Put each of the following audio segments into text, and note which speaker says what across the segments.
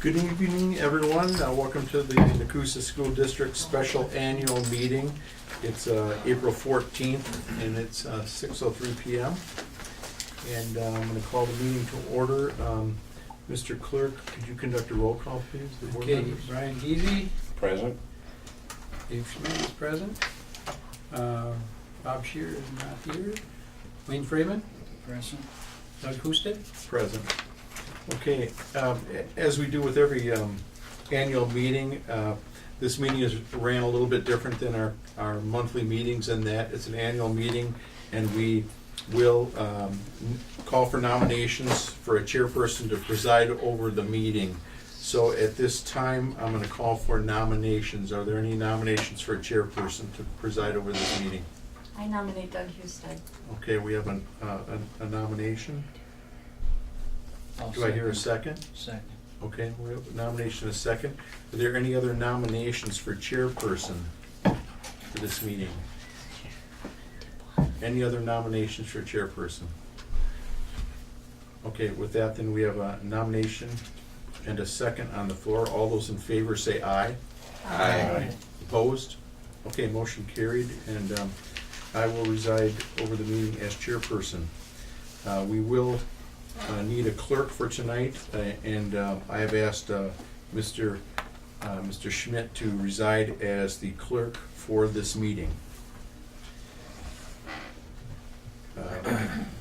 Speaker 1: Good evening, everyone. Welcome to the Nekoosa School District Special Annual Meeting. It's April 14th, and it's 6:03 p.m. And I'm going to call the meeting to order. Mr. Clerk, could you conduct a roll call, please? The board
Speaker 2: Okay,
Speaker 1: members?
Speaker 2: Brian Geezy,
Speaker 3: Present.
Speaker 2: Dave Schmidt is present. Bob Shear is not here. Wayne Freeman,
Speaker 4: Present.
Speaker 2: Doug Husted.
Speaker 1: Present. Okay, as we do with every annual meeting, this meeting is ran a little bit different than our monthly meetings in that it's an annual meeting, and we will call for nominations for a chairperson to preside over the meeting. So at this time, I'm going to call for nominations. Are there any nominations for a chairperson to preside over this meeting?
Speaker 5: I nominate Doug Husted.
Speaker 1: Okay, we have a nomination. Do I hear a second?
Speaker 4: Second.
Speaker 1: Okay, we have a nomination, a second. Are there any other nominations for chairperson for this meeting? Any other nominations for chairperson? Okay, with that, then we have a nomination and a second on the floor. All those in favor say aye.
Speaker 3: Aye.
Speaker 1: Opposed? Okay, motion carried, and I will preside over the meeting as chairperson. We will need a clerk for tonight, and I have asked Mr. Schmidt to reside as the clerk for this meeting.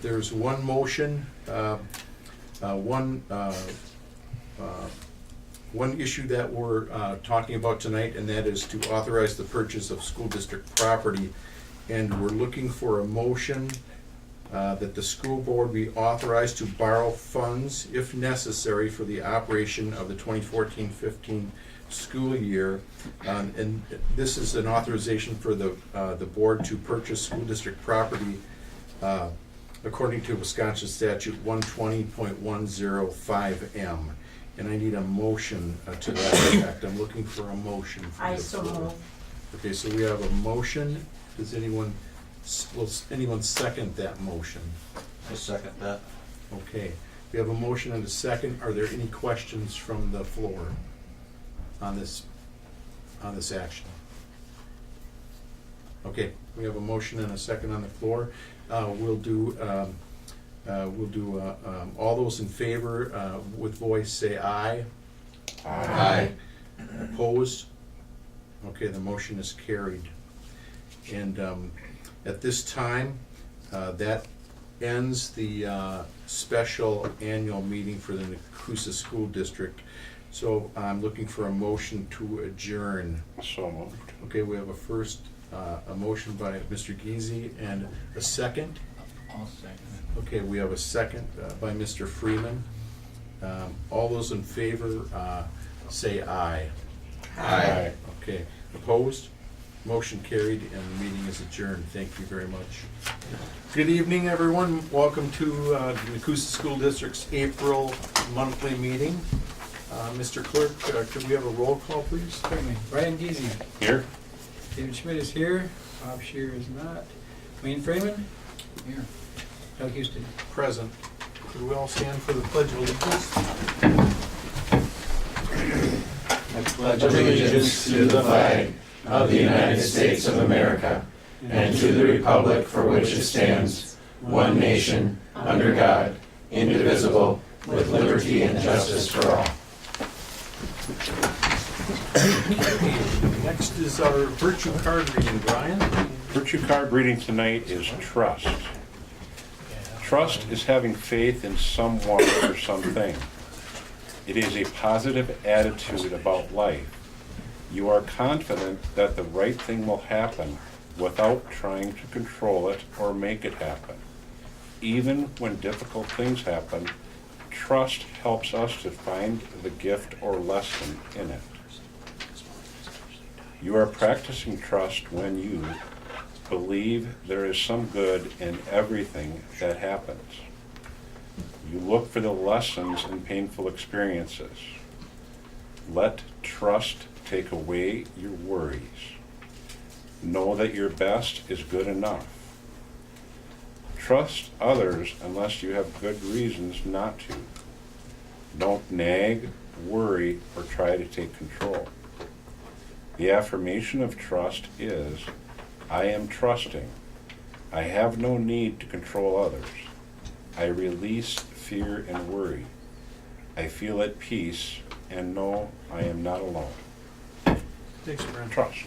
Speaker 1: There's one motion, one issue that we're talking about tonight, and that is to authorize the purchase of school district property. And we're looking for a motion that the school board be authorized to borrow funds, if necessary, for the operation of the 2014-15 school year. And this is an authorization for the board to purchase school district property according to Wisconsin statute 120.105M. And I need a motion to that effect. I'm looking for a motion from
Speaker 5: I
Speaker 1: the
Speaker 5: so
Speaker 1: floor.
Speaker 5: move.
Speaker 1: Okay, so we have a motion. Does anyone second that motion?
Speaker 4: I second that.
Speaker 1: Okay, we have a motion and a second. Are there any questions from the floor on this action? Okay, we have a motion and a second on the floor. We'll do all those in favor with voice say aye.
Speaker 3: Aye.
Speaker 1: Opposed? Okay, the motion is carried. And at this time, that ends the special annual meeting for the Nekoosa School District. So I'm looking for a motion to adjourn.
Speaker 3: So moved.
Speaker 1: Okay, we have a motion by Mr. Geezy and a second.
Speaker 4: I'll second
Speaker 1: Okay, we have a second by Mr. Freeman. All those in favor say aye.
Speaker 3: Aye.
Speaker 1: Okay, opposed? Motion carried, and the meeting is adjourned. Thank you very much. Good evening, everyone. Welcome to the Nekoosa School District's April monthly meeting. Mr. Clerk, could we have a roll call, please?
Speaker 2: Certainly. Brian Geezy,
Speaker 3: Here?
Speaker 2: David Schmidt is here. Bob Shear is not. Wayne Freeman,
Speaker 4: it. Here.
Speaker 2: Doug Husted.
Speaker 1: Present. Could we all stand for the Pledge of Allegiance?
Speaker 6: I pledge allegiance to the flag of the United States of America and to the republic for which it stands, one nation, under God, indivisible, with liberty and justice for all.
Speaker 1: Next is our virtue card reading. Brian?
Speaker 3: Virtue card reading tonight is trust. Trust is having faith in someone or something. It is a positive attitude about life. You are confident that the right thing will happen without trying to control it or make it happen. Even when difficult things happen, trust helps us to find the gift or lesson in it. You are practicing trust when you believe there is some good in everything that happens. You look for the lessons in painful experiences. Let trust take away your worries. Know that your best is good enough. Trust others unless you have good reasons not to. Don't nag worry, or try to take control. The affirmation of trust is, I am trusting. I have no need to control others. I release fear and worry. I feel at peace and know I am not alone.
Speaker 1: Thanks, Brent.
Speaker 3: Trust.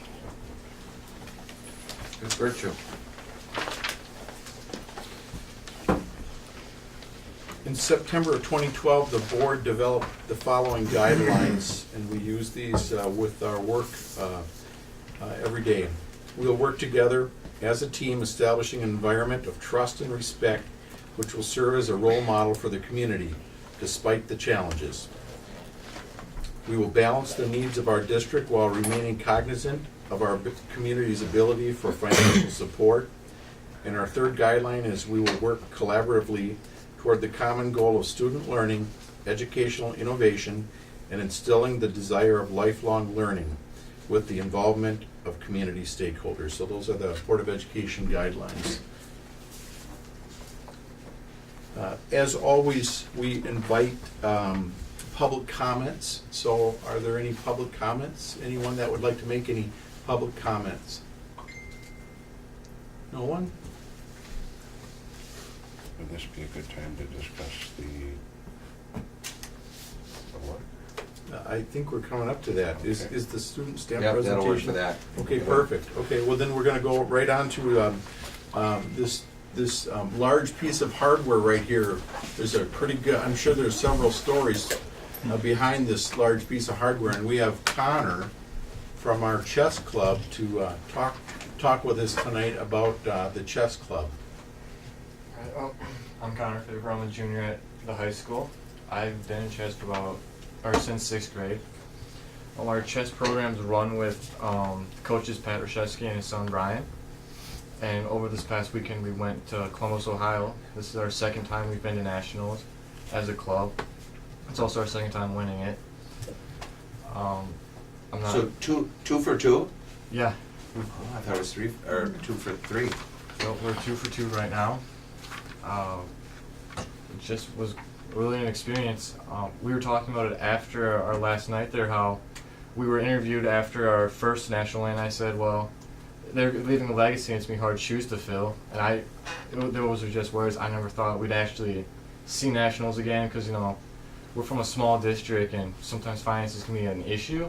Speaker 6: Good virtue.
Speaker 1: In September of 2012, the board developed the following guidelines, and we use these with our work every day. We'll work together as a team, establishing an environment of trust and respect, which will serve as a role model for the community, despite the challenges. We will balance the needs of our district while remaining cognizant of our community's ability for financial support. And our third guideline is we will work collaboratively toward the common goal of student learning, educational innovation, and instilling the desire of lifelong learning with the involvement of community stakeholders. So those are the Board of Education guidelines. As always, we invite public comments. So are there any public comments? Anyone that would like to make any public comments? No one?
Speaker 3: Would this be a good time to discuss the what?
Speaker 1: I think we're coming up to that. Is
Speaker 3: Okay.
Speaker 1: the student staff
Speaker 6: Yep,
Speaker 1: presentation?
Speaker 6: that'll work for that.
Speaker 1: Okay, perfect. Okay, well then we're gonna go right on to this large piece of hardware right here. There's a pretty good, I'm sure there's several stories behind this large piece of hardware, and we have Connor from our chess club to talk with us tonight about the chess club.
Speaker 7: Right, well, I'm Connor Faber. I'm a junior at the high school. I've been in chess for since 6th grade. Our chess program's run with coaches Pat Rashevsky and his son Brian. And over this past weekend, we went to Columbus, Ohio. This is our second time we've been to nationals as a club. It's also our second time winning it. I'm not.
Speaker 6: So two for two?
Speaker 7: Yeah.
Speaker 6: Oh, I thought it was 2 for 3.
Speaker 7: So we're 2 for 2 right now. It just was really an experience. We were talking about it after our last night there, how we were interviewed after our first national, and I said, well, they're leaving a legacy and it's going to be hard shoes to fill. And those were just words. I never thought we'd actually see nationals again because, we're from a small district and sometimes finances can be an issue.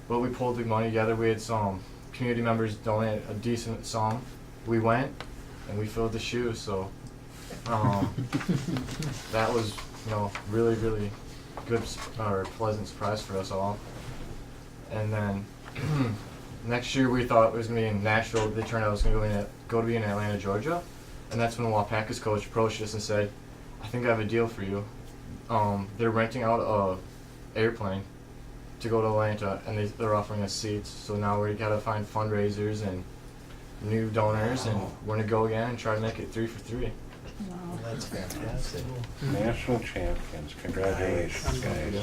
Speaker 7: But we pulled the money together. We had some community members donate a decent sum. We went and we filled the shoes. So that was, really, really good or pleasant surprise for us all. And then next year we thought it was going to be in Nashville. They turned out it was going to go to be in Atlanta, Georgia. And that's when Wapaka's coach approached us and said, I think I have a deal for you. They're renting out a airplane to go to Atlanta, and they're offering us seats. So now we got to find fundraisers and new donors, and we're going to go again and try to make it 3 for 3.
Speaker 5: Wow.
Speaker 1: That's fantastic.
Speaker 3: National champions. Congratulations, guys.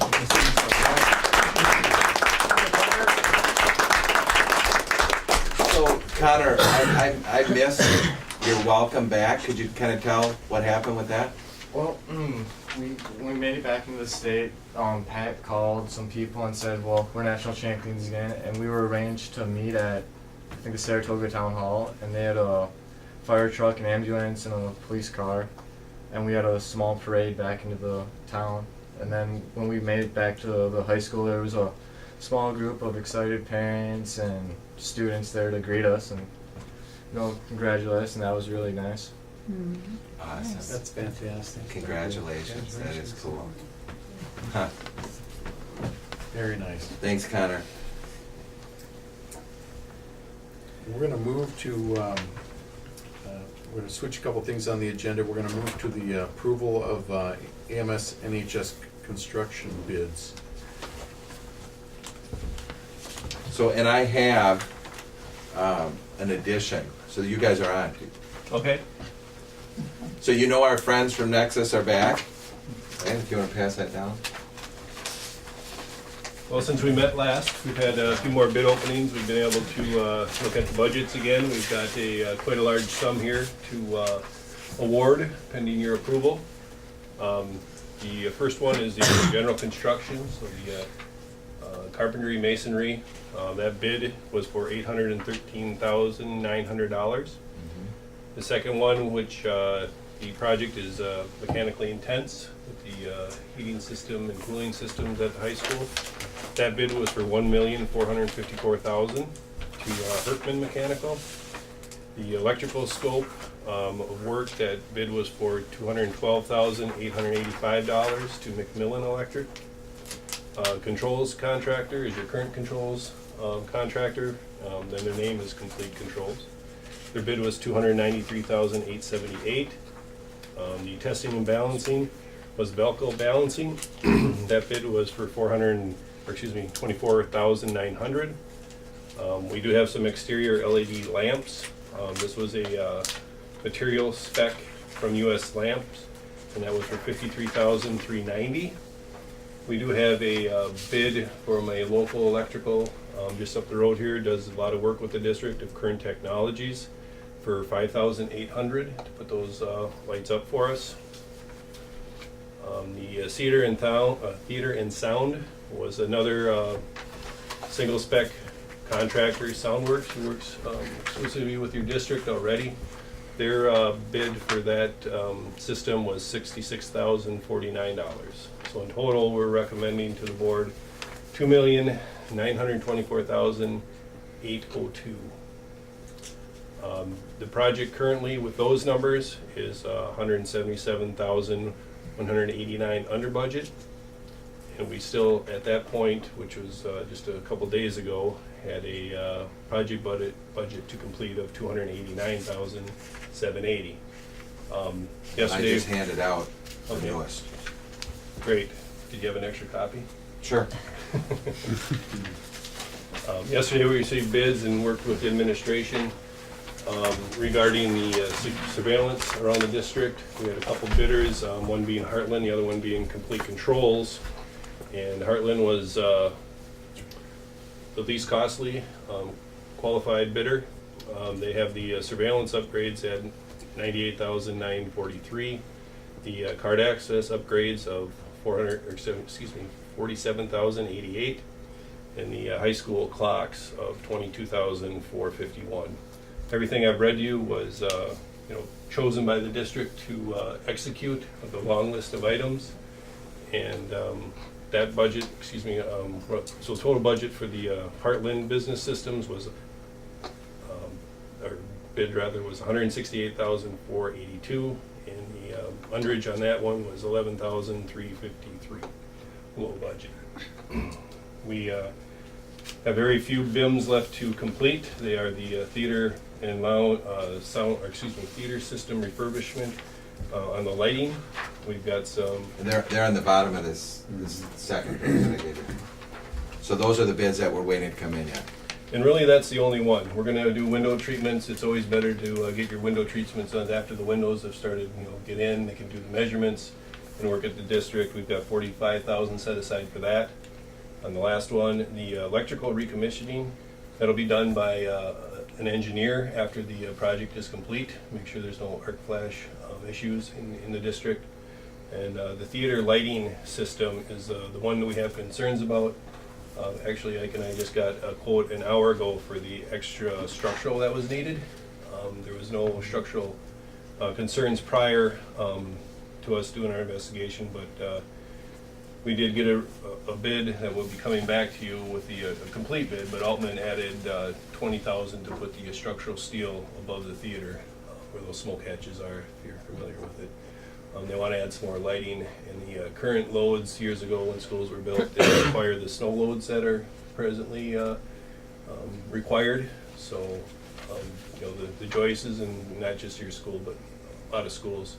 Speaker 6: So, Connor, I missed your welcome back. Could you kind of tell what happened with that?
Speaker 7: Well, we made it back into the state. Pat called some people and said, well, we're national champions again, and we were arranged to meet at, I think, the Saratoga Town Hall, and they had a fire truck, an ambulance, and a police car, and we had a small parade back into the town. And then when we made it back to the high school, there was a small group of excited parents and students there to greet us and congratulate us, and that was really nice.
Speaker 6: Awesome.
Speaker 1: That's fantastic.
Speaker 6: Congratulations. That is cool. Huh.
Speaker 1: Very nice.
Speaker 6: Thanks, Connor.
Speaker 1: We're going to move to, we're going to switch a couple things on the agenda. We're going to move to the approval of AMS NHS construction bids.
Speaker 6: So, and I have an addition. So you guys are on.
Speaker 8: Okay.
Speaker 6: So our friends from Nexus are back. And if you want to pass that down.
Speaker 8: Well, since we met last, we've had a few more bid openings. We've been able to look at the budgets again. We've got quite a large sum here to award pending your approval. The first one is the general construction, so the carpentry masonry. That bid was for $813,900. The second one, which the project is mechanically intense with the heating system and cooling systems at the high school. That bid was for $1,454,000 to Hertman Mechanical. The electrical scope of work, that bid was for $212,885 to Macmillan Electric. Controls contractor is your current controls contractor. Then their name is Complete Controls. Their bid was $293,878. The testing and balancing was Belco Balancing. That bid was for $24,900. We do have some exterior LED lamps. This was a material spec from US Lamps, and that was for $53,390. We do have a bid from a local electrical just up the road here, does a lot of work with the district, of Current Technologies, for $5,800 to put those lights up for us. The theater and sound was another single spec contractor, Soundworks, who works exclusively with your district already. Their bid for that system was $66,049. So in total, we're recommending to the board $2,924,802. The project currently with those numbers is $177,189 under budget. And we still, at that point, which was just a couple days ago, had a project budget to complete of $289,780.
Speaker 6: I
Speaker 8: Yesterday,
Speaker 6: just handed out the
Speaker 8: Okay.
Speaker 6: newest.
Speaker 8: great. Did you have an extra copy?
Speaker 6: Sure.
Speaker 8: Yesterday, we received bids and worked with the administration regarding the surveillance around the district. We had a couple bidders, one being Heartland, the other one being Complete Controls. And Heartland was the least costly qualified bidder. They have the surveillance upgrades at $98,943. The card access upgrades of $47,088, and the high school clocks of $22,451. Everything I've read you was chosen by the district to execute the long list of items, and that budget, so total budget for the Heartland Business Systems was, or bid rather, was $168,482, and the underage on that one was $11,353, low budget. We have very few BIMs left to complete. They are the theater and theater system refurbishment on the lighting. We've got some.
Speaker 6: And they're on the bottom of this second page that I gave you. So those are the bids that we're waiting to come in yet.
Speaker 8: And really, that's the only one. We're going to do window treatments. It's always better to get your window treatments done after the windows have started, get in. They can do the measurements and work at the district. We've got $45,000 set aside for that. On the last one, the electrical recommissioning, that'll be done by an engineer after the project is complete. Make sure there's no arc flash issues in the district. And the theater lighting system is the one that we have concerns about. Actually, Ike and I just got a quote an hour ago for the extra structural that was needed. There was no structural concerns prior to us doing our investigation, but we did get a bid that will be coming back to you with the complete bid, but Altman added $20,000 to put the structural steel above the theater where those smoke hatches are, if you're familiar with it. They want to add some more lighting, and the current loads years ago when schools were built, they require the snow loads that are presently required. So, the joists, and not just your school, but a lot of schools,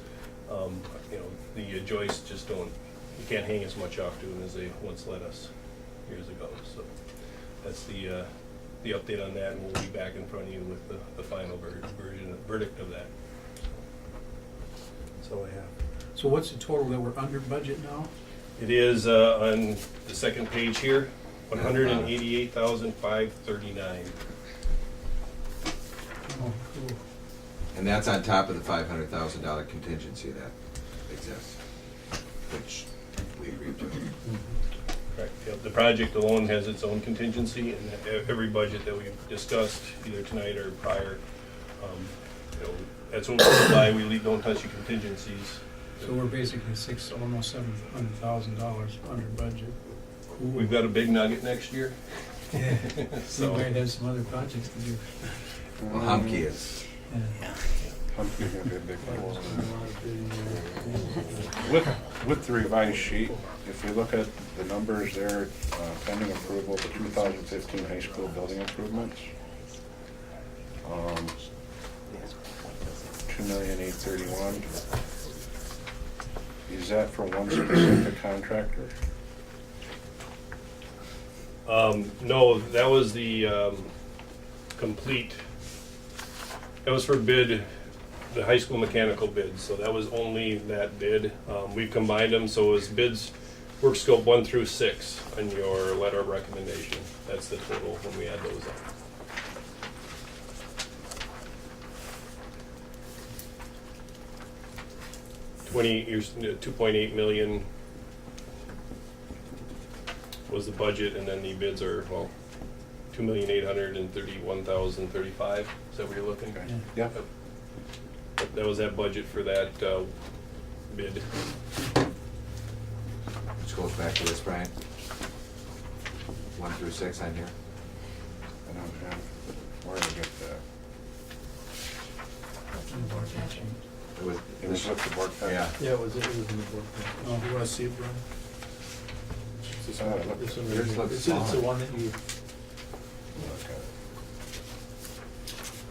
Speaker 8: the joists just don't, you can't hang as much off to them as they once let us years ago. So that's the update on that, and we'll be back in front of you with the final verdict of that. That's all I have.
Speaker 2: So what's the total that we're under budget now?
Speaker 8: It is on the second page here, $188,539.
Speaker 2: Oh, cool.
Speaker 6: And that's on top of the $500,000 contingency that exists. which we agreed to.
Speaker 8: Correct, yep. The project alone has its own contingency, and every budget that we've discussed, either tonight or prior, you know, that's what we go by, don't touch the contingencies.
Speaker 2: So we're basically almost $700,000 under budget. Cool.
Speaker 8: We've got a big nugget next year.
Speaker 2: Yeah,
Speaker 8: So-
Speaker 2: we might have some other projects to do.
Speaker 6: Well, Humke is,
Speaker 2: Yeah.
Speaker 3: Humphrey's gonna be a big
Speaker 2: Like,
Speaker 3: one.
Speaker 2: there's a lot of bidding there.
Speaker 3: With the revised sheet, if we look at the numbers there, pending approval of the 2015 high school building improvements, 2,831,000. Is that for one specific contractor?
Speaker 8: No, that was the complete, that was for bid, the high school mechanical bid, so that was only that bid. We combined them, so it was bids, work scope 1 through 6 on your letter of recommendation. That's the total when we add those up. $2.8 million was the budget, and then the bids are, well, 2,831,035. Is that what you're looking at?
Speaker 2: Yeah.
Speaker 3: Yep.
Speaker 8: That was that budget for that bid.
Speaker 6: which goes back to this, Brian. 1 through 6 on here.
Speaker 3: I don't have, where did I get that?
Speaker 6: It was,
Speaker 3: It was with the board pack?
Speaker 6: yeah.
Speaker 1: Yeah, it was in the board.
Speaker 2: Oh.
Speaker 1: You wanna see it, Brian? It's this one.
Speaker 3: look,
Speaker 1: This one
Speaker 6: yours
Speaker 1: right here.
Speaker 6: looks
Speaker 1: It's the
Speaker 6: smaller.
Speaker 1: one that you,
Speaker 3: Okay.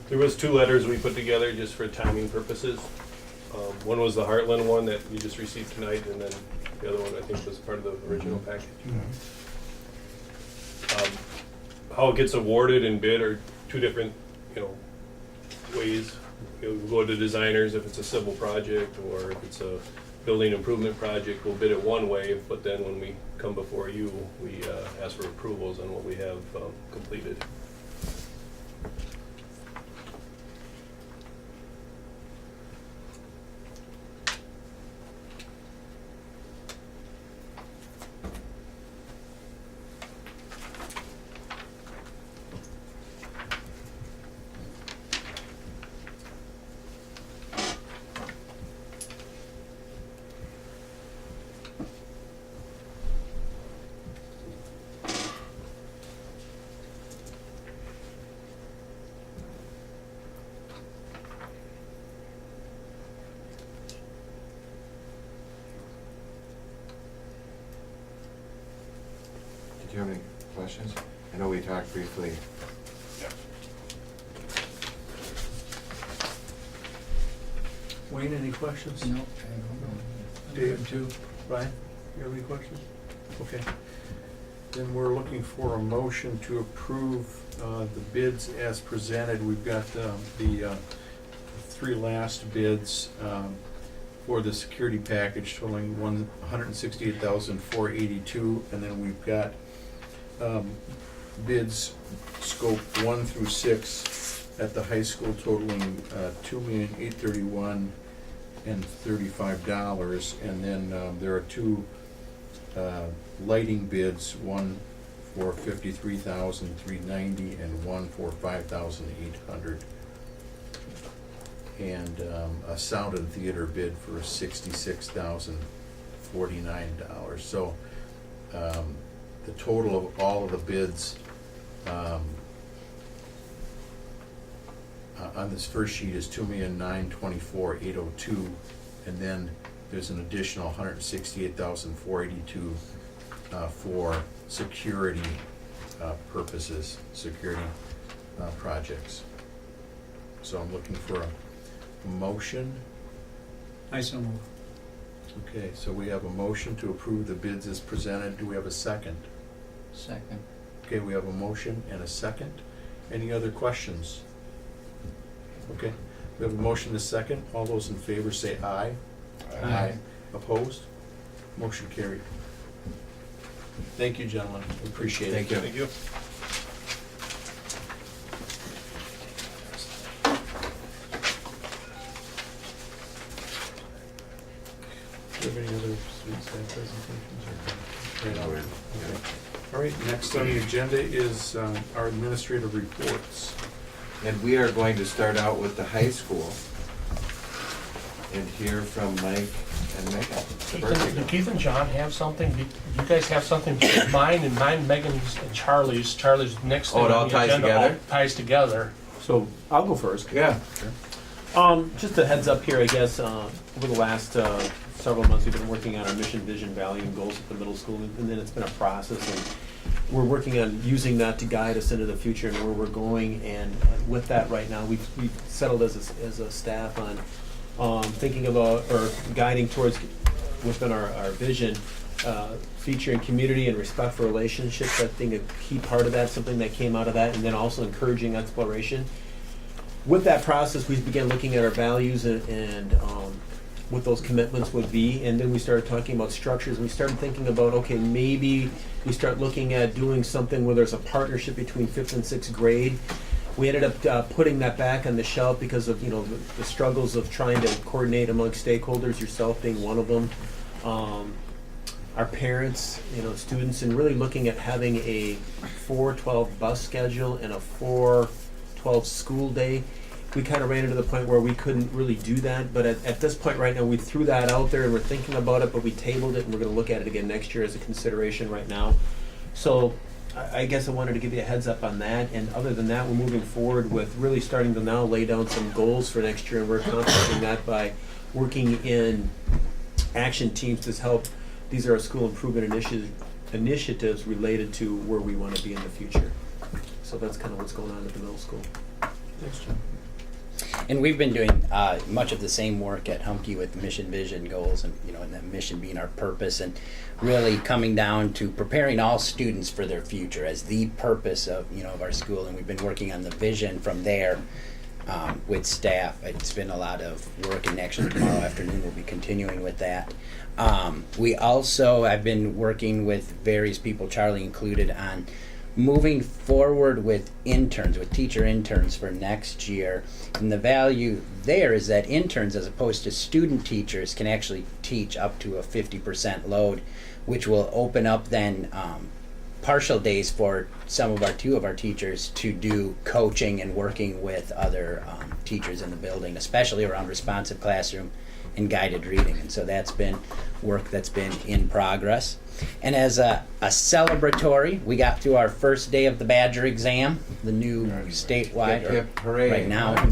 Speaker 8: There was 2 letters we put together just for timing purposes. One was the Heartland one that you just received tonight, and then the other one I think was part of the original package. How it gets awarded and bid are 2 different, ways. We'll go to designers if it's a civil project, or if it's a building improvement project, we'll bid it one way, but then when we come before you, we ask for approvals on what we have completed.
Speaker 6: Do you have any questions? I know we talked briefly.
Speaker 3: Yeah.
Speaker 1: Wayne, any questions?
Speaker 4: No.
Speaker 1: Dave, too? Brian, you have any questions? Okay. Then we're looking for a motion to approve the bids as presented. We've got the 3 last bids for the security package totaling $168,482, and then we've got bids scope 1 through 6 at the high school totaling $2,831,035, and then there are 2 lighting bids, one for $53,390 and one for $5,800, and a sound and theater bid for $66,049. So the total of all of the bids on this first sheet is $2,924,802, and then there's an additional $168,482 for security purposes, security projects. So I'm looking for a motion.
Speaker 2: I so move.
Speaker 1: Okay, so we have a motion to approve the bids as presented. Do we have a second?
Speaker 4: Second.
Speaker 1: Okay, we have a motion and a second. Any other questions? Okay, we have a motion and a second. All those in favor say aye.
Speaker 2: Aye.
Speaker 1: Opposed? Motion carried. Thank you, gentlemen. We appreciate it.
Speaker 6: Thank you.
Speaker 8: Thank you.
Speaker 1: Do you have any other
Speaker 2: student staff presentations
Speaker 1: Right, all right, okay. All right, next on the agenda is our administrative reports.
Speaker 6: And we are going to start out with the high school and hear from Mike and Megan.
Speaker 9: Do Keith and John have something? Do you guys have something? Mine, Megan's, and Charlie's. Charlie's next thing
Speaker 6: Oh, it all
Speaker 9: on the
Speaker 6: ties
Speaker 9: agenda
Speaker 6: together?
Speaker 9: all ties together.
Speaker 10: So I'll go first.
Speaker 6: Yeah.
Speaker 10: Just a heads up here, I guess, over the last several months, we've been working on our mission, vision, value, and goals at the middle school, and then it's been a process, and we're working on using that to guide us into the future and where we're going, and with that right now, we've settled as a staff on thinking about, or guiding towards, within our vision, featuring community and respect for relationships. I think a key part of that, something that came out of that, and then also encouraging exploration. With that process, we began looking at our values and what those commitments would be, and then we started talking about structures. We started thinking about, okay, maybe we start looking at doing something where there's a partnership between 5th and 6th grade. We ended up putting that back on the shelf because of the struggles of trying to coordinate among stakeholders, yourself being one of them, our parents, students, and really looking at having a 4-12 bus schedule and a 4-12 school day. We kind of ran into the point where we couldn't really do that, but at this point right now, we threw that out there and we're thinking about it, but we tabled it and we're going to look at it again next year as a consideration right now. So I guess I wanted to give you a heads up on that, and other than that, we're moving forward with really starting to now lay down some goals for next year, and we're accomplishing that by working in action teams to help. These are our school improvement initiatives related to where we want to be in the future. So that's kind of what's going on at the middle school.
Speaker 1: Thanks, John.
Speaker 11: And we've been doing much of the same work at Humke with mission, vision, goals, and and that mission being our purpose, and really coming down to preparing all students for their future as the purpose of of our school. And we've been working on the vision from there with staff. It's been a lot of work, and actually tomorrow afternoon we'll be continuing with that. I've been working with various people, Charlie included, on moving forward with interns, with teacher interns for next year. And the value there is that interns, as opposed to student teachers, can actually teach up to a 50% load, which will open up then partial days for two of our teachers to do coaching and working with other teachers in the building, especially around responsive classroom and guided reading. And so that's been work that's been in progress. And as a celebratory, we got through our first day of the Badger exam, the new statewide,
Speaker 6: Hip, hip, hooray.
Speaker 11: right now,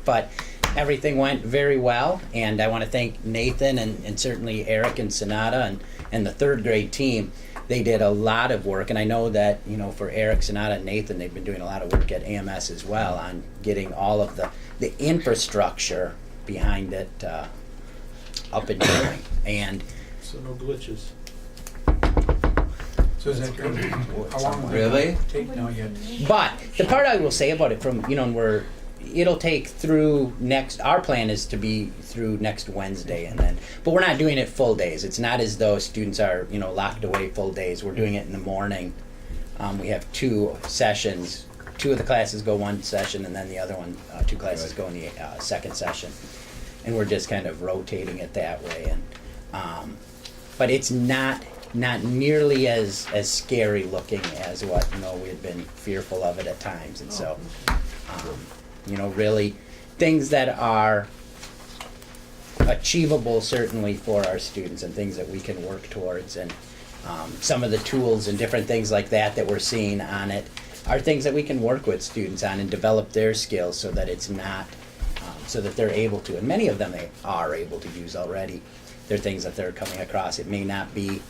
Speaker 11: but everything went very well. And I want to thank Nathan and certainly Eric and Sonata and the 3rd grade team. They did a lot of work, and I know that for Eric, Sonata, and Nathan, they've been doing a lot of work at AMS as well on getting all of the infrastructure behind it up and going. And
Speaker 10: So no glitches.
Speaker 2: So is that good? How long will
Speaker 6: Really?
Speaker 2: it take now yet?
Speaker 11: but the part I will say about it from it'll take through our plan is to be through next Wednesday, but we're not doing it full days. It's not as though students are locked away full days. We're doing it in the morning. We have 2 sessions. 2 of the classes go one session, and then the other one, 2 classes go in the second session, and we're just kind of rotating it that way. And but it's not nearly as scary looking as what we had been fearful of it at times. And so really things that are achievable certainly for our students, and things that we can work towards, and some of the tools and different things like that we're seeing on it are things that we can work with students on and develop their skills so that it's not so that they're able to, and many of them they are able to use already. They're things that they're coming across. It may not be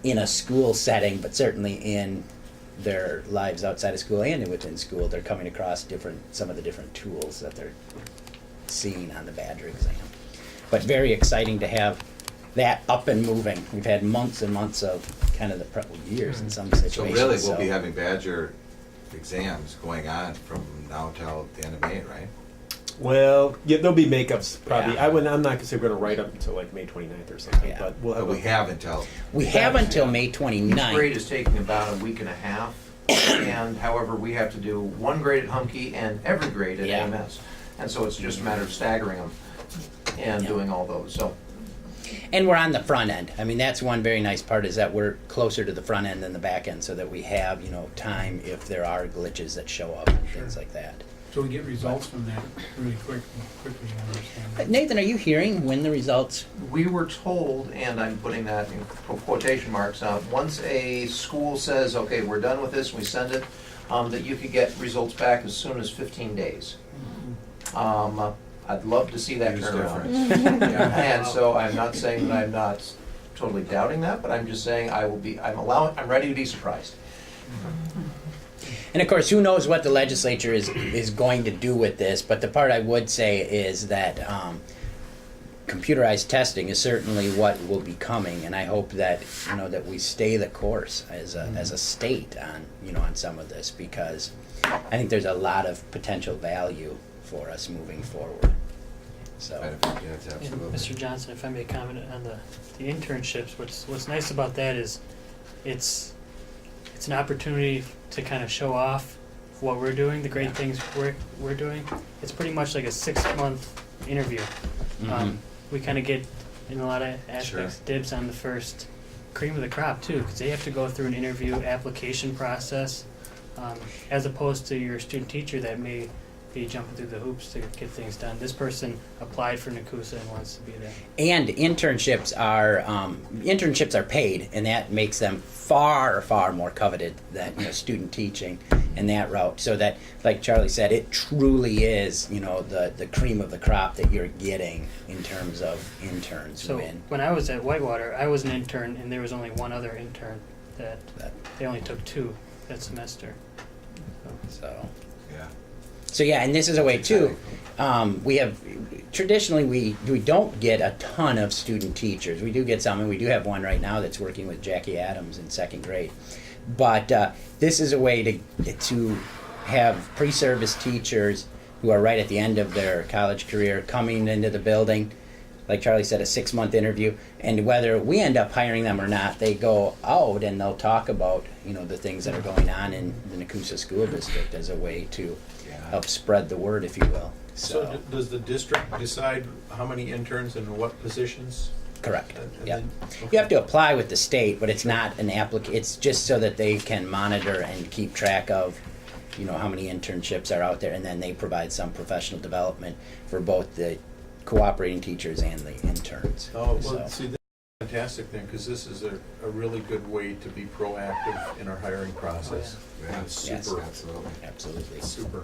Speaker 11: in a school setting, but certainly in their lives outside of school and within school, they're coming across some of the different tools that they're seeing on the Badger exam. But very exciting to have that up and moving. We've had months and months of kind of years in some situations.
Speaker 6: So really, we'll be having Badger exams going on from now till the end of May, right?
Speaker 10: Well, yeah, there'll be makeups probably.
Speaker 11: Yeah.
Speaker 10: I'm not gonna say we're gonna write up until like May 29th or something,
Speaker 11: Yeah.
Speaker 10: but we'll have.
Speaker 6: But we have until.
Speaker 11: We have until May
Speaker 12: Each
Speaker 11: 29th.
Speaker 12: grade is taking about a week and a half, and however, we have to do 1 grade at Humke and every grade at
Speaker 11: Yeah.
Speaker 12: AMS. And so it's just a matter of staggering them and
Speaker 11: Yeah.
Speaker 12: doing all those, so.
Speaker 11: And we're on the front end. I mean, that's one very nice part is that we're closer to the front end than the back end, so that we have, time if there are glitches that show up and things like that.
Speaker 2: So we get results from that really quickly, I understand.
Speaker 11: Nathan, are you hearing when the results?
Speaker 12: We were told, and I'm putting that in quotation marks, once a school says, okay, we're done with this, we send it, that you could get results back as soon as 15 days. I'd love to see that
Speaker 1: Huge
Speaker 12: turnaround.
Speaker 1: difference.
Speaker 12: And so I'm not saying that I'm not totally doubting that, but I'm just saying I'm ready to be surprised.
Speaker 11: And of course, who knows what the legislature is going to do with this, but the part I would say is that computerized testing is certainly what will be coming, and I hope that that we stay the course as a state on some of this, because I think there's a lot of potential value for us moving forward. So,
Speaker 13: And Mr. Johnson, if I may comment on the internships, what's nice about that is it's an opportunity to kind of show off what we're doing, the great things we're doing. It's pretty much like a 6-month interview. We kind of get, in a lot of aspects, dibs on the first cream of the crop too, because they have to go through an interview application process, as opposed to your student teacher that may be jumping through the hoops to get things done. This person applied for Nekoosa and wants to be there.
Speaker 11: and internships are paid, and that makes them far more coveted than student teaching and that route. So that, like Charlie said, it truly is the cream of the crop that you're getting in terms of interns.
Speaker 13: So when I was at Whitewater, I was an intern, and there was only one other intern that they only took 2 that semester.
Speaker 11: So yeah, and this is a way too. We have traditionally we don't get a ton of student teachers. We do get some, and we do have one right now that's working with Jackie Adams in 2nd grade. But this is a way to have pre-service teachers who are right at the end of their college career coming into the building. Like Charlie said, a 6-month interview, and whether we end up hiring them or not, they go out and they'll talk about the things that are going on in the Nekoosa School District as a way to help spread the word, if you will.
Speaker 1: So does the district decide how many interns and what positions?
Speaker 11: Correct.
Speaker 1: And
Speaker 11: Yeah.
Speaker 1: then-
Speaker 11: You have to apply with the state, but it's not an It's just so that they can monitor and keep track of, how many internships are out there, and then they provide some professional development for both the cooperating teachers and the interns.
Speaker 1: Oh, well,
Speaker 11: So-
Speaker 1: see, that's fantastic then, because this is a really good way to be proactive in our hiring process. And it's
Speaker 11: Yes.
Speaker 1: super,
Speaker 11: Absolutely.
Speaker 1: super.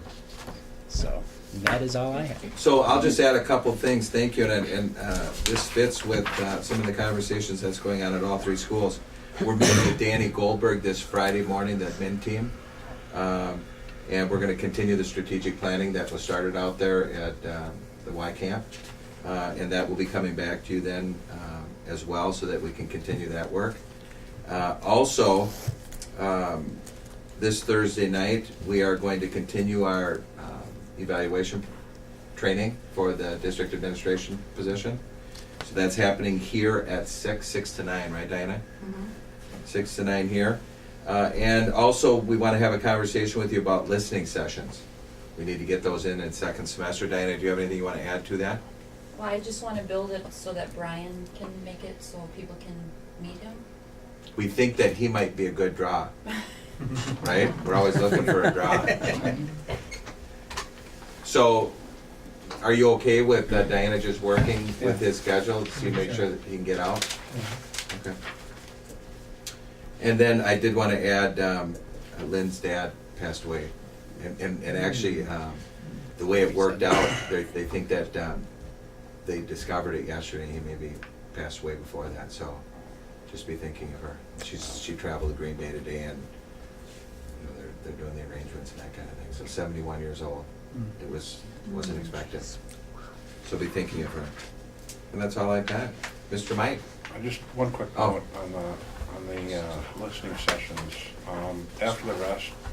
Speaker 11: So that is all I have.
Speaker 6: So I'll just add a couple things, thank you, and this fits with some of the conversations that's going on at all 3 schools. We're meeting with Danny Goldberg this Friday morning, the MIN team, and we're going to continue the strategic planning that was started out there at the Y Camp, and that will be coming back to you then as well, so that we can continue that work. Also, this Thursday night, we are going to continue our evaluation training for the district administration position. So that's happening here at 6 to 9, right, Diana? 6 to 9 here. And also, we want to have a conversation with you about listening sessions. We need to get those in 2nd semester. Diana, do you have anything you want to add to that?
Speaker 5: Well, I just want to build it so that Brian can make it, so people can meet him.
Speaker 6: We think that he might be a good draw, right? We're always looking for a draw. So, are you okay with Diana just working with his schedule to make sure that he can get out? Okay. And then I did want to add, Lynn's dad passed away. And actually, the way it worked out, they think that they discovered it yesterday. He maybe passed away before that, so just be thinking of her. She traveled to Green Bay today, and they're doing the arrangements and that kind of thing. So 71 years old. It wasn't expected. So be thinking of her. And that's all I've got. Mr. Mike?
Speaker 3: Just one quick note on the listening sessions. After the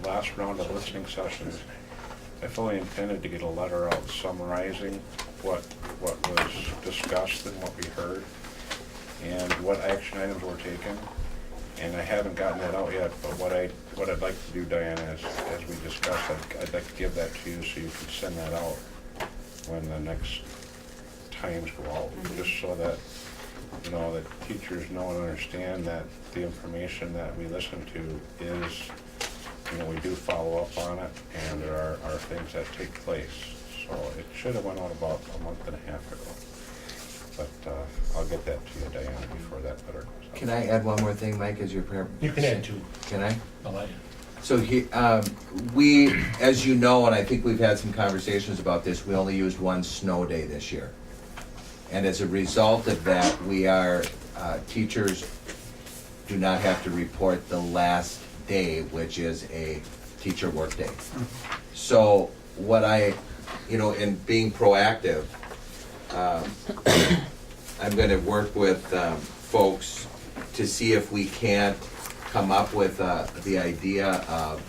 Speaker 3: last round of listening sessions, I fully intended to get a letter out summarizing what was discussed and what we heard, and what action items were taken. And I haven't gotten that out yet, but what I'd like to do, Diana, as we discussed, I'd like to give that to you so you can send that out when the next times go out, just so that you know, that teachers know and understand that the information that we listen to is, you know, we do follow up on it, and there are things that take place. So it should have went out about a month and a half ago. But I'll get that to you, Diana, before that letter goes out.
Speaker 6: Can I add one more thing, Mike, as you're preparing?
Speaker 9: You can add two.
Speaker 6: Can I?
Speaker 9: I'll let you.
Speaker 6: So we, as you know, and I think we've had some conversations about this, we only used one snow day this year. And as a result of that, we are, teachers do not have to report the last day, which is a teacher work day. So what in being proactive, I'm gonna work with folks to see if we can't come up with the idea of,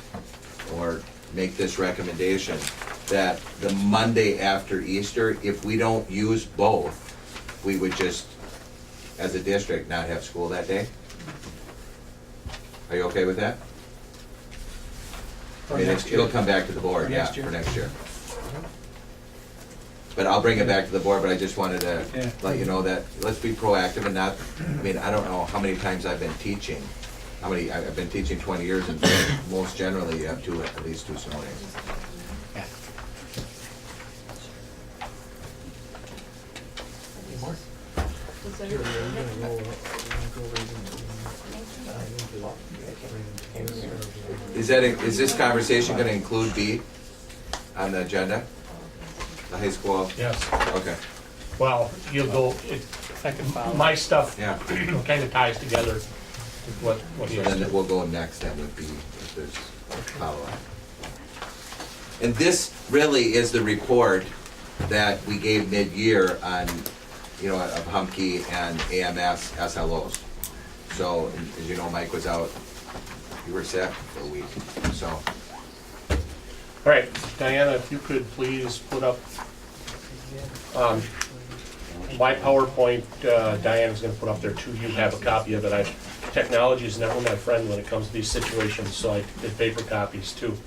Speaker 6: or make this recommendation, that the Monday after Easter, if we don't use both, we would just, as a district, not have school that day. Are you okay with that? I mean, it'll come back to the board, yeah, for next year. But I'll bring it back to the board, but I just wanted to let you know that, let's be proactive and not, I mean, I don't know how many times I've been teaching. I've been teaching 20 years, and most generally you have at least two snow days. Is this conversation gonna include B on the agenda? The high school?
Speaker 9: Yes.
Speaker 6: Okay.
Speaker 9: Well, you'll go, my stuff
Speaker 6: Yeah.
Speaker 9: kind of ties together with what he
Speaker 6: So
Speaker 9: has
Speaker 6: then
Speaker 9: to.
Speaker 6: we'll go next, then would be, if there's follow-up. And this really is the report that we gave mid-year on, of Humke and AMS SLOs. So, as you know, Mike was out, you were sick for a week, so.
Speaker 9: All right, Diana, if you could please put up my PowerPoint, Diana's gonna put up there too. You have a copy of it. Technology is never my friend when it comes to these situations, so I did paper copies too.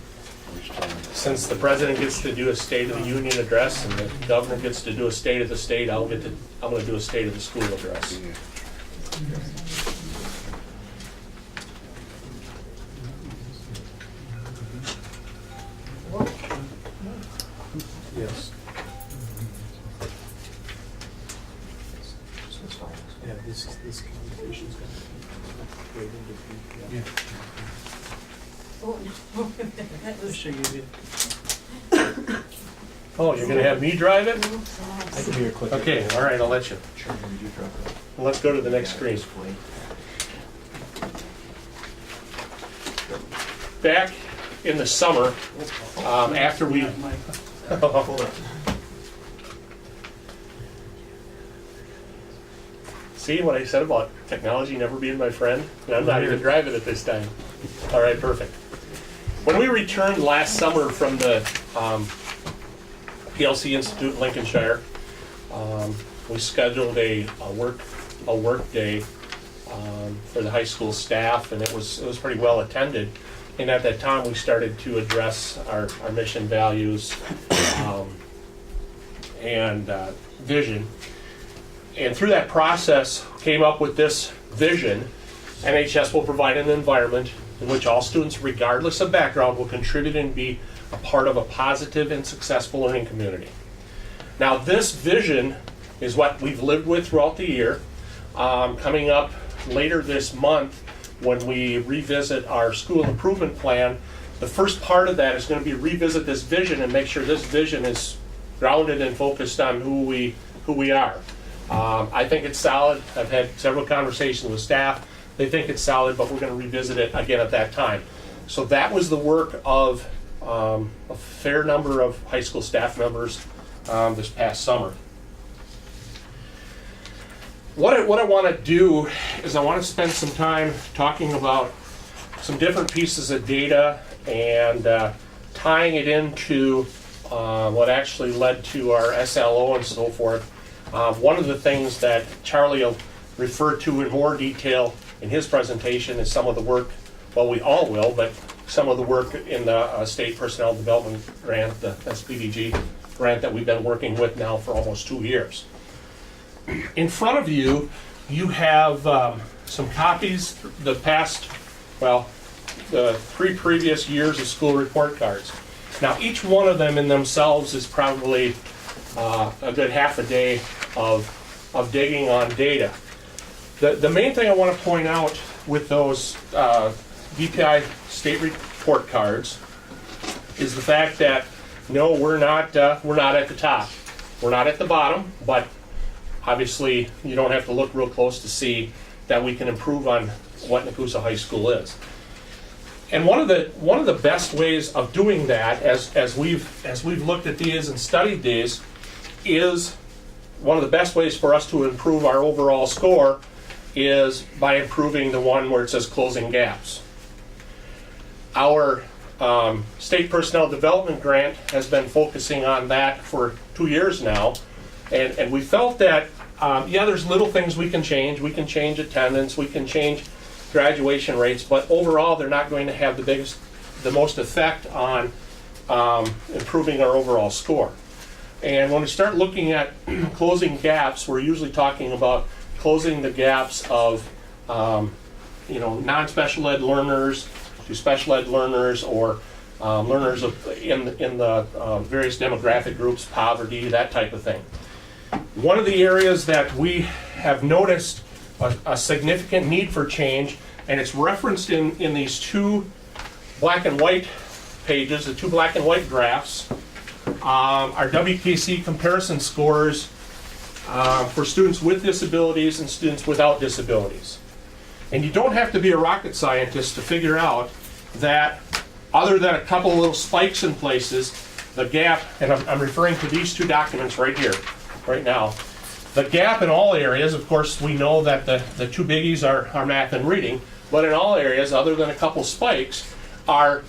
Speaker 9: Since the president gets to do a State of the Union address and the governor gets to do a State of the State, I'm gonna do a State of the School address.
Speaker 10: Yes. Yeah, this conversation's gonna be great into the.
Speaker 5: Oh, no. That was-
Speaker 9: Oh, you're gonna have me drive it?
Speaker 10: I can hear it quick.
Speaker 9: Okay, all right, I'll let you. Let's go to the next screen. Back in the summer, after we... See what I said about technology never being my friend? And I'm not even driving it this time. All right, perfect. When we returned last summer from the PLC Institute in Lincolnshire, we scheduled a work day for the high school staff, and it was pretty well attended. And at that time, we started to address our mission, values, and vision. And through that process, came up with this vision: NHS will provide an environment in which all students, regardless of background, will contribute and be a part of a positive and successful learning community. Now, this vision is what we've lived with throughout the year. Coming up later this month, when we revisit our school improvement plan, the first part of that is going to be revisit this vision and make sure this vision is grounded and focused on who we are. I think it's solid. I've had several conversations with staff. They think it's solid, but we're going to revisit it again at that time. So that was the work of a fair number of high school staff members this past summer. What I want to do is I want to spend some time talking about some different pieces of data and tying it into what actually led to our SLO and so forth. One of the things that Charlie will refer to in more detail in his presentation is some of the work, well, we all will, but some of the work in the State Personnel Development Grant, the SPDG grant that we've been working with now for almost 2 years. In front of you you have some copies, the 3 previous years of school report cards. Now, each one of them in themselves is probably a good half a day of digging on data. The main thing I want to point out with those DPI state report cards is the fact that no, we're not at the top. We're not at the bottom, but obviously you don't have to look real close to see that we can improve on what Nekoosa High School is. And one of the best ways of doing that, as we've looked at these and studied these, is one of the best ways for us to improve our overall score is by improving the one where it says closing gaps. Our state personnel development grant has been focusing on that for 2 years now, and we felt that there's little things we can change. We can change attendance, we can change graduation rates, but overall they're not going to have the most effect on improving our overall score. And when we start looking at closing gaps, we're usually talking about closing the gaps of non-special ed learners to special ed learners, or learners in the various demographic groups, poverty, that type of thing. One of the areas that we have noticed a significant need for change, and it's referenced in these 2 black and white pages, the 2 black and white graphs, are WKC comparison scores for students with disabilities and students without disabilities. And you don't have to be a rocket scientist to figure out that other than a couple of little spikes in places, the gap, and I'm referring to these 2 documents right here, right now, the gap in all areas, of course, we know that the 2 biggies are math and reading, but in all areas, other than a couple spikes, our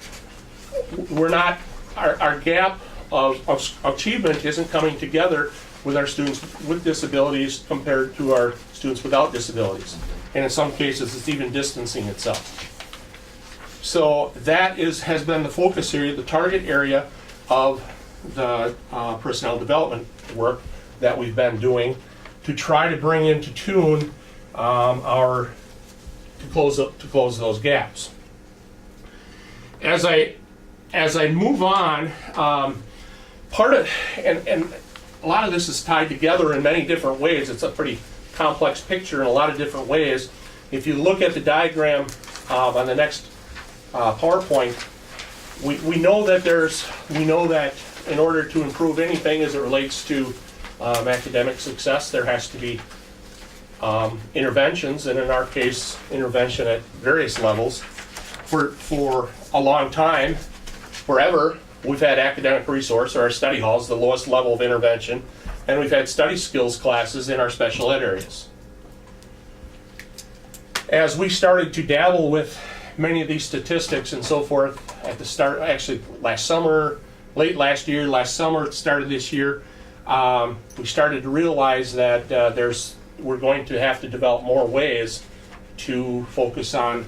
Speaker 9: gap of achievement isn't coming together with our students with disabilities compared to our students without disabilities. And in some cases, it's even distancing itself. So that has been the focus area, the target area of the personnel development work that we've been doing to try to bring into tune to close those gaps. As I move on, part of and a lot of this is tied together in many different ways. It's a pretty complex picture in a lot of different ways. If you look at the diagram on the next PowerPoint, we know that in order to improve anything as it relates to academic success, there has to be interventions, and in our case, intervention at various levels. For a long time, forever, we've had academic resource, or our study halls, the lowest level of intervention, and we've had study skills classes in our special ed areas. As we started to dabble with many of these statistics and so forth at the start, actually last summer, late last year, last summer, start of this year, we started to realize that we're going to have to develop more ways to focus on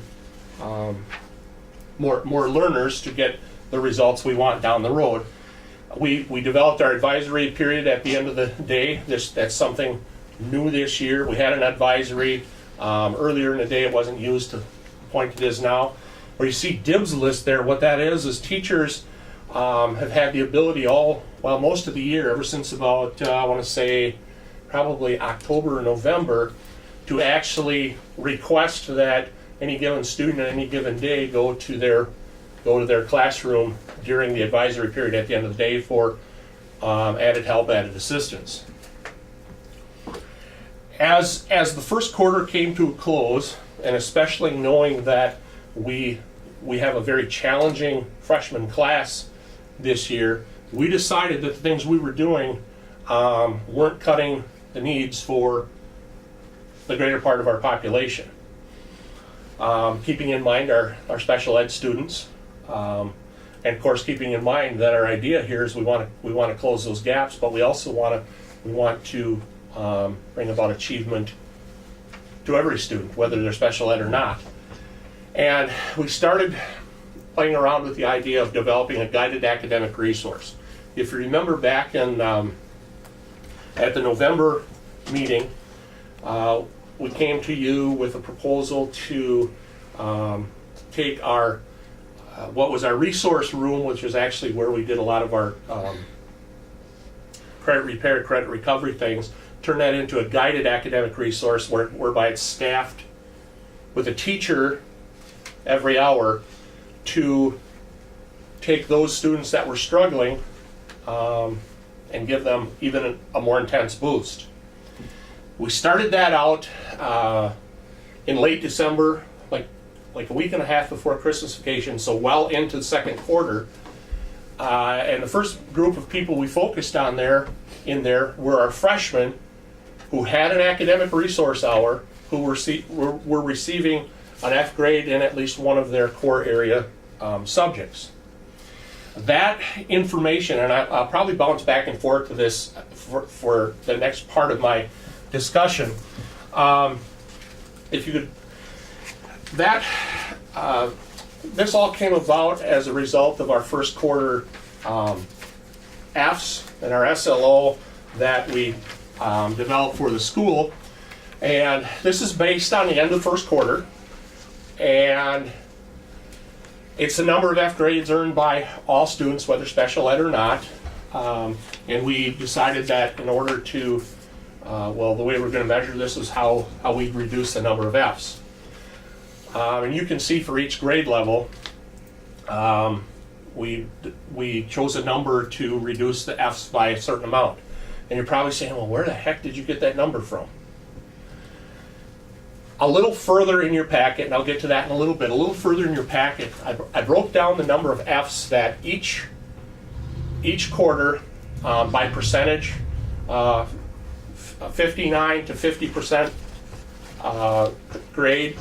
Speaker 9: more learners to get the results we want down the road. We developed our advisory period at the end of the day. That's something new this year. We had an advisory earlier in the day. It wasn't used to the point it is now. Where you see DIBS list there, what that is teachers have had the ability most of the year, ever since about, I want to say, probably October or November, to actually request that any given student at any given day go to their classroom during the advisory period at the end of the day for added help, added assistance. As the first quarter came to a close, and especially knowing that we have a very challenging freshman class this year, we decided that the things we were doing weren't cutting the needs for the greater part of our population. Keeping in mind our special ed students, and of course keeping in mind that our idea here is we want to close those gaps, but we also want to bring about achievement to every student, whether they're special ed or not. And we started playing around with the idea of developing a guided academic resource. If you remember back in at the November meeting, we came to you with a proposal to take our what was our resource room, which was actually where we did a lot of our credit repair, credit recovery things, turn that into a guided academic resource whereby it's staffed with a teacher every hour to take those students that were struggling and give them even a more intense boost. We started that out in late December, like a week and a half before Christmas vacation, so well into the second quarter. And the first group of people we focused on in there were our freshmen who had an academic resource hour, who were receiving an F grade in at least one of their core area subjects. That information, and I'll probably bounce back and forth to this for the next part of my discussion. If you could, this all came about as a result of our first quarter Fs and our SLO that we developed for the school. And this is based on the end of the first quarter. And it's the number of F grades earned by all students, whether special ed or not. And we decided that in order to, the way we're going to measure this is how we reduce the number of Fs. And you can see for each grade level, we chose a number to reduce the Fs by a certain amount. And you're probably saying, well, where the heck did you get that number from? A little further in your packet, and I'll get to that in a little bit, a little further in your packet, I broke down the number of Fs that each quarter by percentage, 59 to 50% grade,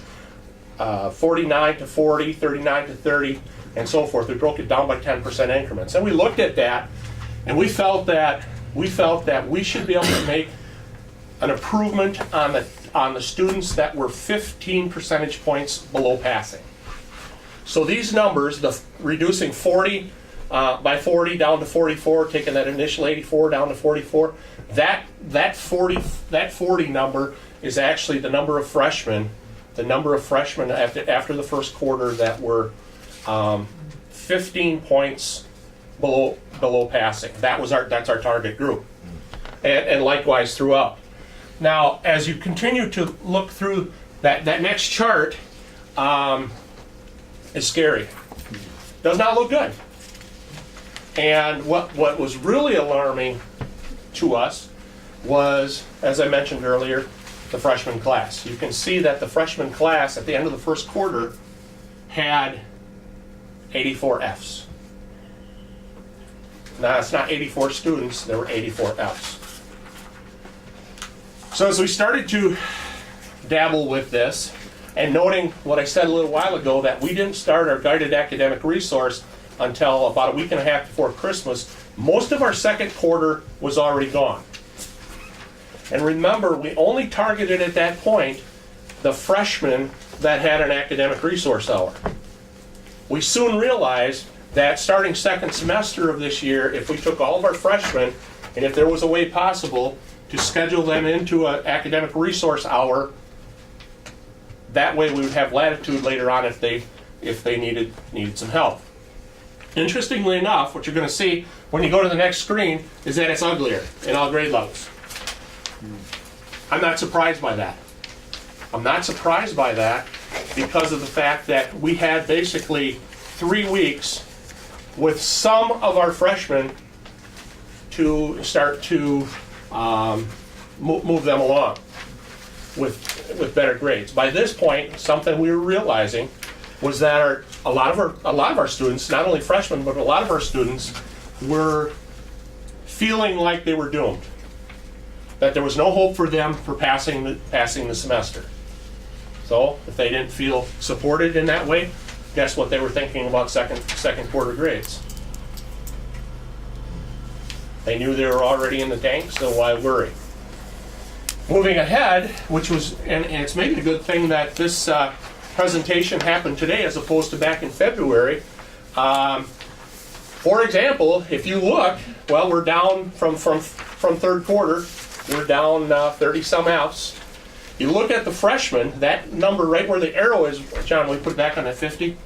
Speaker 9: 49 to 40, 39 to 30, and so forth. We broke it down by 10% increments. And we looked at that, and we felt that we should be able to make an improvement on the students that were 15 percentage points below passing. So these numbers, reducing 40 by 40 down to 44, taking that initial 84 down to 44, that 40 number is actually the number of freshmen after the first quarter that were 15 points below passing. That's our target group, and likewise throughout. Now, as you continue to look through that next chart, is scary. Does not look good. And what was really alarming to us was, as I mentioned earlier, the freshman class. You can see that the freshman class at the end of the first quarter had 84 Fs. Now, it's not 84 students, there were 84 Fs. So as we started to dabble with this, and noting what I said a little while ago, that we didn't start our guided academic resource until about a week and a half before Christmas, most of our second quarter was already gone. And remember, we only targeted at that point the freshmen that had an academic resource hour. We soon realized that starting second semester of this year, if we took all of our freshmen, and if there was a way possible to schedule them into an academic resource hour, that way we would have latitude later on if they needed some help. Interestingly enough, what you're going to see when you go to the next screen is that it's uglier in all grade levels. I'm not surprised by that. I'm not surprised by that because of the fact that we had basically 3 weeks with some of our freshmen to start to move them along with better grades. By this point, something we were realizing was that a lot of our students, not only freshmen, but a lot of our students were feeling like they were doomed. That there was no hope for them for passing the semester. So if they didn't feel supported in that way, guess what they were thinking about second quarter grades? They knew they were already in the tank, so why worry? Moving ahead, which was, and it's maybe a good thing that this presentation happened today as opposed to back in February. For example, if you look, well, we're down from third quarter, we're down 30 some Fs. You look at the freshmen, that number right where the arrow is, John, we put it back on that 50.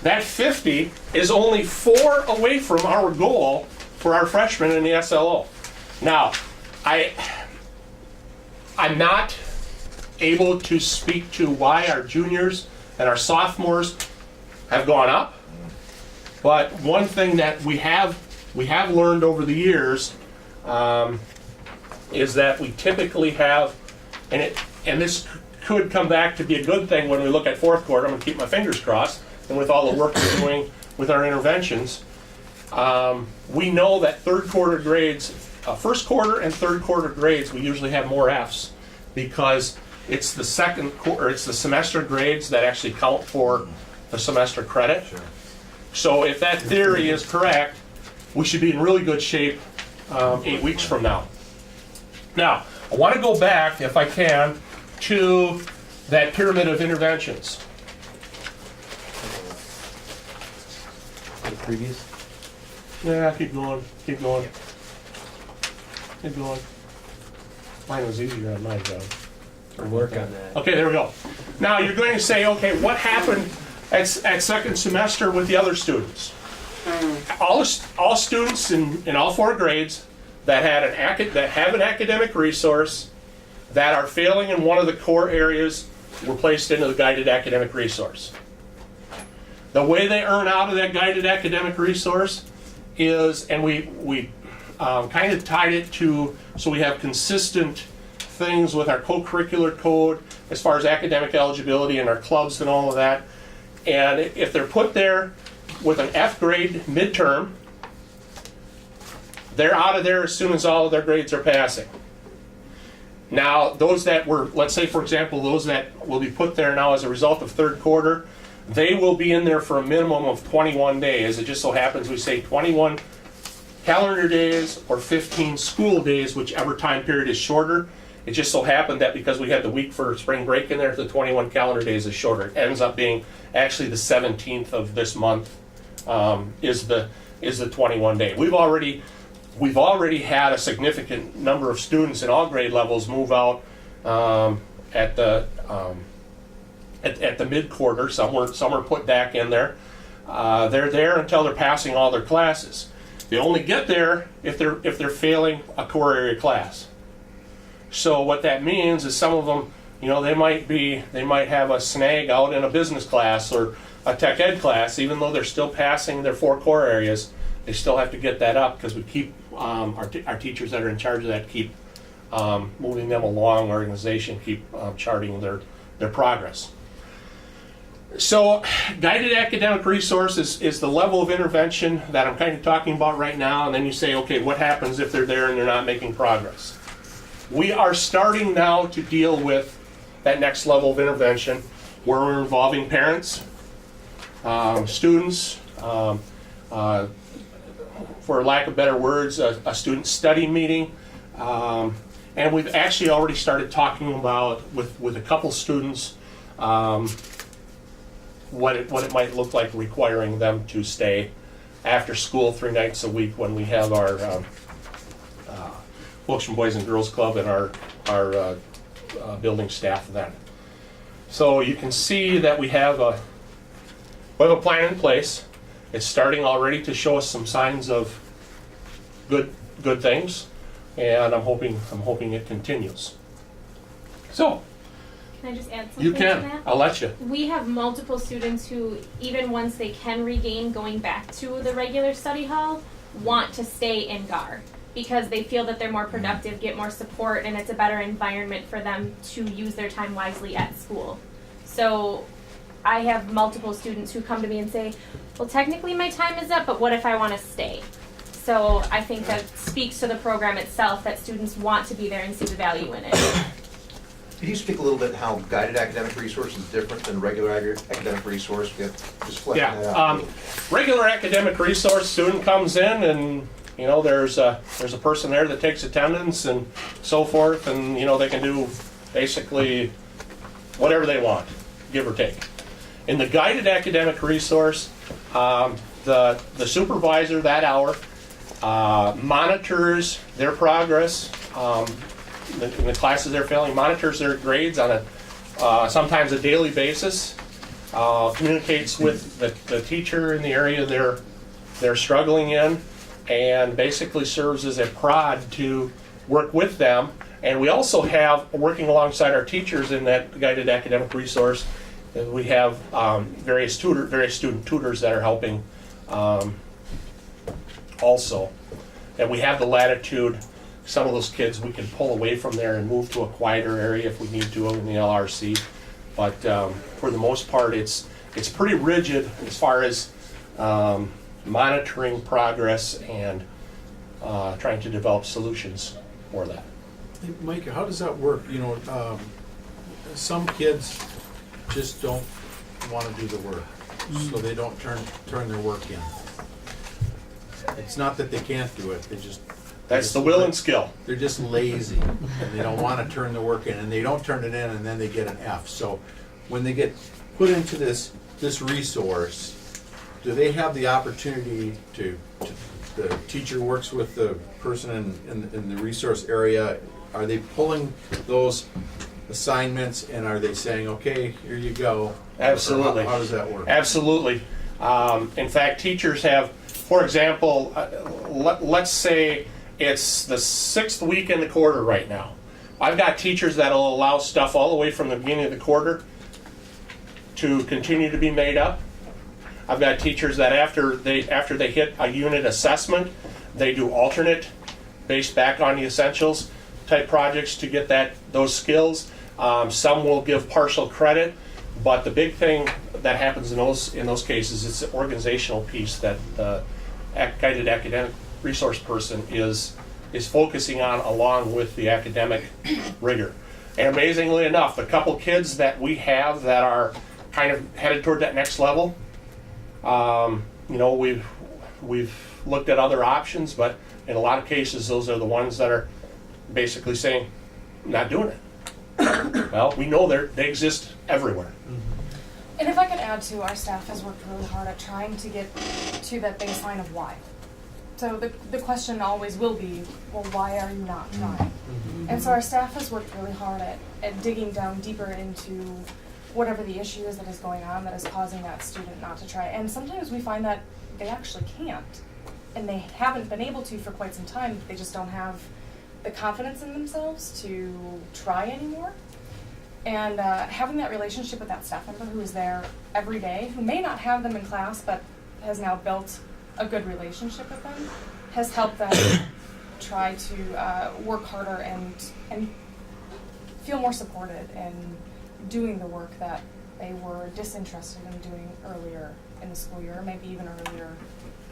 Speaker 9: That 50 is only 4 away from our goal for our freshmen in the SLO. Now, I'm not able to speak to why our juniors and our sophomores have gone up, but one thing that we have learned over the years is that we typically have, and this could come back to be a good thing when we look at fourth quarter. I'm going to keep my fingers crossed, and with all the work we're doing with our interventions, we know that third quarter grades, first quarter and third quarter grades, we usually have more Fs because it's the it's the semester grades that actually count for the semester credit.
Speaker 6: Sure.
Speaker 9: So if that theory is correct, we should be in really good shape 8 weeks from now. Now, I want to go back, if I can, to that pyramid of interventions.
Speaker 10: The previous?
Speaker 9: Yeah, keep going, keep going. Keep going. Mine was easier on my job.
Speaker 10: We'll work on that.
Speaker 9: Okay, there we go. Now you're going to say, okay, what happened at second semester with the other students? All students in all 4 grades that have an academic resource that are failing in one of the core areas were placed into the guided academic resource. The way they earn out of that guided academic resource is, and we kind of tied it to, so we have consistent things with our co-curricular code as far as academic eligibility and our clubs and all of that. And if they're put there with an F grade midterm, they're out of there as soon as all of their grades are passing. Now, those that were, let's say for example, those that will be put there now as a result of third quarter, they will be in there for a minimum of 21 days. It just so happens we say 21 calendar days or 15 school days, whichever time period is shorter. It just so happened that because we had the week for spring break in there, the 21 calendar days is shorter. It ends up being actually the 17th of this month is the 21 day. We've already had a significant number of students in all grade levels move out at the mid quarter. Some were put back in there. They're there until they're passing all their classes. They only get there if they're failing a core area class. So what that means is some of them, they might have a snag out in a business class or a tech ed class, even though they're still passing their 4 core areas. They still have to get that up because we keep our teachers that are in charge of that keep moving them along. Our organization keep charting their progress. So guided academic resource is the level of intervention that I'm kind of talking about right now, and then you say, okay, what happens if they're there and they're not making progress? We are starting now to deal with that next level of intervention where we're involving parents, students, for lack of better words, a student study meeting. And we've actually already started talking about, with a couple students, what it might look like requiring them to stay after school 3 nights a week when we have our Wilkshire Boys and Girls Club and our building staff then. So you can see that we have a plan in place. It's starting already to show us some signs of good things, and I'm hoping it continues. So
Speaker 14: can I just add something
Speaker 9: you
Speaker 14: to
Speaker 9: can.
Speaker 14: that?
Speaker 9: I'll let you.
Speaker 14: We have multiple students who, even once they can regain going back to the regular study hall, want to stay in GAR because they feel that they're more productive, get more support, and it's a better environment for them to use their time wisely at school. So I have multiple students who come to me and say, well, technically my time is up, but what if I want to stay? So I think that speaks to the program itself, that students want to be there and see the value in it.
Speaker 12: Can you speak a little bit how guided academic resource is different than regular academic resource? We have just flesh that out.
Speaker 9: Regular academic resource, student comes in and there's a person there that takes attendance and so forth, and they can do basically whatever they want, give or take. In the guided academic resource, the supervisor that hour monitors their progress, in the classes they're failing, monitors their grades on a sometimes a daily basis, communicates with the teacher in the area they're struggling in, and basically serves as a prod to work with them. And we also have, working alongside our teachers in that guided academic resource, we have various student tutors that are helping also. And we have the latitude, some of those kids we can pull away from there and move to a quieter area if we need to in the LRC. But for the most part, it's pretty rigid as far as monitoring progress and trying to develop solutions for that.
Speaker 1: Hey, Mike, how does that work? You know, some kids just don't want to do the work, so they don't turn their work in. It's not that they can't do it;
Speaker 9: That's the will and skill.
Speaker 1: They're just lazy, and they don't want to turn the work in, and they don't turn it in, and then they get an F. So, when they get put into this resource, do they have the opportunity to the teacher works with the person in the resource area? Are they pulling those assignments, and are they saying, okay, here you go?
Speaker 9: Absolutely.
Speaker 1: How does that work?
Speaker 9: Absolutely. In fact, teachers have, for example, let's say it's the 6th week in the quarter right now. I've got teachers that will allow stuff all the way from the beginning of the quarter to continue to be made up. I've got teachers that after they hit a unit assessment, they do alternate, based back on the essentials type projects to get those skills. Some will give partial credit, but the big thing that happens in those cases is the organizational piece that the guided academic resource person is focusing on along with the academic rigor. And amazingly enough, the couple kids that we have that are kind of headed toward that next level, you know, we've looked at other options, but in a lot of cases, those are the ones that are basically saying, not doing it. Well, we know they exist everywhere.
Speaker 15: And if I could add to, our staff has worked really hard at trying to get to that baseline of why. So the question always will be, well, why are you not trying? And so our staff has worked really hard at digging down deeper into whatever the issue is that is going on that is causing that student not to try. And sometimes we find that they actually can't. And they haven't been able to for quite some time. They just don't have the confidence in themselves to try anymore. And having that relationship with that staff member who is there every day, who may not have them in class, but has now built a good relationship with them, has helped them try to work harder and feel more supported in doing the work that they were disinterested in doing earlier in the school year, maybe even earlier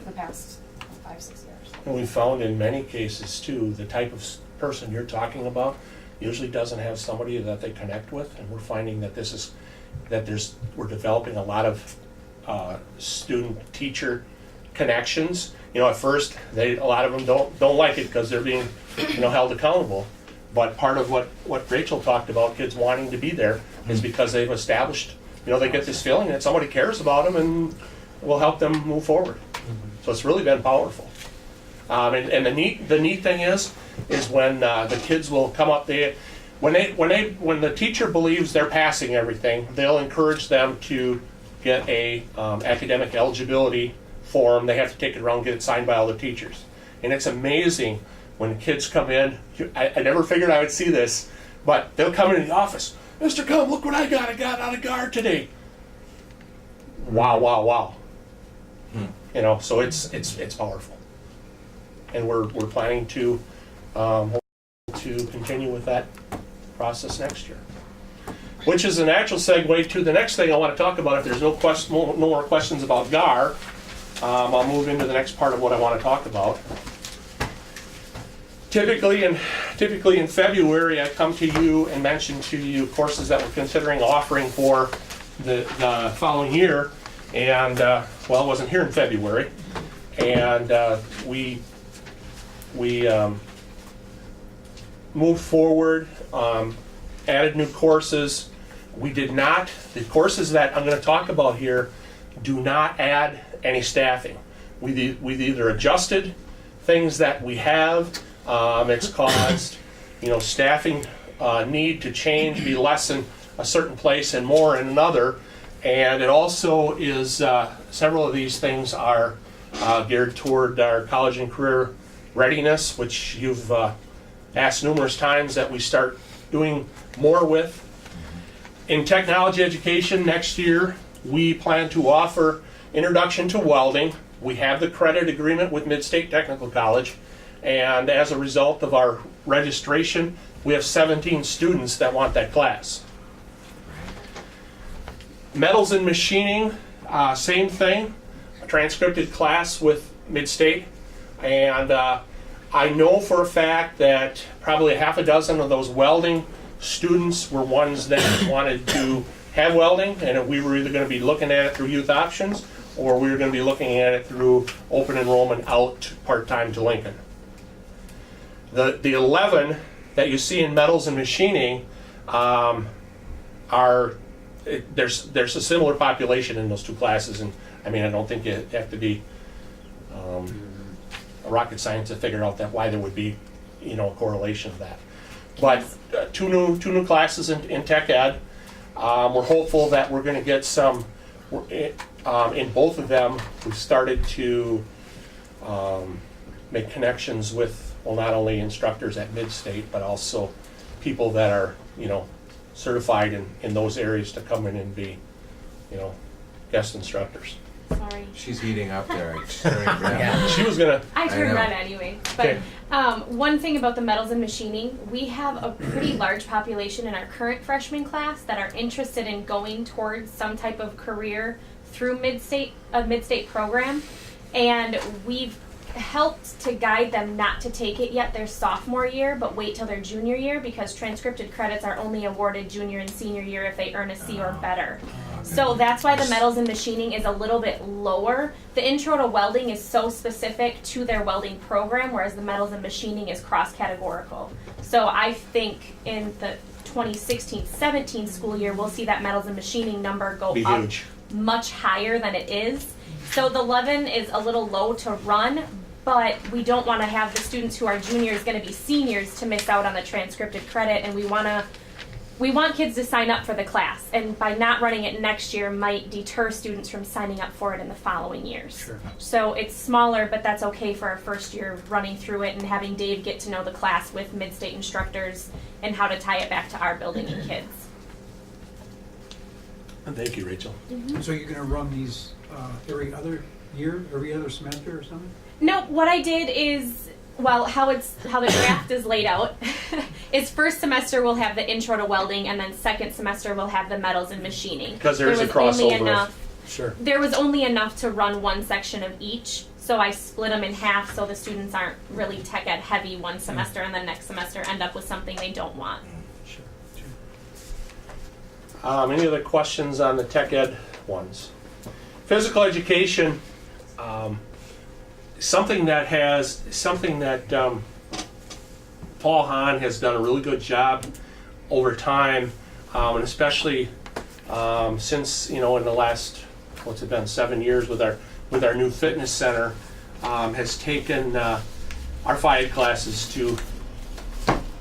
Speaker 15: the past 5-6 years.
Speaker 9: And we found in many cases too, the type of person you're talking about usually doesn't have somebody that they connect with, and we're finding that we're developing a lot of student-teacher connections. You know, at first a lot of them don't like it because they're being held accountable. But part of what Rachel talked about, kids wanting to be there, is because they've established, they get this feeling that somebody cares about them and will help them move forward. So it's really been powerful. And the neat thing is when the kids will come up there, when the teacher believes they're passing everything, they'll encourage them to get a academic eligibility form. They have to take it around and get it signed by all the teachers. And it's amazing when kids come in. I never figured I would see this, but they'll come into the office. Mr. Cum, look what I got. I got out of guard today. Wow, wow, wow. So it's powerful. And we're planning to continue with that process next year. Which is a natural segue to the next thing I want to talk about. If there's no more questions about GAR, I'll move into the next part of what I want to talk about. Typically in February, I come to you and mention to you courses that we're considering offering for the following year. And I wasn't here in February, and we moved forward, added new courses. The courses that I'm going to talk about here do not add any staffing. We've either adjusted things that we have. It's caused staffing need to change, be less in a certain place and more in another. And it also is, several of these things are geared toward our college and career readiness, which you've asked numerous times that we start doing more with. In technology education next year, we plan to offer introduction to welding. We have the credit agreement with Mid-State Technical College, and as a result of our registration, we have 17 students that want that class. Metals and machining, same thing, a transcripted class with Mid-State, and I know for a fact that probably a half a dozen of those welding students were ones that wanted to have welding, and we were either going to be looking at it through youth options or we were going to be looking at it through open enrollment out part-time to Lincoln. The 11 that you see in metals and machining there's a similar population in those two classes, and I mean I don't think you have to be a rocket science to figure out that why there would be a correlation of that. But two new classes in tech ed. We're hopeful that we're going to get some. In both of them, we've started to make connections with not only instructors at Mid-State, but also people that are certified in those areas to come in and be guest instructors.
Speaker 14: Sorry.
Speaker 6: She's heating up there.
Speaker 9: She was gonna.
Speaker 14: I turned red anyway. But
Speaker 9: Okay.
Speaker 14: one thing about the metals and machining, we have a pretty large population in our current freshman class that are interested in going towards some type of career through a Mid-State program, and we've helped to guide them not to take it yet their sophomore year, but wait till their junior year, because transcripted credits are only awarded junior and senior year if they earn a C or better. So that's why the metals and machining is a little bit lower. The intro to welding is so specific to their welding program, whereas the metals and machining is cross-categorical. So I think in the 2016-17 school year, we'll see that metals and machining number go
Speaker 9: Be
Speaker 14: up
Speaker 9: huge.
Speaker 14: much higher than it is. So the 11 is a little low to run, but we don't want to have the students who are juniors going to be seniors to miss out on the transcripted credit, and we want kids to sign up for the class, and by not running it next year might deter students from signing up for it in the following years.
Speaker 2: Sure.
Speaker 14: So it's smaller, but that's okay for our first year running through it and having Dave get to know the class with Mid-State instructors and how to tie it back to our building and kids.
Speaker 9: Thank you, Rachel.
Speaker 2: So you're gonna run these every other year, every other semester or something?
Speaker 14: No, what I did is, well, how the draft is laid out is first semester we'll have the intro to welding, and then second semester we'll have the metals and machining.
Speaker 9: Because there's a
Speaker 14: There was only
Speaker 9: crossover.
Speaker 14: enough.
Speaker 9: Sure.
Speaker 14: There was only enough to run one section of each, so I split them in half so the students aren't really tech ed heavy one semester and then next semester end up with something they don't want.
Speaker 9: Sure. Any other questions on the tech ed ones? Physical education, something that Paul Hahn has done a really good job over time, and especially since in the last 7 years with our new fitness center, has taken our Phi Ed classes to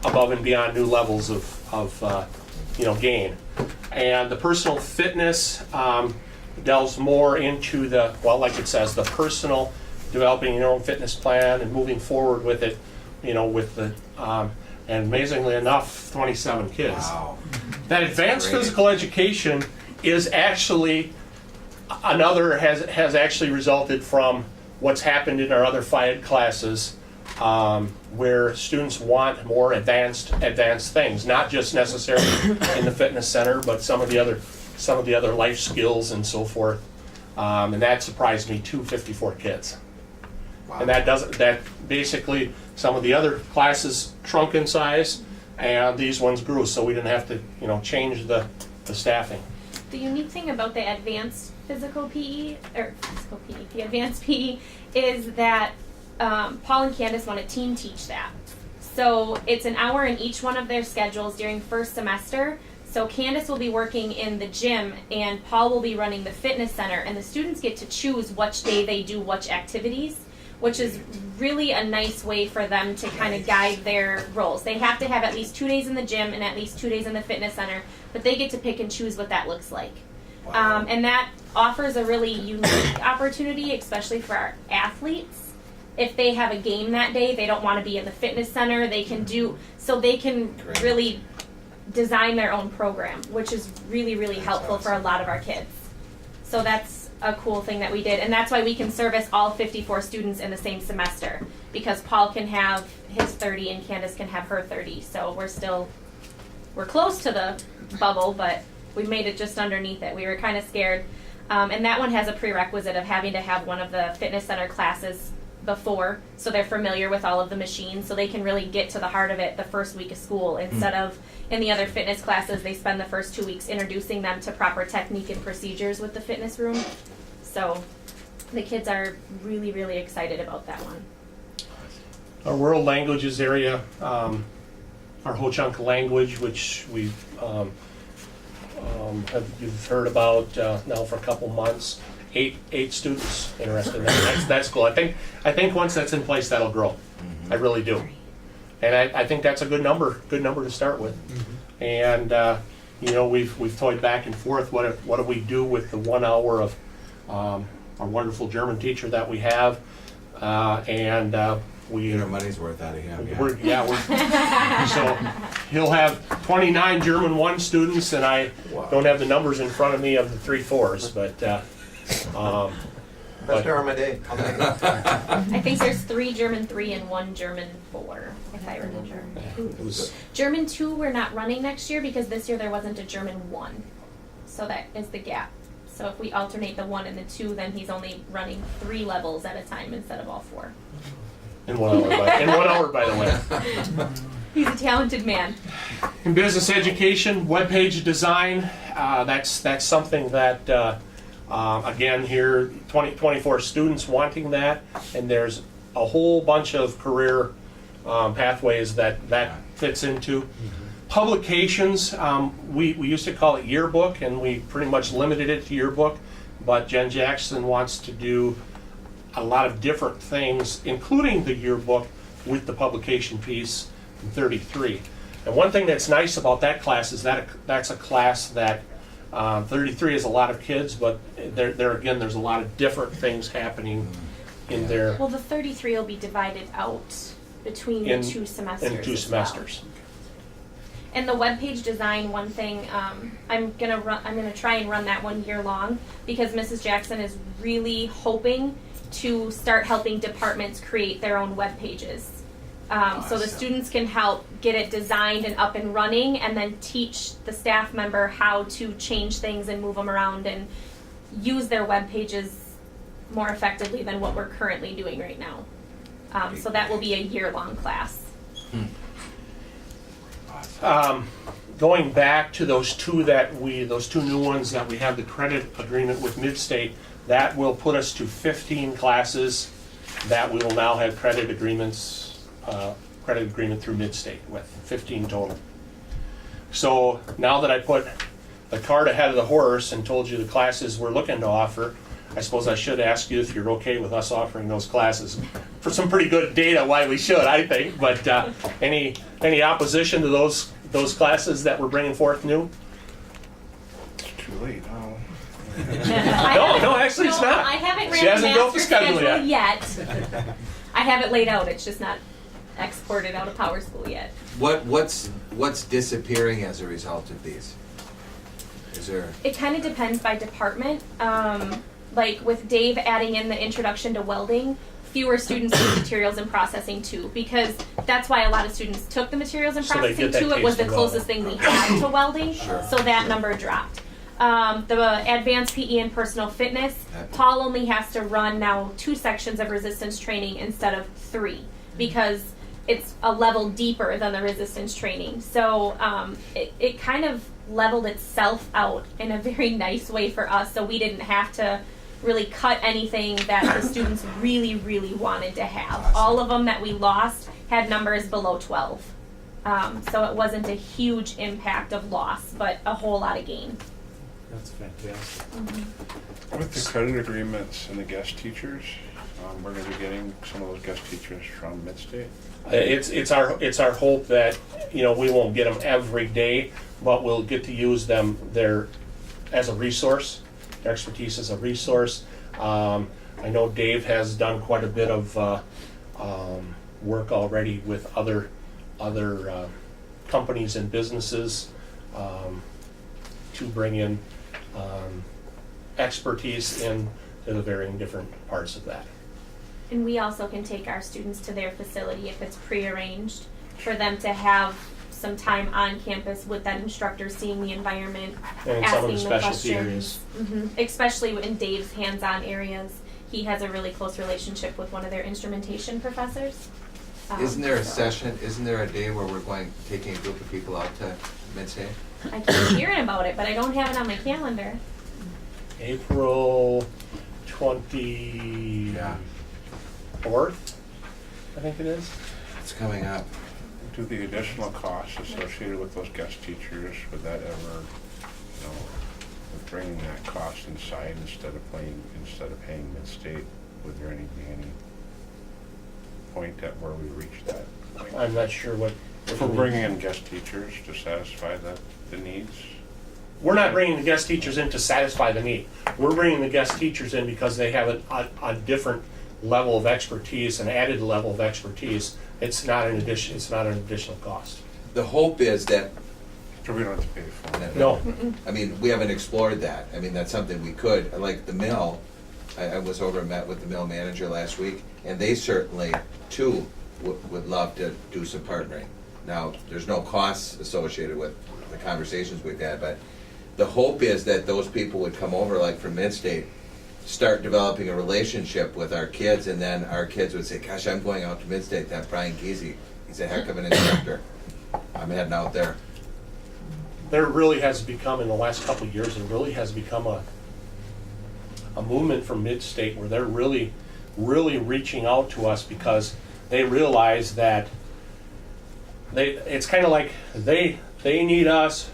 Speaker 9: above and beyond new levels of gain. And the personal fitness delves more into like it says, the personal, developing your own fitness plan and moving forward with it, and amazingly enough, 27 kids.
Speaker 6: Wow.
Speaker 9: That advanced
Speaker 6: Great.
Speaker 9: physical education is actually has actually resulted from what's happened in our other Phi Ed classes, where students want more advanced things, not just necessarily in the fitness center, but some of the other life skills and so forth. And that surprised me too, 54 kids.
Speaker 6: Wow.
Speaker 9: And that basically some of the other classes shrunk in size, and these ones grew, so we didn't have to change the staffing.
Speaker 14: The unique thing about the advanced the advanced PE is that Paul and Candace want to team teach that. So it's an hour in each one of their schedules during first semester. So Candace will be working in the gym and Paul will be running the fitness center, and the students get to choose which day they do which activities. which is really a nice way for them to kind of guide their roles. They have to have at least 2 days in the gym and at least 2 days in the fitness center, but they get to pick and choose what that looks like. And that offers a really unique opportunity, especially for our athletes. If they have a game that day, they don't want to be in the fitness center, they can really design their own program, which is really, really helpful for a lot of our kids. So that's a cool thing that we did, and that's why we can service all 54 students in the same semester, because Paul can have his 30 and Candace can have her 30. So we're close to the bubble, but we made it just underneath it. We were kind of scared. And that one has a prerequisite of having to have one of the fitness center classes before, so they're familiar with all of the machines, so they can really get to the heart of it the first week of school, instead of in the other fitness classes they spend the first 2 weeks introducing them to proper technique and procedures with the fitness room. So the kids are really, really excited about that one.
Speaker 9: Our world languages area, our whole chunk of language, which we've you've heard about now for a couple months. Eight students interested in that. That's cool. I think once that's in place, that'll grow. I really do, and I think that's a good number to start with. And we've toyed back and forth. What do we do with the 1 hour of our wonderful German teacher that we have? We
Speaker 6: get our money's worth out of him.
Speaker 9: So he'll have 29 German 1 students, and I don't have the numbers in front of me of the 3 4s, but.
Speaker 12: Best hour of my day. I'll take it.
Speaker 14: I think there's 3 German 3 and 1 German 4, if I remember. German 2 we're not running next year because this year there wasn't a German 1. So that is the gap. So if we alternate the 1 and the 2, then he's only running 3 levels at a time instead of all 4.
Speaker 9: In 1 hour, by the way.
Speaker 14: He's a talented man.
Speaker 9: In business education, webpage design, that's something that again here, 24 students wanting that, and there's a whole bunch of career pathways that fits into. Publications, we used to call it yearbook, and we pretty much limited it to yearbook, but Jen Jackson wants to do a lot of different things, including the yearbook with the publication piece in 33. And one thing that's nice about that class is that that's a class that 33 is a lot of kids, but there again, there's a lot of different things happening in there.
Speaker 14: Well, the 33 will be divided out between the 2 semesters.
Speaker 9: In 2 semesters.
Speaker 14: Well. And the webpage design, one thing I'm gonna try and run that 1 year long, because Mrs. Jackson is really hoping to start helping departments create their own web pages. So the students can help get it designed and up and running, and then teach the staff member how to change things and move them around and use their web pages more effectively than what we're currently doing right now. So that will be a year-long class.
Speaker 9: Going back to those two new ones that we have the credit agreement with Midstate, that will put us to 15 classes that we will now have credit agreement through Midstate with 15 total. So now that I put the cart ahead of the horse and told you the classes we're looking to offer, I suppose I should ask you if you're okay with us offering those classes for some pretty good data why we should, I think. But any opposition to those classes that we're bringing forth new?
Speaker 3: It's too late now.
Speaker 9: No, actually it's not.
Speaker 14: I haven't
Speaker 9: She
Speaker 14: ran the
Speaker 9: hasn't built
Speaker 14: master
Speaker 9: the schedule
Speaker 14: schedule
Speaker 9: yet.
Speaker 14: yet. I have it laid out. It's just not exported out of Power School yet.
Speaker 6: What's disappearing as a result of these? Is there?
Speaker 14: It kind of depends by department. Like with Dave adding in the introduction to welding, fewer students do materials and processing too, because that's why a lot of students took the materials and
Speaker 9: So they
Speaker 14: processing
Speaker 9: get that
Speaker 14: too. It was
Speaker 9: taste
Speaker 14: the
Speaker 9: of
Speaker 14: closest thing we had to welding,
Speaker 6: Sure.
Speaker 14: so that number dropped. The advanced PE and personal fitness, Paul only has to run now 2 sections of resistance training instead of 3, because it's a level deeper than the resistance training. So it kind of leveled itself out in a very nice way for us, so we didn't have to really cut anything that the students really, really wanted to have.
Speaker 6: Awesome.
Speaker 14: All of them that we lost had numbers below 12. So it wasn't a huge impact of loss, but a whole lot of gain.
Speaker 10: That's fantastic.
Speaker 3: With the credit agreements and the guest teachers, we're going to be getting in some of those guest teachers from Mid-State?
Speaker 9: It's our hope that, you know, we won't get them every day, but we'll get to use them there as a resource, their expertise as a resource. I know Dave has done quite a bit of work already with other companies and businesses to bring in expertise in the varying different parts of that.
Speaker 14: And we also can take our students to their facility if it's prearranged for them to have some time on campus with that instructor, seeing the environment,
Speaker 9: And
Speaker 14: asking
Speaker 9: some of the
Speaker 14: the
Speaker 9: specialty
Speaker 14: questions.
Speaker 9: areas.
Speaker 14: Especially in Dave's hands-on areas, he has a really close relationship with one of their instrumentation professors.
Speaker 6: Isn't there a
Speaker 14: So
Speaker 6: session, isn't there a day where we're taking a group of people out to Mid-State?
Speaker 14: I keep hearing about it, but I don't have it on my calendar.
Speaker 9: April 24th, I think it is.
Speaker 6: It's coming up.
Speaker 3: Do the additional costs associated with those guest teachers, would that ever, with bringing that cost inside instead of paying Mid-State, would there be any point at where we reach that point?
Speaker 9: I'm not sure what.
Speaker 3: For bringing in guest teachers to satisfy the needs?
Speaker 9: We're not bringing the guest teachers in to satisfy the need. We're bringing the guest teachers in because they have a different level of expertise, an added level of expertise. It's not an additional cost.
Speaker 6: The hope is that.
Speaker 3: So we don't have to pay for it?
Speaker 9: No.
Speaker 6: I mean, we haven't explored that. I mean, that's something we could, like the mill, I was over and met with the mill manager last week, and they certainly, too, would love to do some partnering. Now, there's no costs associated with the conversations we've had, but the hope is that those people would come over, like from Mid-State, start developing a relationship with our kids, and then our kids would say, gosh, I'm going out to Mid-State, that Brian Giese, he's a heck of an instructor. I'm heading out there.
Speaker 9: There really has become, in the last couple of years, there really has become a movement from Mid-State where they're really reaching out to us because they realize that it's kind of like they need us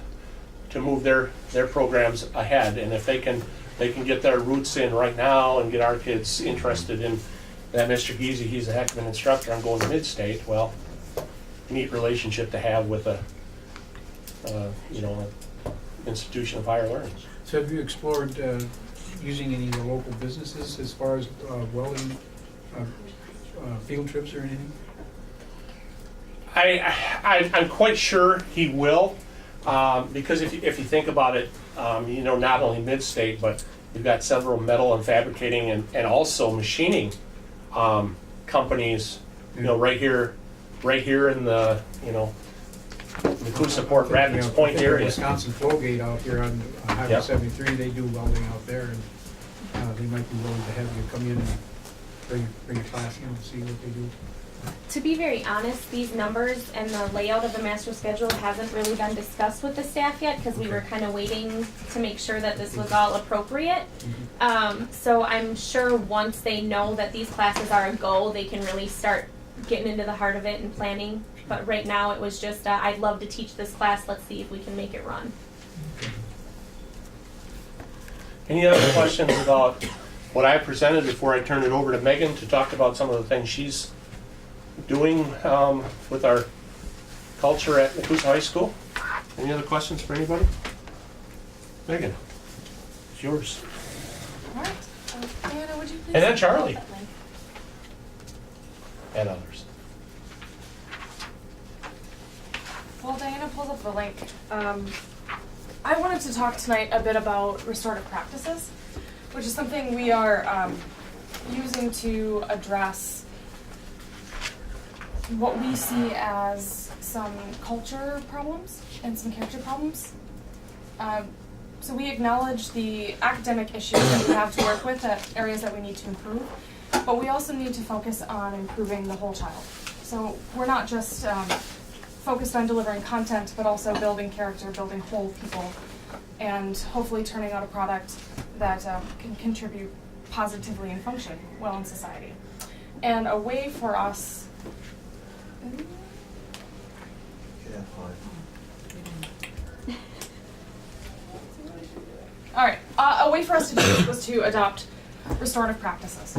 Speaker 9: to move their programs ahead, and if they can get their roots in right now and get our kids interested in that Mr. Giese, he's a heck of an instructor, I'm going to Mid-State, well, neat relationship to have with an institution of higher learning.
Speaker 2: So have you explored using any of the local businesses as far as welding field trips or anything?
Speaker 9: I'm quite sure he will, because if you think about it, not only Mid-State, but you've got several metal and fabricating and also machining companies, right here in the Nekoosa, Port Rapids, Point area.
Speaker 2: Wisconsin Tollgate out here on Highway
Speaker 9: Yep.
Speaker 2: 73, they do welding out there, and they might be willing to have you come in and bring a class in and see what they do.
Speaker 14: To be very honest, these numbers and the layout of the master schedule hasn't really been discussed with the staff yet because we were kind of waiting to make sure that this was all appropriate. So I'm sure once they know that these classes are a go, they can really start getting into the heart of it and planning. But right now it was just, I'd love to teach this class, let's see if we can make it run.
Speaker 9: Any other questions about what I presented before I turn it over to Megan to talk about some of the things she's doing with our culture at Nekoosa High School? Any other questions for anybody? Megan, it's yours.
Speaker 15: All right. Diana, would you please?
Speaker 9: And then Charlie. And others.
Speaker 15: While Diana pulls up the link, I wanted to talk tonight a bit about restorative practices, which is something we are using to address what we see as some culture problems and some character problems. So we acknowledge the academic issues that we have to work with, areas that we need to improve, but we also need to focus on improving the whole child. So we're not just focused on delivering content, but also building character, building whole people, and hopefully turning out a product that can contribute positively and function well in society. And a way for us All right. A way for us to do this was to adopt restorative practices.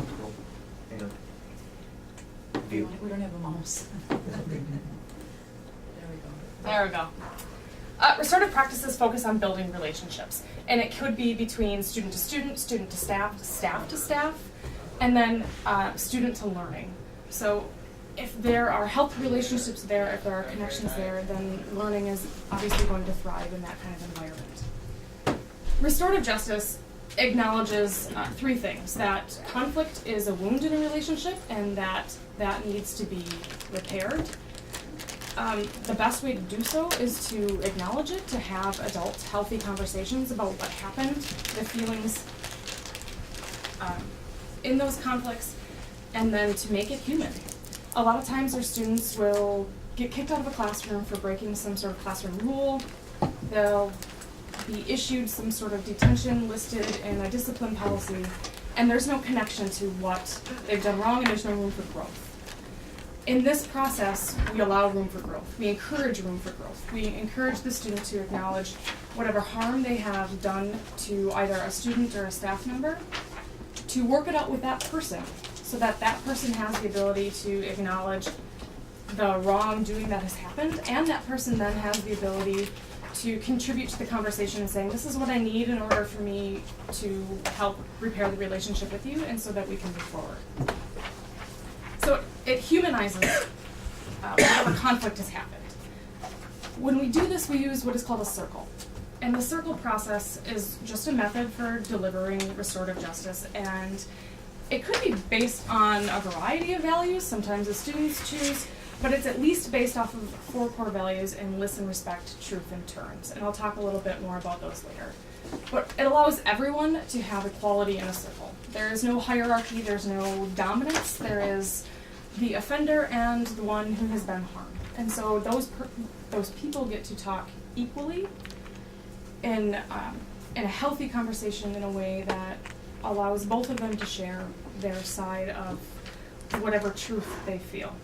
Speaker 12: you.
Speaker 5: We don't have a mouse. There we go.
Speaker 15: There we go. Restorative practices focus on building relationships, and it could be between student to student, student to staff, staff to staff, and then student to learning. So if there are healthy relationships there, if there are connections there, then learning is obviously going to thrive in that kind of environment. Restorative justice acknowledges three things: that conflict is a wound in a relationship and that needs to be repaired. The best way to do so is to acknowledge it, to have adult, healthy conversations about what happened, the feelings in those conflicts, and then to make it human. A lot of times our students will get kicked out of a classroom for breaking some sort of classroom rule. They'll be issued some sort of detention listed in a discipline policy, and there's no connection to what they've done wrong, and there's no room for growth. In this process, we allow room for growth. We encourage room for growth. We encourage the student to acknowledge whatever harm they have done to either a student or a staff member, to work it out with that person, so that that person has the ability to acknowledge the wrongdoing that has happened, and that person then has the ability to contribute to the conversation and saying, this is what I need in order for me to help repair the relationship with you, and so that we can move forward. So it humanizes whatever conflict has happened. When we do this, we use what is called a circle. And the circle process is just a method for delivering restorative justice, and it could be based on a variety of values. Sometimes the students choose, but it's at least based off of 4 core values in listen, respect, truth, and terms. And I'll talk a little bit more about those later. But it allows everyone to have equality in a circle. There is no hierarchy, there's no dominance, there is the offender and the one who has been harmed. And so those people get to talk equally in a healthy conversation, in a way that allows both of them to share their side of whatever truth they feel.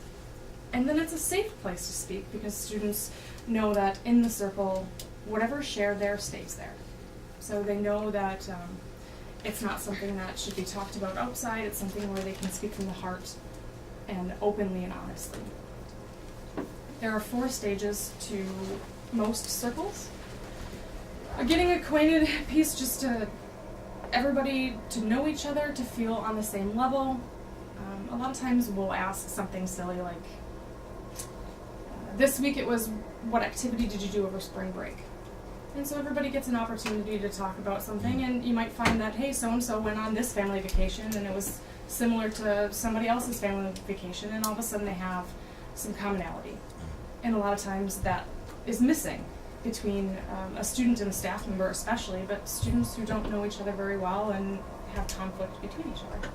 Speaker 15: And then it's a safe place to speak, because students know that in the circle, whatever's shared there stays there. So they know that it's not something that should be talked about outside, it's something where they can speak from the heart and openly and honestly. There are 4 stages to most circles. A getting acquainted piece, just to everybody to know each other, to feel on the same level. A lot of times we'll ask something silly like, this week it was, what activity did you do over spring break? And so everybody gets an opportunity to talk about something, and you might find that, hey, so-and-so went on this family vacation, and it was similar to somebody else's family vacation, and all of a sudden they have some commonality. And a lot of times that is missing between a student and a staff member especially, but students who don't know each other very well and have conflict between each other.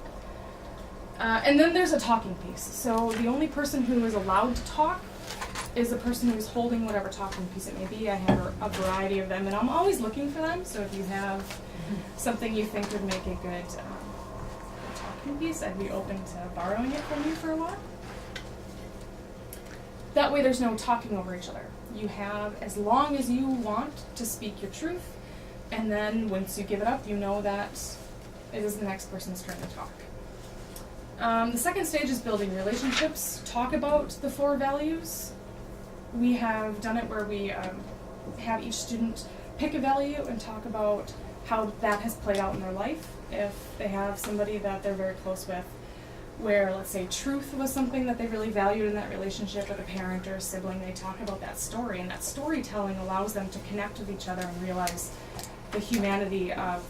Speaker 15: And then there's a talking piece. So the only person who is allowed to talk is the person who's holding whatever talking piece it may be. I have a variety of them, and I'm always looking for them, so if you have something you think would make a good talking piece, I'd be open to borrowing it from you for a while. That way there's no talking over each other. You have as long as you want to speak your truth, and then once you give it up, you know that it is the next person's turn to talk. The second stage is building relationships. Talk about the 4 values. We have done it where we have each student pick a value and talk about how that has played out in their life. If they have somebody that they're very close with, where, let's say, truth was something that they really valued in that relationship with a parent or a sibling, they talk about that story, and that storytelling allows them to connect with each other and realize the humanity of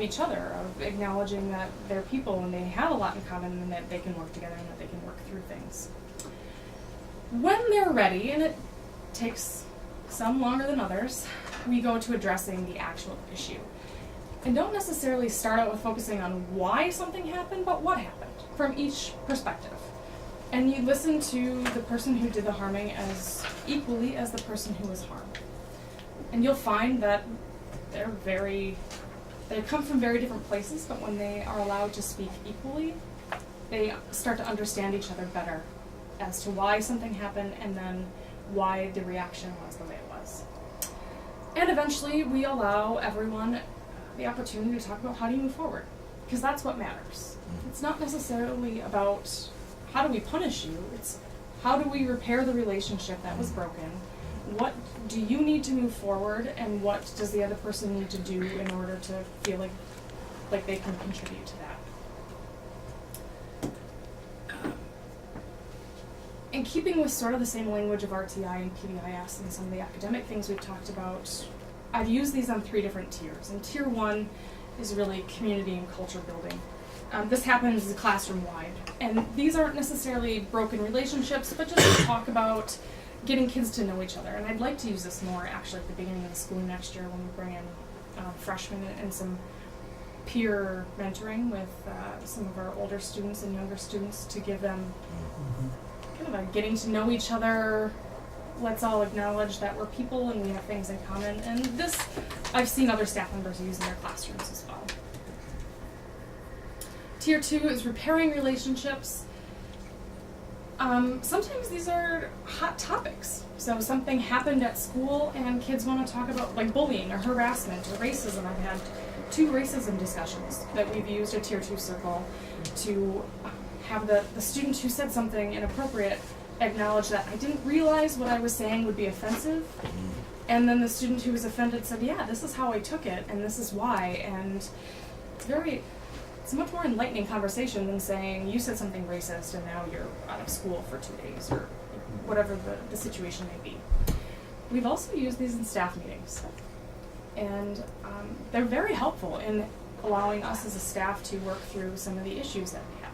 Speaker 15: each other, of acknowledging that they're people and they have a lot in common, and that they can work together and that they can work through things. When they're ready, and it takes some longer than others, we go to addressing the actual issue. And don't necessarily start out with focusing on why something happened, but what happened from each perspective. And you listen to the person who did the harming as equally as the person who was harmed. And you'll find that they come from very different places, but when they are allowed to speak equally, they start to understand each other better as to why something happened, and then why the reaction was the way it was. And eventually we allow everyone the opportunity to talk about how do you move forward, because that's what matters. It's not necessarily about how do we punish you? It's how do we repair the relationship that was broken? What do you need to move forward, and what does the other person need to do in order to feel like they can contribute to that? In keeping with sort of the same language of RTI and PBIS and some of the academic things we've talked about, I've used these on 3 different tiers. And tier 1 is really community and culture building. This happens classroom-wide. And these aren't necessarily broken relationships, but just to talk about getting kids to know each other. And I'd like to use this more actually at the beginning of the school next year when we bring in freshmen and some peer mentoring with some of our older students and younger students to give them kind of a getting to know each other. Let's all acknowledge that we're people and we have things in common. And this I've seen other staff members use in their classrooms as well. Tier 2 is repairing relationships. Sometimes these are hot topics. So something happened at school and kids want to talk about like bullying or harassment or racism. I've had 2 racism discussions that we've used a tier 2 circle to have the student who said something inappropriate acknowledge that I didn't realize what I was saying would be offensive. And then the student who was offended said, yeah, this is how I took it and this is why. And it's a much more enlightening conversation than saying you said something racist and now you're out of school for 2 days or whatever the situation may be. We've also used these in staff meetings. And they're very helpful in allowing us as a staff to work through some of the issues that we have.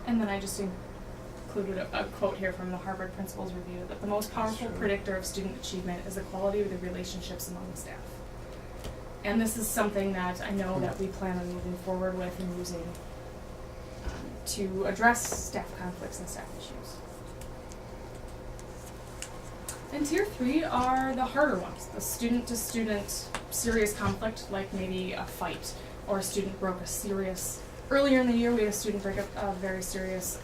Speaker 15: And then I just included a quote here from the Harvard Principals Review that the most powerful predictor of student achievement is the quality of the relationships among the staff. And this is something that I know that we plan on moving forward with and using to address staff conflicts and staff issues. And tier 3 are the harder ones, the student-to-student serious conflict, like maybe a fight or a student broke a serious. Earlier in the year, we had a student break a very serious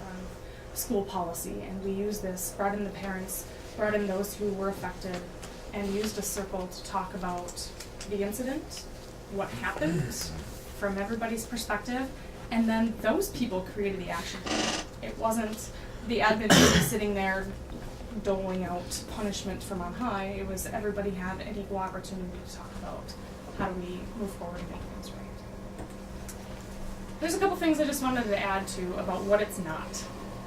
Speaker 15: school policy, and we used this, brought in the parents, brought in those who were affected, and used a circle to talk about the incident, what happened from everybody's perspective, and then those people created the action plan. It wasn't the admin sitting there doling out punishment from on high. It was everybody had an equal opportunity to talk about how do we move forward and make things right. There's a couple things I just wanted to add to about what it's not.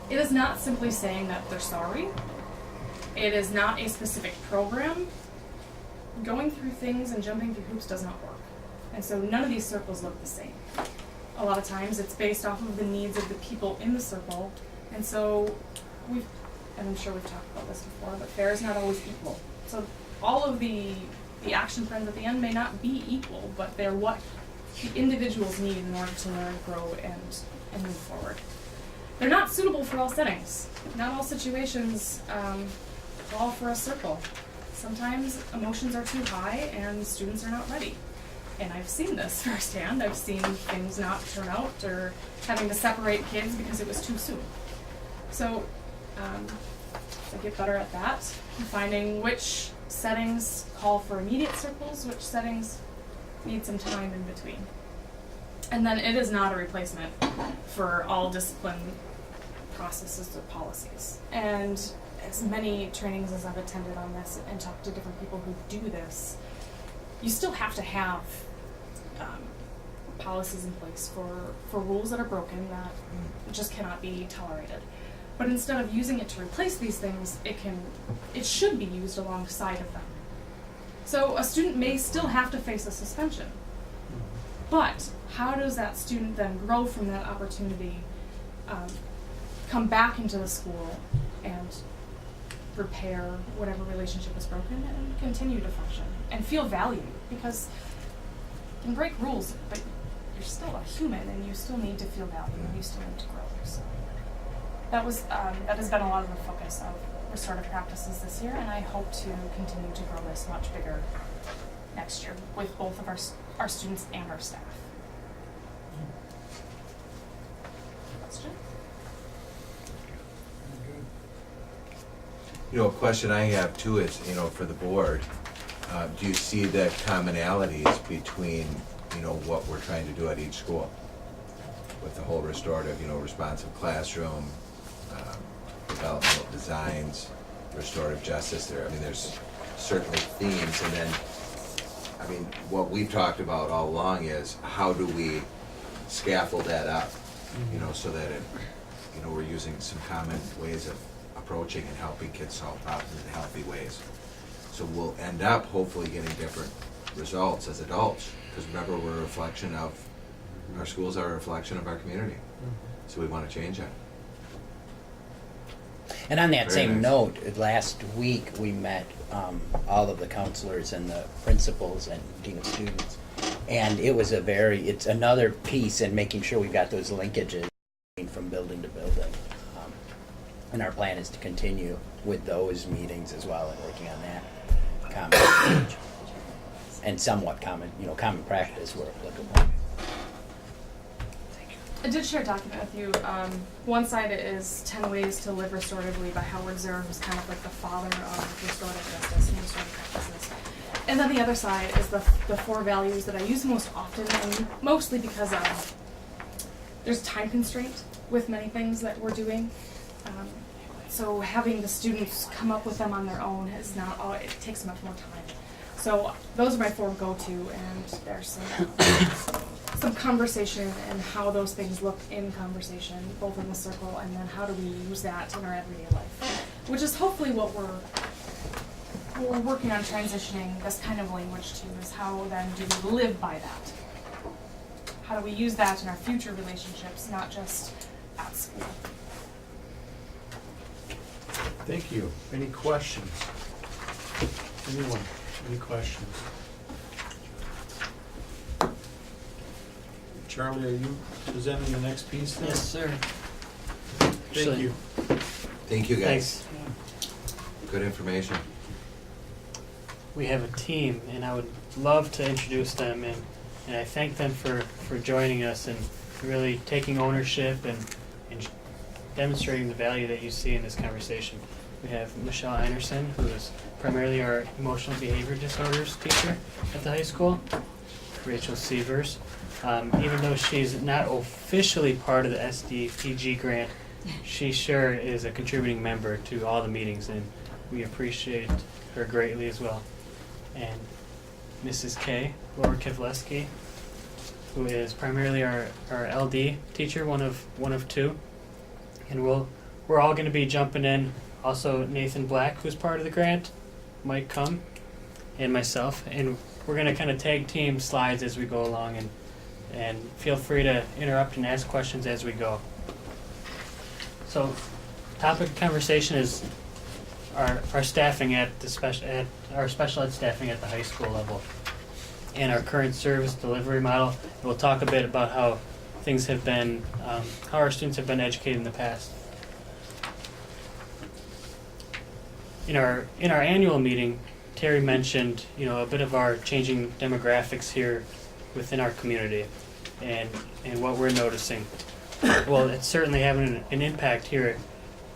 Speaker 15: It is not simply saying that they're sorry. It is not a specific program. Going through things and jumping through hoops does not work. And so none of these circles look the same. A lot of times it's based off of the needs of the people in the circle. And so and I'm sure we've talked about this before, but fair is not always equal. So all of the action plans at the end may not be equal, but they're what the individuals need in order to learn, grow, and move forward. They're not suitable for all settings. Not all situations call for a circle. Sometimes emotions are too high and students are not ready. And I've seen this firsthand. I've seen things not turn out or having to separate kids because it was too soon. So I get better at that, finding which settings call for immediate circles, which settings need some time in between. And then it is not a replacement for all discipline processes or policies. And as many trainings as I've attended on this and talked to different people who do this, you still have to have policies in place for rules that are broken that just cannot be tolerated. But instead of using it to replace these things, it should be used alongside of them. So a student may still have to face a suspension, but how does that student then grow from that opportunity, come back into the school and repair whatever relationship is broken and continue to function and feel valued? Because you can break rules, but you're still a human and you still need to feel valued and you still need to grow. So that has been a lot of the focus of restorative practices this year, and I hope to continue to grow this much bigger next year with both of our students and our staff. Question?
Speaker 6: A question I have too is, for the board, do you see the commonalities between, what we're trying to do at each school?
Speaker 16: with the whole restorative, responsive classroom, developmental designs, restorative justice there. I mean, there's certainly themes, and then, what we've talked about all along is how do we scaffold that up, so that we're using some common ways of approaching and helping kids solve problems in healthy ways. So we'll end up hopefully getting different results as adults, because remember, we're a reflection of, our schools are a reflection of our community. So we want to change that.
Speaker 11: And on that
Speaker 16: Very
Speaker 11: same
Speaker 16: nice.
Speaker 11: note, last week we met all of the counselors and the principals and dean of students, and it's another piece in making sure we've got those linkages from building to building. And our plan is to continue with those meetings as well and working on that common and somewhat common practice where applicable.
Speaker 15: I did share a document with you. One side is 10 Ways to Live Restoratively by Howard Zinn, who's kind of like the father of restorative justice and restorative practices. And then the other side is the 4 values that I use most often, and mostly because there's time constraint with many things that we're doing. So having the students come up with them on their own is not, it takes much more time. So those are my 4 go-to, and there's some conversation and how those things look in conversation, both in the circle, and then how do we use that in our everyday life, which is hopefully what we're working on transitioning this kind of language to, is how then do we live by that? How do we use that in our future relationships, not just at school?
Speaker 1: Thank you. Any questions? Anyone? Any questions? Charlie, are you presenting the next piece then?
Speaker 13: Yes, sir.
Speaker 1: Thank you.
Speaker 16: Thank you, guys.
Speaker 13: Thanks.
Speaker 16: Good information.
Speaker 13: We have a team, and I would love to introduce them, and I thank them for joining us and really taking ownership and demonstrating the value that you see in this conversation. We have Michelle Einerson, who is primarily our emotional behavior disorders teacher at the high school. Rachel Sievers, even though she's not officially part of the SDPG grant, she sure is a contributing member to all the meetings, and we appreciate her greatly as well. And Mrs. K, Laura Kivleski, who is primarily our LD teacher, one of 2, and we're all going to be jumping in. Also, Nathan Black, who's part of the grant, might come, and myself, and we're going to kind of tag team slides as we go along, and feel free to interrupt and ask questions as we go. So, topic of conversation is our staffing at our special ed staffing at the high school level, and our current service delivery model. And we'll talk a bit about how things have been, how our students have been educated in the past. In our annual meeting, Terry mentioned, a bit of our changing demographics here within our community, and what we're noticing. Well, it's certainly having an impact here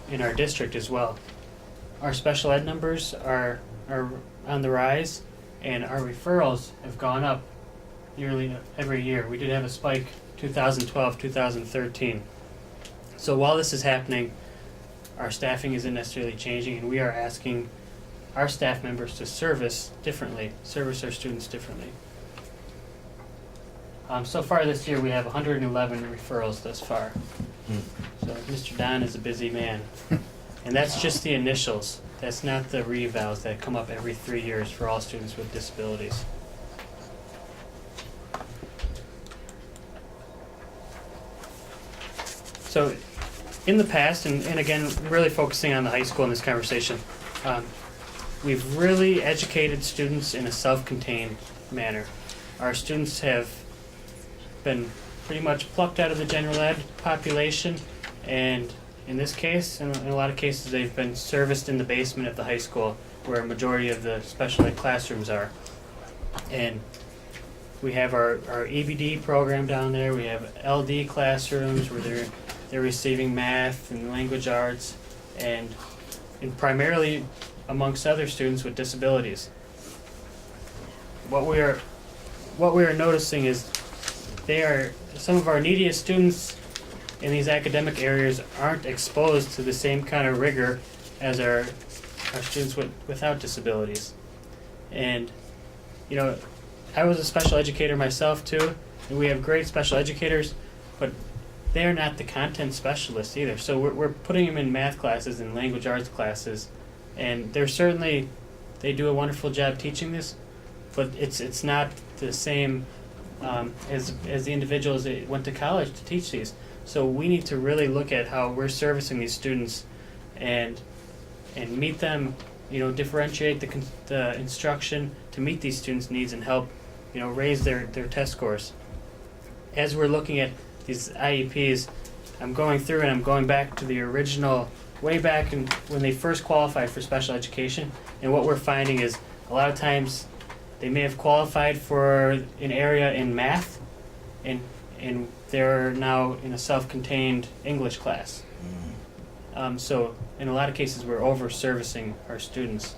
Speaker 13: in our district as well. Our special ed numbers are on the rise, and our referrals have gone up nearly every year. We did have a spike 2012, 2013. So while this is happening, our staffing isn't necessarily changing, and we are asking our staff members to service our students differently. So far this year, we have 111 referrals thus far. So Mr. Don is a busy man. And that's just the initials. That's not the revals that come up every 3 years for all students with disabilities. So in the past, and again, really focusing on the high school in this conversation, we've really educated students in a self-contained manner. Our students have been pretty much plucked out of the general ed population, and in this case, in a lot of cases, they've been serviced in the basement of the high school, where a majority of the special ed classrooms are. And we have our EBD program down there. We have LD classrooms where they're receiving math and language arts, and primarily amongst other students with disabilities. What we are noticing is some of our neediest students in these academic areas aren't exposed to the same kind of rigor as our students without disabilities. And, you know, I was a special educator myself too, and we have great special educators, but they're not the content specialists either. So we're putting them in math classes and language arts classes, and they do a wonderful job teaching this, but it's not the same as the individuals that went to college to teach these. So we need to really look at how we're servicing these students and meet them, you know, differentiate the instruction to meet these students' needs and help, you know, raise their test scores. As we're looking at these IEPs, I'm going through and I'm going back to the original, way back when they first qualified for special education, and what we're finding is a lot of times they may have qualified for an area in math, and they're now in a self-contained English class. So in a lot of cases we're over-servicing our students.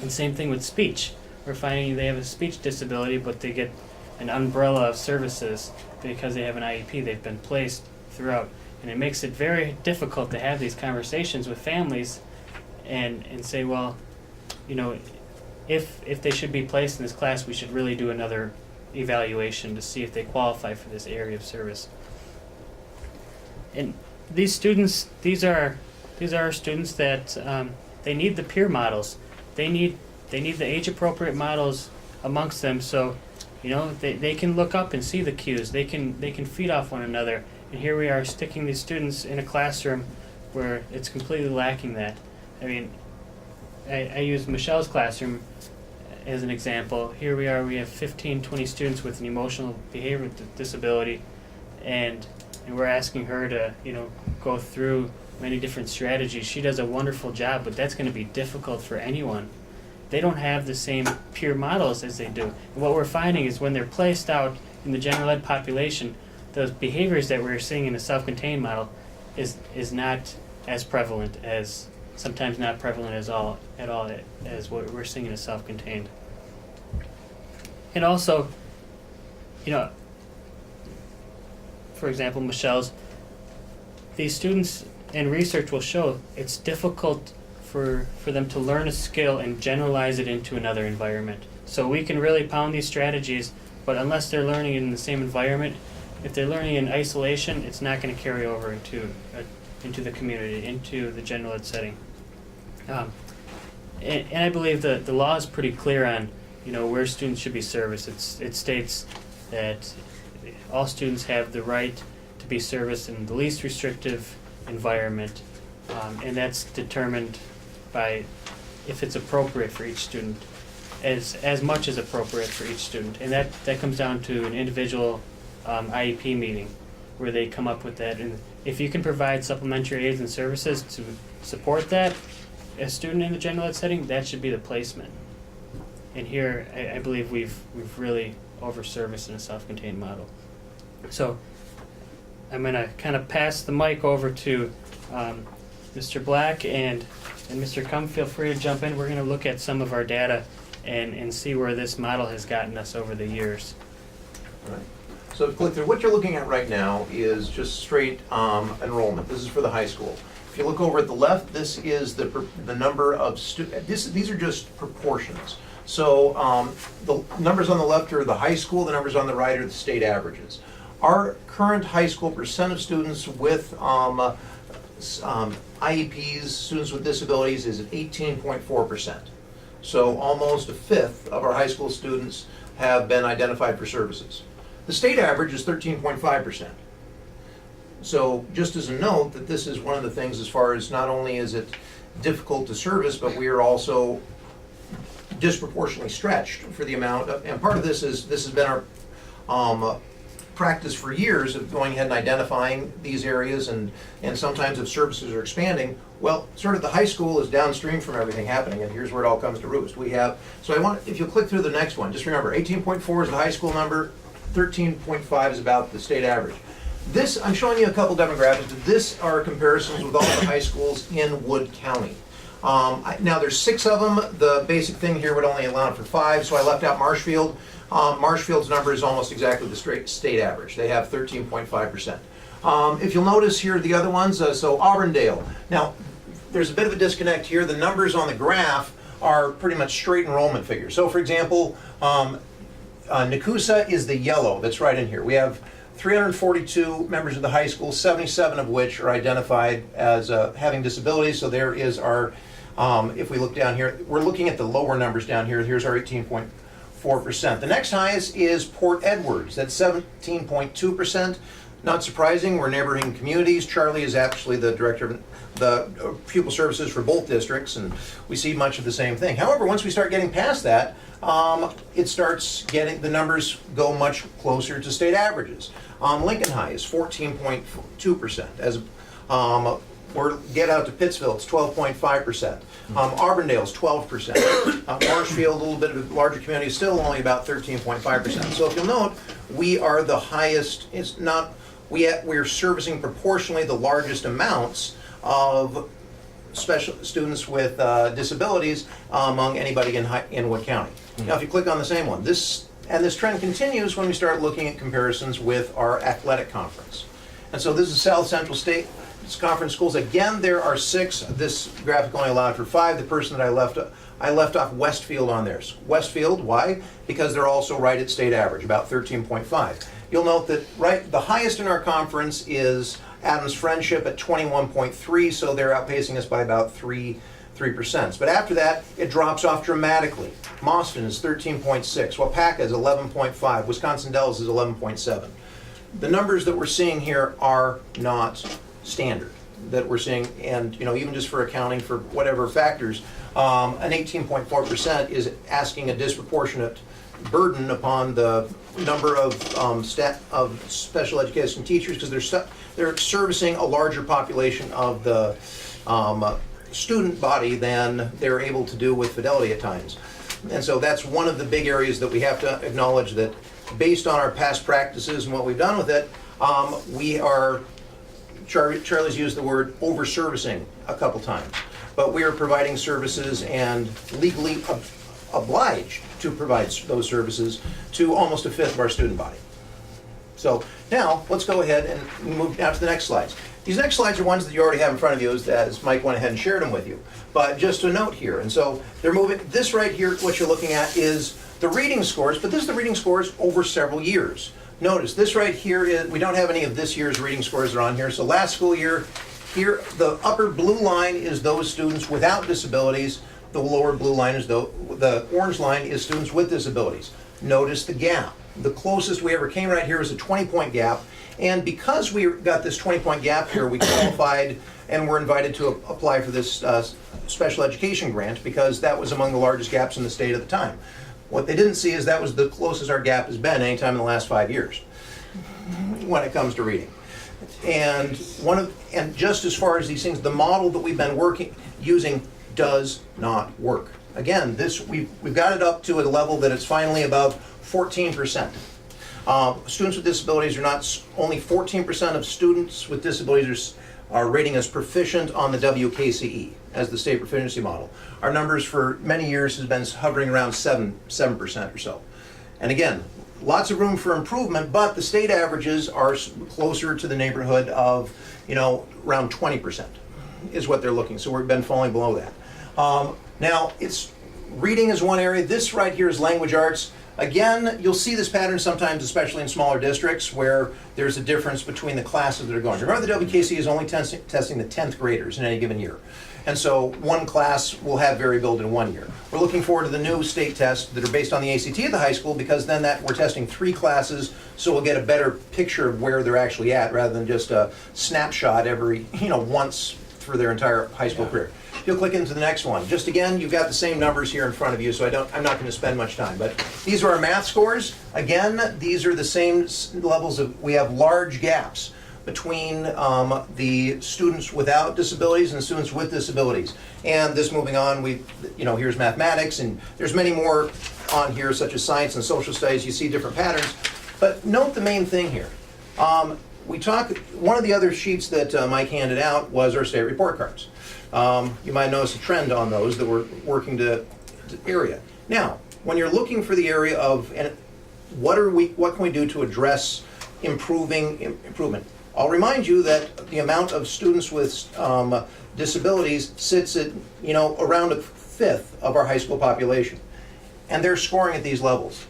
Speaker 13: And same thing with speech. We're finding they have a speech disability, but they get an umbrella of services because they have an IEP. They've been placed throughout. And it makes it very difficult to have these conversations with families and say, well, you know, if they should be placed in this class, we should really do another evaluation to see if they qualify for this area of service. And these students, these are students that they need the peer models. They need the age-appropriate models amongst them, so you know they can look up and see the cues. They can feed off one another. And here we are sticking these students in a classroom where it's completely lacking that. I mean, I use Michelle's classroom as an example. Here we are, we have 15, 20 students with an emotional behavior disability, and we're asking her to, you know, go through many different strategies. She does a wonderful job, but that's going to be difficult for anyone. They don't have the same peer models as they do. And what we're finding is when they're placed out in the general ed population, those behaviors that we're seeing in the self-contained model is not as prevalent as, sometimes not prevalent at all as what we're seeing in a self-contained. And also, you know, for example, Michelle's, these students and research will show it's difficult for them to learn a skill and generalize it into another environment. So we can really pound these strategies, but unless they're learning in the same environment, if they're learning in isolation, it's not going to carry over into the community, into the general ed setting. And I believe that the law is pretty clear on, you know, where students should be serviced. It states that all students have the right to be serviced in the least restrictive environment, and that's determined by if it's appropriate for each student, as much as appropriate for each student, and that comes down to an individual IEP meeting where they come up with that. And if you can provide supplementary aids and services to support that, a student in the general ed setting, that should be the placement. And here, I believe we've really over-serviced in a self-contained model. So I'm going to kind of pass the mic over to Mr. Black and Mr. Cum. Feel free to jump in. We're going to look at some of our data and see where this model has gotten us over the years.
Speaker 12: All right. So click through. What you're looking at right now is just straight enrollment. This is for the high school. If you look over at the left, this is the number of students. These are just proportions. So the numbers on the left are the high school, the numbers on the right are the state averages. Our current high school percent of students with IEPs, students with disabilities, is at 18.4%. So almost a fifth of our high school students have been identified for services. The state average is 13.5%. So just as a note, that this is one of the things as far as not only is it difficult to service, but we are also disproportionately stretched for the amount of, and part of this has been our practice for years of going ahead and identifying these areas, and sometimes if services are expanding, well, sort of the high school is downstream from everything happening, and here's where it all comes to roost. We have, so I want, if you'll click through the next one, just remember 18.4 is the high school number, 13.5 is about the state average. This, I'm showing you a couple demographics, but this are comparisons with all the high schools in Wood County. Now there's 6 of them. The basic thing here would only allow for 5, so I left out Marshfield. Marshfield's number is almost exactly the state average. They have 13.5%. If you'll notice here, the other ones, so Auburndale. Now, there's a bit of a disconnect here. The numbers on the graph are pretty much straight enrollment figures. So, for example, Nekoosa is the yellow that's right in here. We have 342 members of the high school, 77 of which are identified as having disabilities. So there is our, if we look down here, we're looking at the lower numbers down here. Here's our 18.4%. The next highest is Port Edwards. That's 17.2%. Not surprising, we're neighboring communities. Charlie is actually the director of the pupil services for both districts, and we see much of the same thing. However, once we start getting past that, it starts getting, the numbers go much closer to state averages. Lincoln High is 14.2%. As or get out to Pittsville, it's 12.5%. Auburndale's 12%. Marshfield, a little bit of a larger community, still only about 13.5%. So if you'll note, we are the highest. It's not. We're servicing proportionally the largest amounts of special students with disabilities among anybody in Wood County. Now, if you click on the same one, this trend continues when we start looking at comparisons with our athletic conference. And so this is South Central State Conference schools. Again, there are 6. This graphic only allowed for 5. The person that I left off Westfield on there. Westfield, why? Because they're also right at state average, about 13.5. You'll note that the highest in our conference is Adams Friendship at 21.3, so they're outpacing us by about 3%. But after that, it drops off dramatically. Mauston is 13.6, Wapaka is 11.5, Wisconsin Dells is 11.7. The numbers that we're seeing here are not standard that we're seeing, and even just for accounting for whatever factors, an 18.4% is asking a disproportionate burden upon the number of special education teachers, because they're servicing a larger population of the student body than they're able to do with Fidelity at times. And so that's one of the big areas that we have to acknowledge, that based on our past practices and what we've done with it, we are, Charlie's used the word over-servicing a couple times, but we are providing services and legally obliged to provide those services to almost a fifth of our student body. So now let's go ahead and move now to the next slides. These next slides are ones that you already have in front of you, as Mike went ahead and shared them with you. But just a note here, and so they're moving, this right here, what you're looking at is the reading scores, but this is the reading scores over several years. Notice this right here is, we don't have any of this year's reading scores that are on here. So last school year, here the upper blue line is those students without disabilities. The lower blue line is the orange line is students with disabilities. Notice the gap. The closest we ever came right here was a 20-point gap. And because we got this 20-point gap here, we qualified and were invited to apply for this special education grant, because that was among the largest gaps in the state at the time. What they didn't see is that was the closest our gap has been anytime in the last 5 years when it comes to reading. And just as far as these things, the model that we've been using does not work. Again, we've got it up to a level that it's finally above 14%. Students with disabilities are not, only 14% of students with disabilities are rating as proficient on the WKCE as the state proficiency model. Our numbers for many years has been hovering around 7% or so. And again, lots of room for improvement, but the state averages are closer to the neighborhood of, around 20% is what they're looking. So we've been falling below that. Now, reading is one area. This right here is language arts. Again, you'll see this pattern sometimes, especially in smaller districts, where there's a difference between the classes that are going. Remember, the WKC is only testing the 10th graders in any given year. And so one class will have variability in 1 year. We're looking forward to the new state tests that are based on the ACT at the high school, because then we're testing 3 classes, so we'll get a better picture of where they're actually at, rather than just a snapshot every, once for their entire high school career. If you'll click into the next one, just again, you've got the same numbers here in front of you, so I'm not going to spend much time. But these are our math scores. Again, these are the same levels we have large gaps between the students without disabilities and students with disabilities. And this moving on, here's mathematics, and there's many more on here, such as science and social studies. You see different patterns. But note the main thing here. One of the other sheets that Mike handed out was our state report cards. You might notice a trend on those that we're working to area. Now, when you're looking for the area of, and what can we do to address improvement? I'll remind you that the amount of students with disabilities sits at, around a fifth of our high school population. And they're scoring at these levels.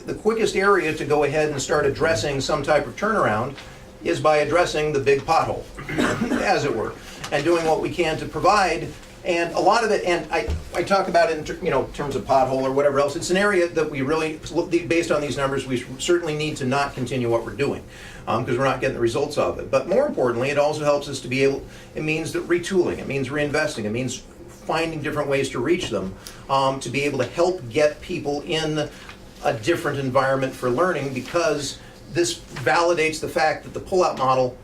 Speaker 12: The quickest area to go ahead and start addressing some type of turnaround is by addressing the big pothole, as it were, and doing what we can to provide. And a lot of it, and I talk about it in terms of pothole or whatever else, it's an area that we really, based on these numbers, we certainly need to not continue what we're doing, because we're not getting the results of it. But more importantly, it also helps us to be able, it means that retooling, it means reinvesting, it means finding different ways to reach them, to be able to help get people in a different environment for learning, because this validates the fact that the pull-out model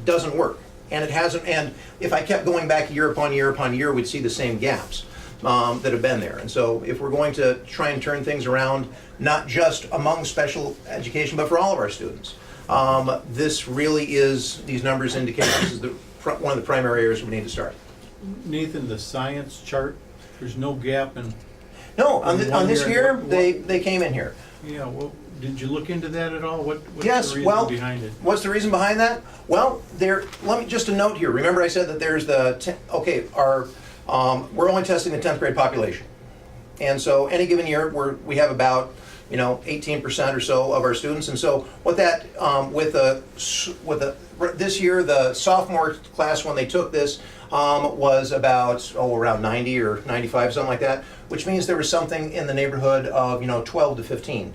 Speaker 12: doesn't work. And it hasn't, and if I kept going back year upon year upon year, we'd see the same gaps that have been there. And so if we're going to try and turn things around, not just among special education, but for all of our students, this really is, these numbers indicate this is one of the primary areas we need to start.
Speaker 1: Nathan, the science chart, there's no gap in...
Speaker 12: No, on this here, they came in here.
Speaker 1: Yeah, well, did you look into that at all? What's
Speaker 12: Yes,
Speaker 1: the reason
Speaker 12: well,
Speaker 1: behind it?
Speaker 12: what's the reason behind that? Well, let me just a note here. Remember I said that there's we're only testing the 10th grade population. And so any given year, we have about 18% or so of our students. And so what that, this year, the sophomore class, when they took this, was about, around 90 or 95, something like that, which means there was something in the neighborhood of, 12 to 15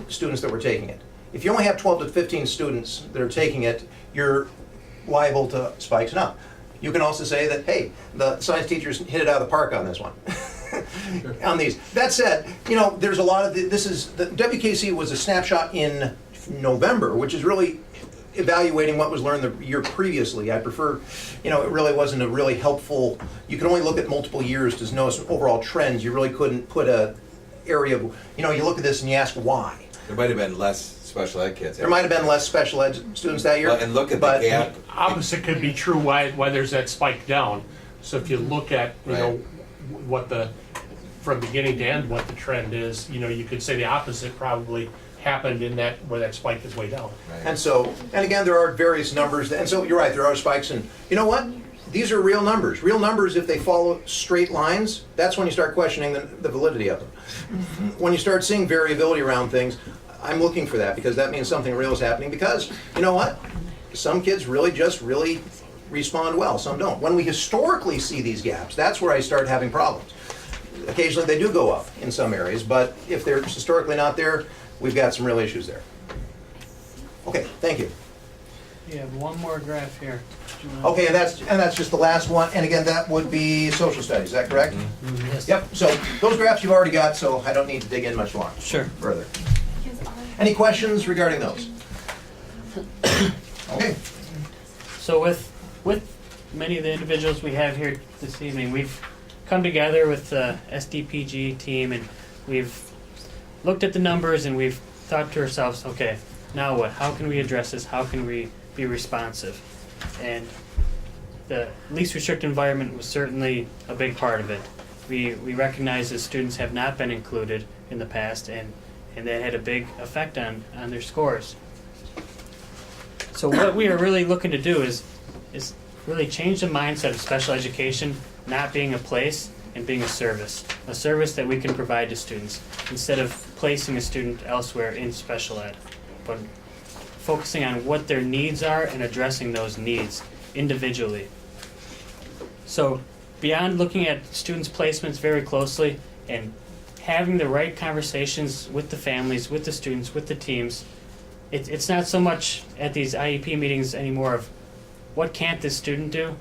Speaker 12: students that were taking it. If you only have 12 to 15 students that are taking it, you're liable to spikes. Now, you can also say that, hey, the science teachers hit it out of the park on this one. On these. That said, there's a lot of, the WKC was a snapshot in November, which is really evaluating what was learned the year previously. I prefer, it really wasn't a really helpful, you can only look at multiple years to know some overall trends. You really couldn't put a area of, you look at this and you ask why.
Speaker 16: There might have been less special ed kids.
Speaker 12: There might have been less special ed students that year.
Speaker 16: Well, and look at the gap.
Speaker 9: Opposite could be true why there's that spike down. So if you look at, what from beginning to end, what the trend is, you could say the opposite probably happened in that, where that spike is way down.
Speaker 16: Right.
Speaker 12: And again, there are various numbers, and so you're right, there are spikes, and you know what? These are real numbers. Real numbers, if they follow straight lines, that's when you start questioning the validity of them. When you start seeing variability around things, I'm looking for that, because that means something real is happening, because, you know what? Some kids really respond well, some don't. When we historically see these gaps, that's where I start having problems. Occasionally they do go up in some areas, but if they're historically not there, we've got some real issues there. Okay, thank you.
Speaker 13: You have one more graph here.
Speaker 12: Okay, and that's just the last one, and again, that would be social studies, is that correct?
Speaker 13: Mm-hmm. Yes.
Speaker 12: Yep, so those graphs you've already got, so I don't need to dig in much more.
Speaker 13: Sure.
Speaker 12: Further. Any questions regarding those? Okay.
Speaker 13: So with many of the individuals we have here this evening, we've come together with the SDPG team, and we've looked at the numbers, and we've thought to ourselves, okay, now what? How can we address this? How can we be responsive? And the least restricted environment was certainly a big part of it. We recognize that students have not been included in the past, and that had a big effect on their scores. So what we are really looking to do is really change the mindset of special education not being a place and being a service that we can provide to students, instead of placing a student elsewhere in special ed, but focusing on what their needs are and addressing those needs individually. So beyond looking at students' placements very closely and having the right conversations with the families, with the students, with the teams, it's not so much at these IEP meetings anymore of what can't this student do,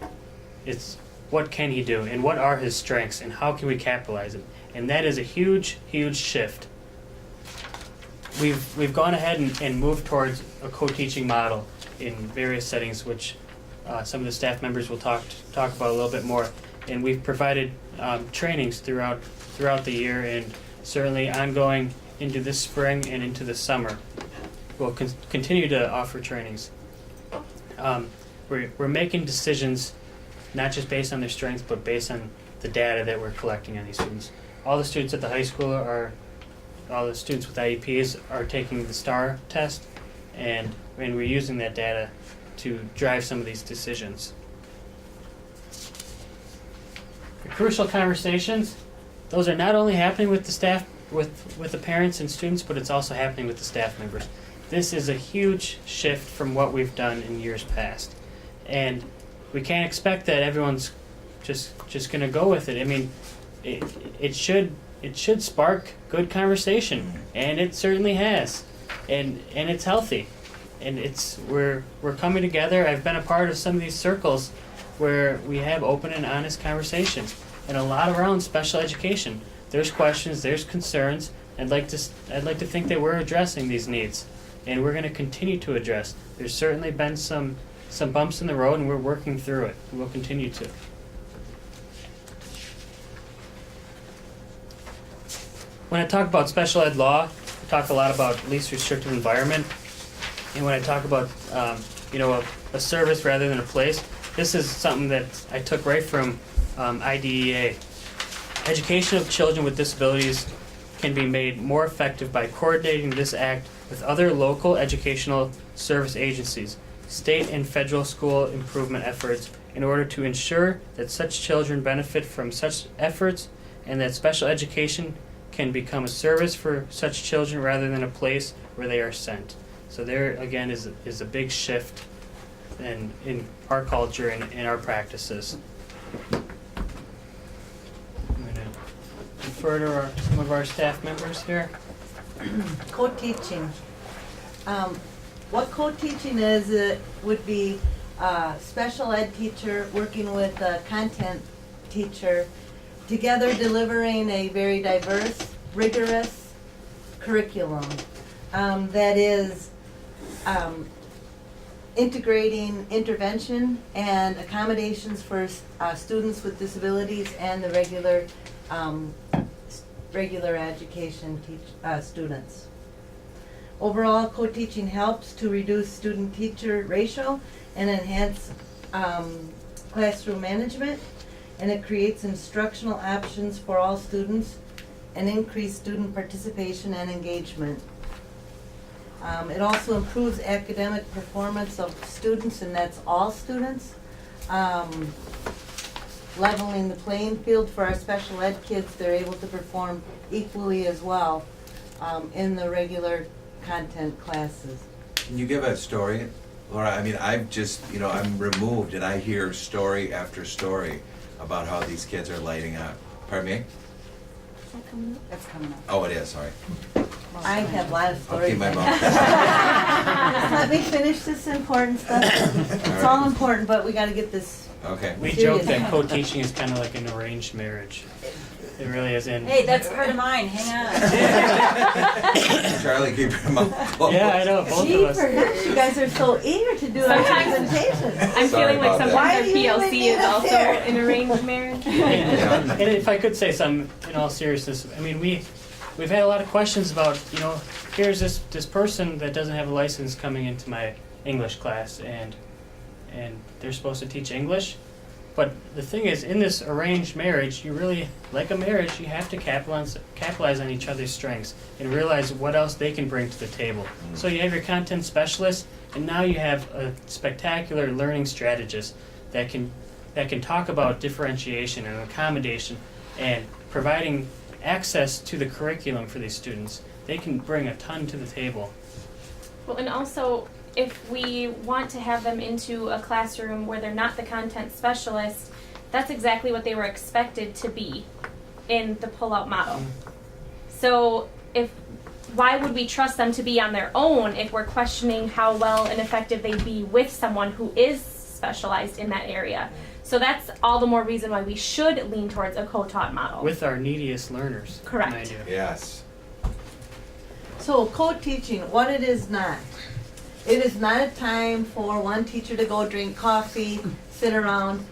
Speaker 13: it's what can he do and what are his strengths and how can we capitalize it. And that is a huge, huge shift. We've gone ahead and moved towards a co-teaching model in various settings, which some of the staff members will talk about a little bit more. And we've provided trainings throughout the year, and certainly ongoing into this spring and into the summer. We'll continue to offer trainings. We're making decisions not just based on their strengths, but based on the data that we're collecting on these students. All the students at the high school are all the students with IEPs are taking the STAR test, and we're using that data to drive some of these decisions. The crucial conversations, those are not only happening with the staff, with the parents and students, but it's also happening with the staff members. This is a huge shift from what we've done in years past, and we can't expect that everyone's just going to go with it. I mean, it should spark good conversation, and it certainly has, and it's healthy, and we're coming together. I've been a part of some of these circles where we have open and honest conversations, and a lot around special education. There's questions, there's concerns. I'd like to think that we're addressing these needs, and we're going to continue to address. There's certainly been some bumps in the road, and we're working through it. We'll continue to. When I talk about special ed law, I talk a lot about least restrictive environment, and when I talk about a service rather than a place, this is something that I took right from IDEA. Education of children with disabilities can be made more effective by coordinating this act with other local educational service agencies, state and federal school improvement efforts in order to ensure that such children benefit from such efforts and that special education can become a service for such children rather than a place where they are sent. So there again is a big shift in our culture and in our practices. I'm going to defer to some of our staff members here.
Speaker 17: Co-teaching. What co-teaching is, it would be a special ed teacher working with a content teacher, together delivering a very diverse, rigorous curriculum that is integrating intervention and accommodations for students with disabilities and the regular education students. Overall, co-teaching helps to reduce student-teacher ratio and enhance classroom management, and it creates instructional options for all students and increase student participation and engagement. It also improves academic performance of students, and that's all students. Leveling the playing field for our special ed kids, they're able to perform equally as well in the regular content classes.
Speaker 16: Can you give a story, Laura? I mean, I'm removed and I hear story after story about how these kids are lighting up. Pardon me?
Speaker 17: That's coming up.
Speaker 16: Oh, it is, sorry.
Speaker 17: I have a lot of stories.
Speaker 16: I'll keep my mouth
Speaker 17: Just let me finish this important stuff. It's all important, but we gotta get this.
Speaker 16: Okay.
Speaker 13: We joke that co-teaching is kind of like an arranged marriage. It really is.
Speaker 5: Hey, that's part of mine. Hang on.
Speaker 16: Charlie, keep your mouth closed.
Speaker 13: Yeah, I know. Both of us.
Speaker 17: Jeepers, you guys are so eager to do our presentation.
Speaker 14: I'm feeling like sometimes
Speaker 17: Why
Speaker 14: our
Speaker 17: do you even
Speaker 14: PLC
Speaker 17: need
Speaker 14: is
Speaker 17: us
Speaker 14: also
Speaker 17: here?
Speaker 14: an arranged marriage.
Speaker 13: And if I could say something in all seriousness, I mean, we've had a lot of questions about, here's this person that doesn't have a license coming into my English class, and they're supposed to teach English. But the thing is, in this arranged marriage, you really, like a marriage, you have to capitalize on each other's strengths and realize what else they can bring to the table. So you have your content specialist, and now you have a spectacular learning strategist that can talk about differentiation and accommodation and providing access to the curriculum for these students. They can bring a ton to the table.
Speaker 14: Well, and also, if we want to have them into a classroom where they're not the content specialist, that's exactly what they were expected to be in the pull-out model. So why would we trust them to be on their own if we're questioning how well and effective they'd be with someone who is specialized in that area? So that's all the more reason why we should lean towards a co-taught model.
Speaker 13: With our neediest learners.
Speaker 14: Correct.
Speaker 13: Mind you.
Speaker 16: Yes.
Speaker 17: So co-teaching, what it is not. It is not a time for one teacher to go drink coffee, sit around.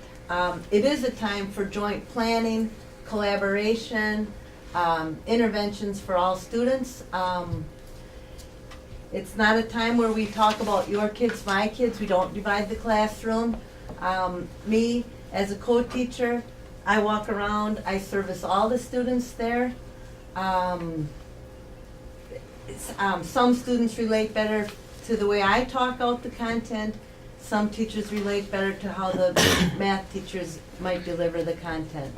Speaker 17: It is a time for joint planning, collaboration, interventions for all students. It's not a time where we talk about your kids, my kids. We don't divide the classroom. Me, as a co-teacher, I walk around, I service all the students there. some students relate better to the way I talk out the content. Some teachers relate better to how the math teachers might deliver the content.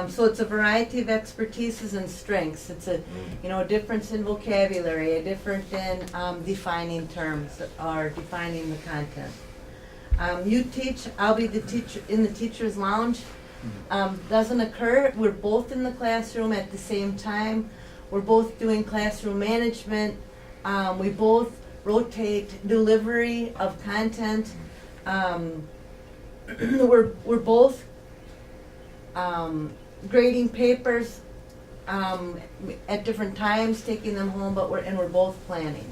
Speaker 17: So it's a variety of expertises and strengths. It's a, a difference in vocabulary, a difference in defining terms or defining the content. You teach, I'll be the teacher in the teacher's lounge. Doesn't occur. We're both in the classroom at the same time. We're both doing classroom management. We both rotate delivery of content. We're both grading papers at different times, taking them home, but we're both planning.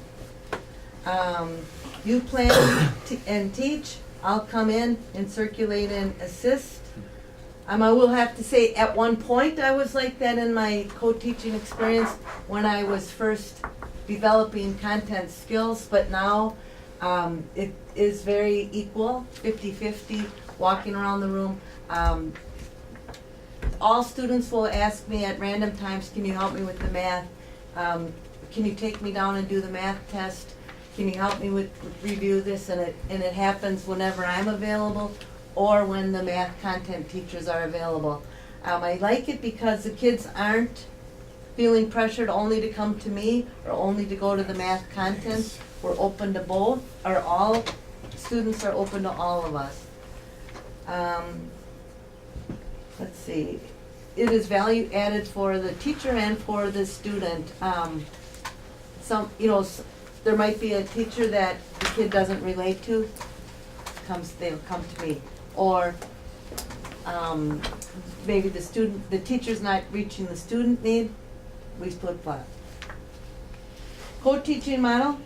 Speaker 17: You plan and teach. I'll come in and circulate and assist. I will have to say, at one point I was like that in my co-teaching experience when I was first developing content skills, but now it is very equal, 50-50, walking around the room. All students will ask me at random times, can you help me with the math? Can you take me down and do the math test? Can you help me with review this? And it happens whenever I'm available or when the math content teachers are available. I like it because the kids aren't feeling pressured only to come to me or only to go to the math content. We're open to both, or all students are open to all of us. Let's see. It is value added for the teacher and for the student. There might be a teacher that the kid doesn't relate to, they'll come to me. Or maybe the teacher's not reaching the student need, we flip-flop. Co-teaching model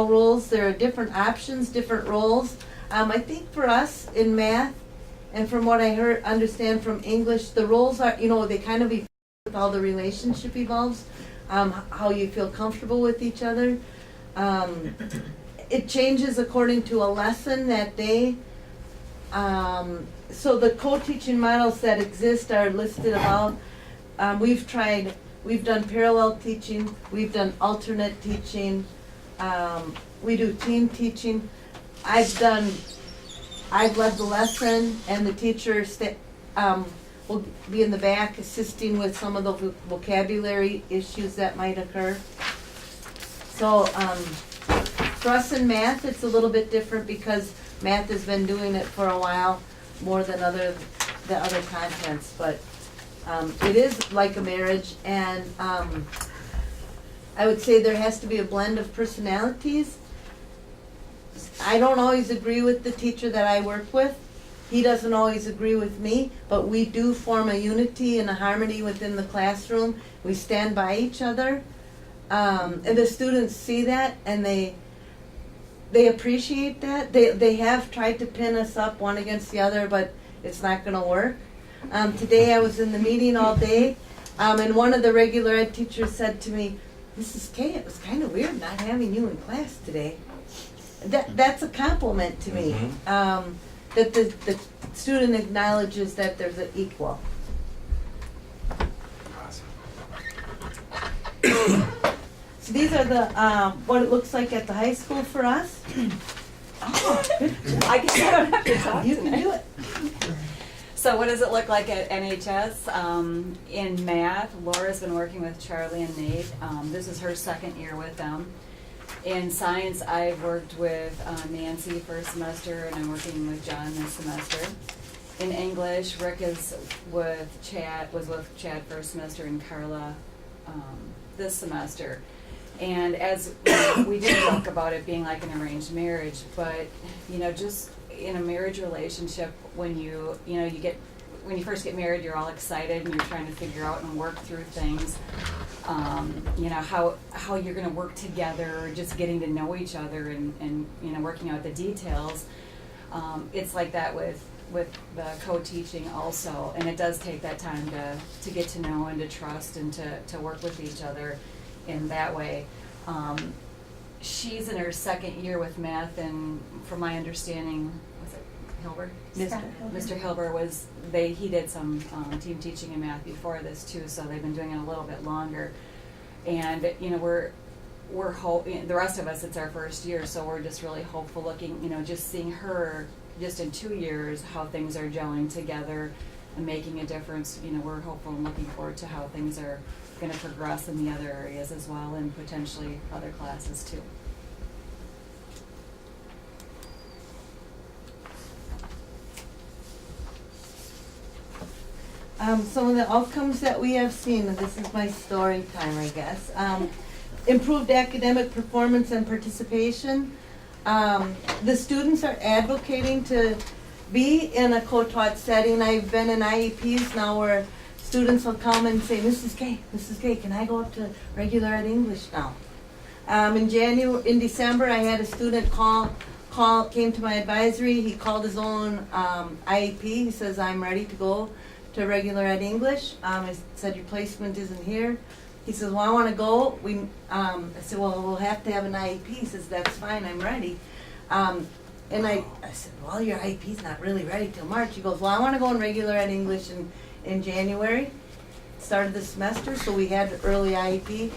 Speaker 17: rules, there are different options, different roles. I think for us in math, and from what I understand from English, the roles are, they kind of evolve with how the relationship evolves, how you feel comfortable with each other. It changes according to a lesson that day. So the co-teaching models that exist are listed about. We've done parallel teaching, we've done alternate teaching, we do team teaching. I've led the lesson, and the teacher will be in the back assisting with some of the vocabulary issues that might occur. So for us in math, it's a little bit different because math has been doing it for a while more than the other contents, but it is like a marriage, and I would say there has to be a blend of personalities. I don't always agree with the teacher that I work with. He doesn't always agree with me, but we do form a unity and a harmony within the classroom. We stand by each other, and the students see that, and they appreciate that. They have tried to pin us up one against the other, but it's not going to work. Today I was in the meeting all day, and one of the regular ed teachers said to me, Mrs. K, it was kind of weird not having you in class today. That's a compliment to me, that the student acknowledges that there's an equal. So these are the what it looks like at the high school for us.
Speaker 18: I guess I don't have to talk
Speaker 17: You can do it.
Speaker 18: So what does it look like at NHS? In math, Laura's been working with Charlie and Nate. This is her second year with them. In science, I've worked with Nancy first semester, and I'm working with John this semester. In English, Rick was with Chad first semester, and Carla this semester. And as we did talk about it being like an arranged marriage, but just in a marriage relationship, when you first get married, you're all excited and you're trying to figure out and work through things. How you're going to work together, just getting to know each other and working out the details. It's like that with the co-teaching also, and it does take that time to get to know and to trust and to work with each other in that way. She's in her second year with math, and from my understanding, was it Hilbert? Mr. Hilbert he did some team teaching in math before this too, so they've been doing it a little bit longer. And, you know, the rest of us, it's our first year, so we're just really hopeful looking, you know, just seeing her just in 2 years, how things are gelling together and making a difference. You know, we're hopeful and looking forward to how things are gonna progress in the other areas as well, and potentially other classes too.
Speaker 17: Some of the outcomes that we have seen, and this is my story time, I guess. Improved academic performance and participation. The students are advocating to be in a co-taught setting. I've been in IEPs now where students will come and say, Mrs. K, can I go up to regular ed English now? In December, I had a student came to my advisory. He called his own IEP. He says, I'm ready to go to regular ed English. I said, your placement isn't here. He says, well, I want to go. I said, well, we'll have to have an IEP. He says, that's fine, I'm ready. And I said, well, your IEP's not really ready till March. He goes, well, I want to go in regular ed English in January. Started the semester, so we had early IEP,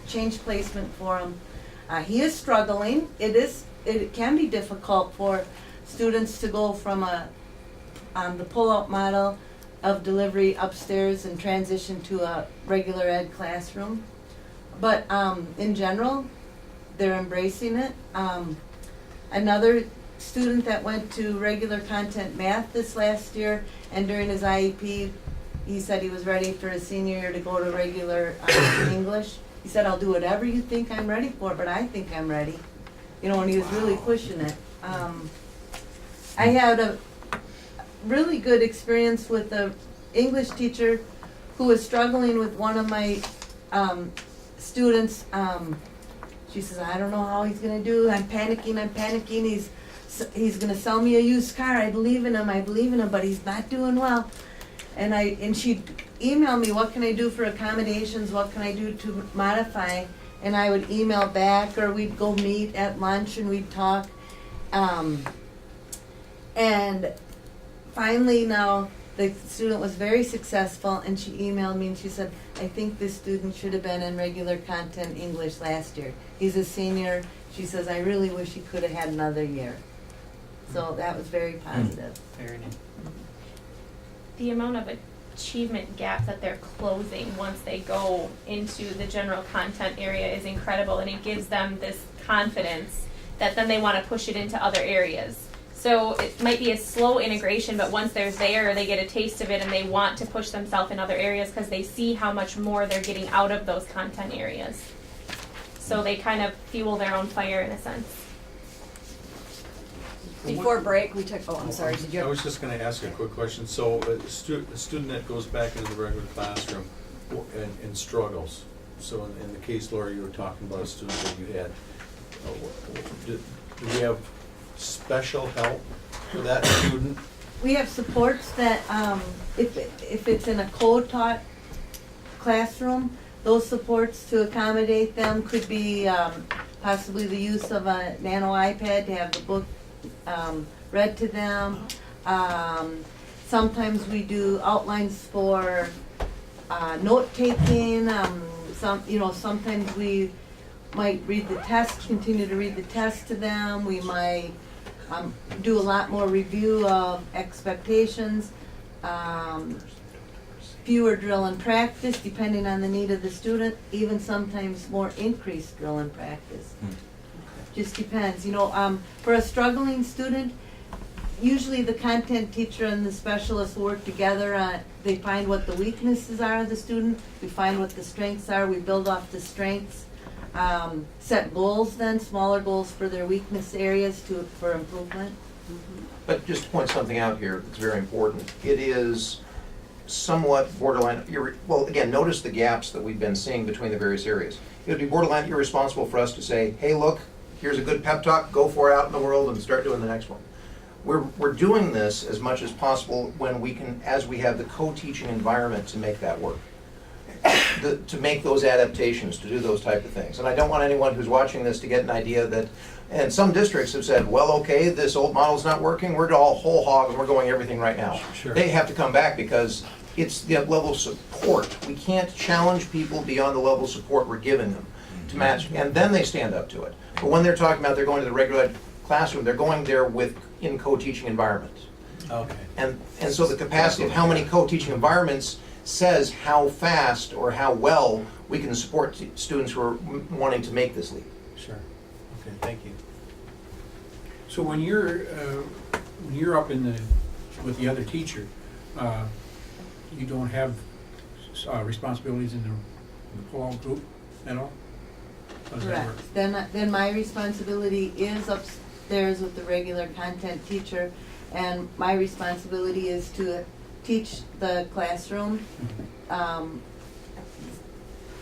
Speaker 17: changed placement for him. He is struggling. It can be difficult for students to go from the pull-out model of delivery upstairs and transition to a regular ed classroom. But in general, they're embracing it. Another student that went to regular content math this last year, and during his IEP, he said he was ready for his senior year to go to regular English. He said, I'll do whatever you think I'm ready for, but I think I'm ready. You know, and he was really pushing it. I had a really good experience with an English teacher who was struggling with one of my students. She says, I don't know how he's going to do. I'm panicking. He's going to sell me a used car. I believe in him, but he's not doing well. And she'd email me, what can I do for accommodations? What can I do to modify? And I would email back, or we'd go meet at lunch and we'd talk. And finally now, the student was very successful, and she emailed me and she said, I think this student should have been in regular content English last year. He's a senior. She says, I really wish he could have had another year. So that was very positive.
Speaker 13: Very neat.
Speaker 14: The amount of achievement gap that they're closing once they go into the general content area is incredible, and it gives them this confidence that then they want to push it into other areas. So it might be a slow integration, but once they're there, they get a taste of it and they want to push themselves in other areas because they see how much more they're getting out of those content areas. So they kind of fuel their own fire in a sense.
Speaker 18: Before break, we took, I'm sorry, did you?
Speaker 1: I was just going to ask a quick question. So a student that goes back into the regular classroom and struggles. So in the case, Laura, you were talking about a student that you had. Do we have special help for that student?
Speaker 17: We have supports that, if it's in a co-taught classroom, those supports to accommodate them could be possibly the use of a nano iPad to have the book read to them. Sometimes we do outlines for note-taking. Sometimes we might read the test, continue to read the test to them. We might do a lot more review of expectations, fewer drill and practice depending on the need of the student, even sometimes more increased drill and practice. Just depends. For a struggling student, usually the content teacher and the specialist work together. They find what the weaknesses are of the student, we find what the strengths are, we build off the strengths. Set goals then, smaller goals for their weakness areas for improvement.
Speaker 12: But just to point something out here that's very important, it is somewhat borderline, well, again, notice the gaps that we've been seeing between the various areas. It would be borderline irresponsible for us to say, hey, look, here's a good pep talk, go for it out in the world and start doing the next one. We're doing this as much as possible when we can, as we have the co-teaching environment to make that work. To make those adaptations, to do those type of things. And I don't want anyone who's watching this to get an idea that, and some districts have said, well, okay, this old model's not working, we're all whole hog and we're going everything right now.
Speaker 1: Sure.
Speaker 12: They have to come back because it's the level of support. We can't challenge people beyond the level of support we're giving them to match, and then they stand up to it. But when they're talking about they're going to the regular classroom, they're going there in co-teaching environments.
Speaker 10: Okay.
Speaker 12: And so the capacity of how many co-teaching environments says how fast or how well we can support students who are wanting to make this leap.
Speaker 10: Sure. Okay, thank you.
Speaker 2: So when you're up with the other teacher, you don't have responsibilities in the pull-out group at all? How does that work?
Speaker 17: Correct. Then my responsibility is upstairs with the regular content teacher, and my responsibility is to teach the classroom,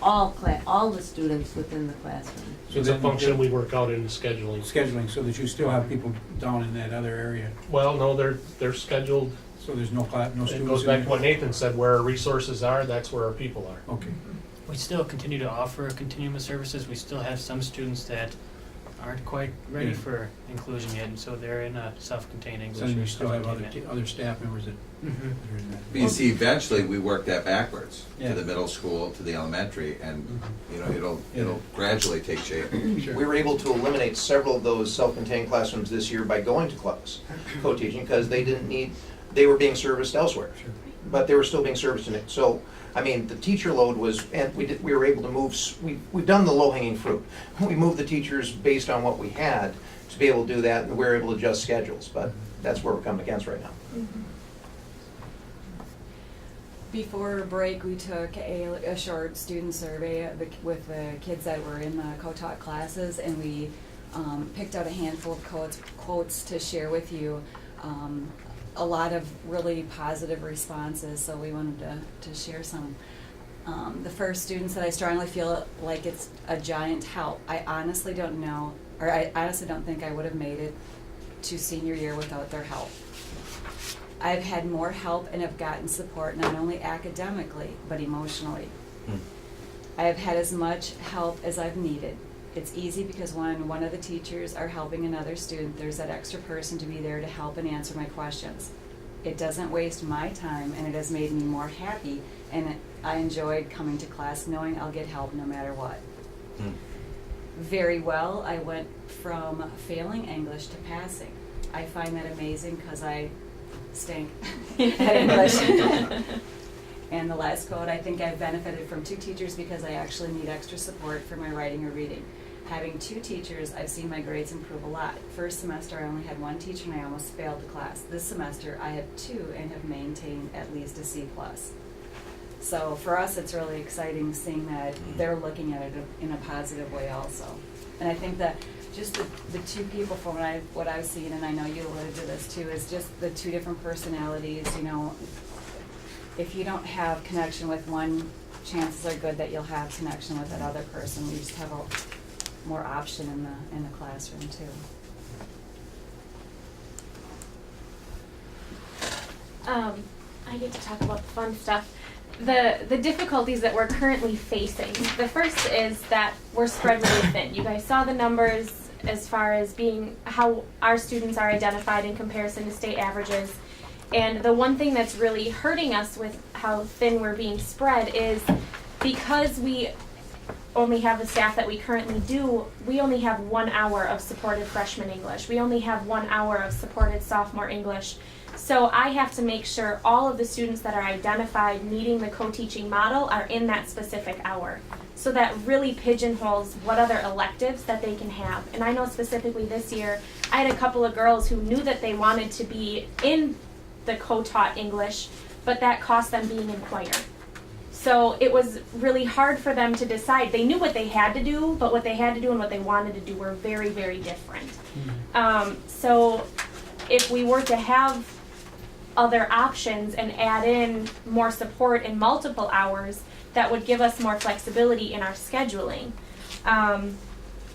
Speaker 17: all the students within the classroom.
Speaker 9: So it's a function we work out in scheduling.
Speaker 2: Scheduling, so that you still have people down in that other area.
Speaker 9: Well, no, they're scheduled.
Speaker 2: So there's no students.
Speaker 9: It goes back to what Nathan said, where our resources are, that's where our people are.
Speaker 2: Okay.
Speaker 13: We still continue to offer a continuum of services. We still have some students that aren't quite ready for inclusion yet, and so they're in a self-contained English.
Speaker 2: So you
Speaker 13: or
Speaker 2: still have
Speaker 13: self-contained
Speaker 2: other staff members that
Speaker 13: Mhm.
Speaker 2: are in that.
Speaker 16: But you see, eventually, we work that backwards
Speaker 2: Yeah.
Speaker 16: to the middle school, to the elementary, and, you know, it'll gradually take shape.
Speaker 12: We were able to eliminate several of those self-contained classrooms this year by going to class co-teaching, because they were being serviced elsewhere.
Speaker 2: Sure.
Speaker 12: But they were still being serviced in it. So, I mean, the teacher load was, and we were able to move, we've done the low-hanging fruit. We moved the teachers based on what we had to be able to do that, and we were able to adjust schedules, but that's where we're coming against right now.
Speaker 18: Before break, we took a short student survey with the kids that were in the co-taught classes, and we picked out a handful of quotes to share with you. A lot of really positive responses, so we wanted to share some. The first student said, "I strongly feel like it's a giant help. I honestly don't know, or I honestly don't think I would have made it to senior year without their help. I've had more help and have gotten support not only academically, but emotionally. I have had as much help as I've needed. It's easy because when one of the teachers are helping another student, there's that extra person to be there to help and answer my questions. It doesn't waste my time, and it has made me more happy, and I enjoyed coming to class knowing I'll get help no matter what. Very well, I went from failing English to passing. I find that amazing because I stink at English." And the last quote, "I think I've benefited from 2 teachers because I actually need extra support for my writing or reading. Having 2 teachers, I've seen my grades improve a lot. First semester, I only had 1 teacher and I almost failed the class. This semester, I have 2 and have maintained at least a C+. So for us, it's really exciting seeing that they're looking at it in a positive way also. And I think that just the 2 people from what I've seen, and I know you alluded to this too, is just the 2 different personalities. You know, if you don't have connection with one, chances are good that you'll have connection with that other person. We just have a more option in the classroom too.
Speaker 14: I get to talk about the fun stuff. The difficulties that we're currently facing. The first is that we're spread really thin. You guys saw the numbers as far as being how our students are identified in comparison to state averages. And the one thing that's really hurting us with how thin we're being spread is because we only have the staff that we currently do, we only have 1 hour of supported freshman English. We only have 1 hour of supported sophomore English. So I have to make sure all of the students that are identified meeting the co-teaching model are in that specific hour. So that really pigeonholes what other electives that they can have. And I know specifically this year, I had a couple of girls who knew that they wanted to be in the co-taught English, but that cost them being in choir. So it was really hard for them to decide. They knew what they had to do, but what they had to do and what they wanted to do were very, very different. So if we were to have other options and add in more support in multiple hours, that would give us more flexibility in our scheduling.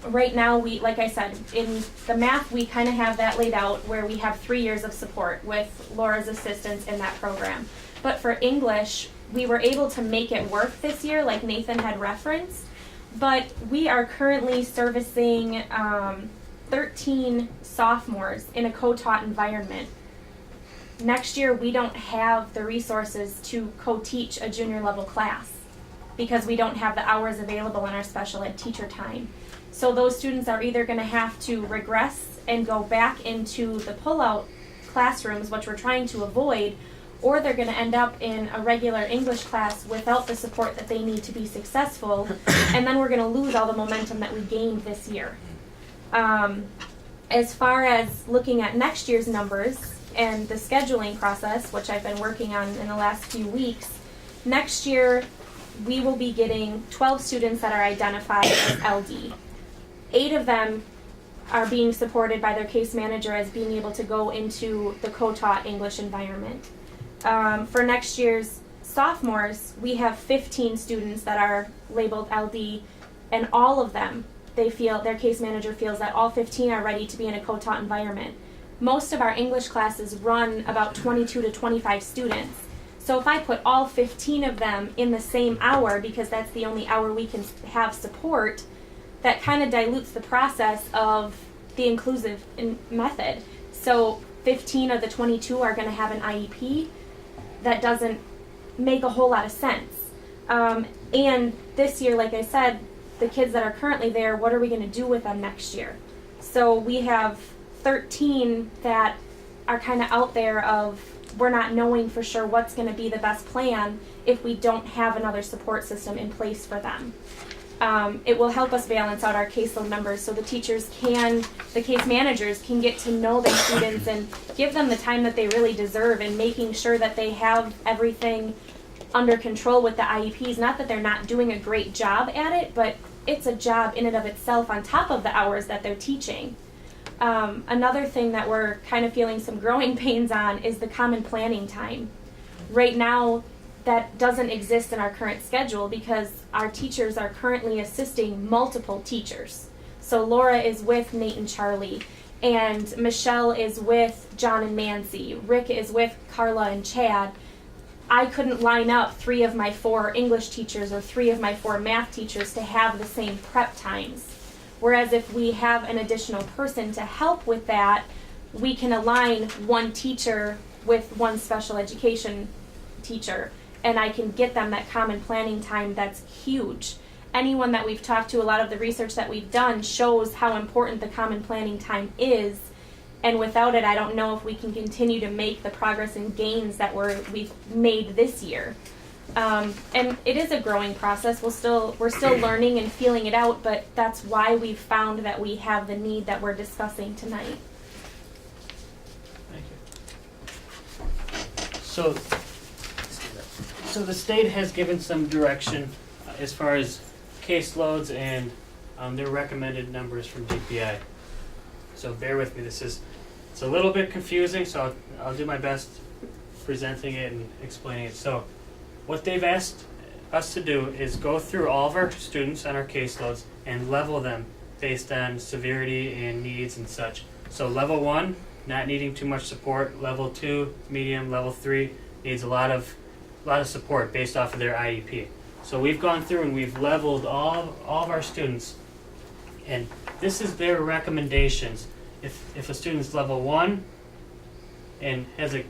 Speaker 14: Right now, like I said, in the math, we kind of have that laid out where we have 3 years of support with Laura's assistance in that program. But for English, we were able to make it work this year, like Nathan had referenced. But we are currently servicing 13 sophomores in a co-taught environment. next year we don't have the resources to co-teach a junior level class because we don't have the hours available in our special ed teacher time. So those students are either going to have to regress and go back into the pull-out classrooms, which we're trying to avoid, or they're going to end up in a regular English class without the support that they need to be successful, and then we're going to lose all the momentum that we gained this year. As far as looking at next year's numbers and the scheduling process, which I've been working on in the last few weeks, next year we will be getting 12 students that are identified as LD. 8 of them are being supported by their case manager as being able to go into the co-taught English environment. For next year's sophomores, we have 15 students that are labeled LD, and all of them, they feel, their case manager feels that all 15 are ready to be in a co-taught environment. Most of our English classes run about 22 to 25 students. So if I put all 15 of them in the same hour, because that's the only hour we can have support, that kind of dilutes the process of the inclusive method. So 15 of the 22 are going to have an IEP. That doesn't make a whole lot of sense. And this year, like I said, the kids that are currently there, what are we going to do with them next year? So we have 13 that are kind of out there of we're not knowing for sure what's going to be the best plan if we don't have another support system in place for them. It will help us balance out our caseload numbers so the teachers can, the case managers can get to know their students and give them the time that they really deserve and making sure that they have everything under control with the IEPs. Not that they're not doing a great job at it, but it's a job in and of itself on top of the hours that they're teaching. Another thing that we're kind of feeling some growing pains on is the common planning time. Right now, that doesn't exist in our current schedule because our teachers are currently assisting multiple teachers. So Laura is with Nate and Charlie, and Michelle is with John and Nancy. Rick is with Carla and Chad. I couldn't line up 3 of my 4 English teachers or 3 of my 4 math teachers to have the same prep times. Whereas if we have an additional person to help with that, we can align one teacher with one special education teacher, and I can get them that common planning time that's huge. Anyone that we've talked to, a lot of the research that we've done shows how important the common planning time is, and without it, I don't know if we can continue to make the progress and gains that we've made this year. And it is a growing process. We're still learning and feeling it out, but that's why we've found that we have the need that we're discussing tonight.
Speaker 13: Thank you. So the state has given some direction as far as caseloads and their recommended numbers from DPI. So bear with me. It's a little bit confusing, so I'll do my best presenting it and explaining it. So what they've asked us to do is go through all of our students on our caseloads and level them based on severity and needs and such. So level 1, not needing too much support. Level 2, medium. Level 3 needs a lot of support based off of their IEP. So we've gone through and we've leveled all of our students, and this is their recommendations. If a student's level 1 and has an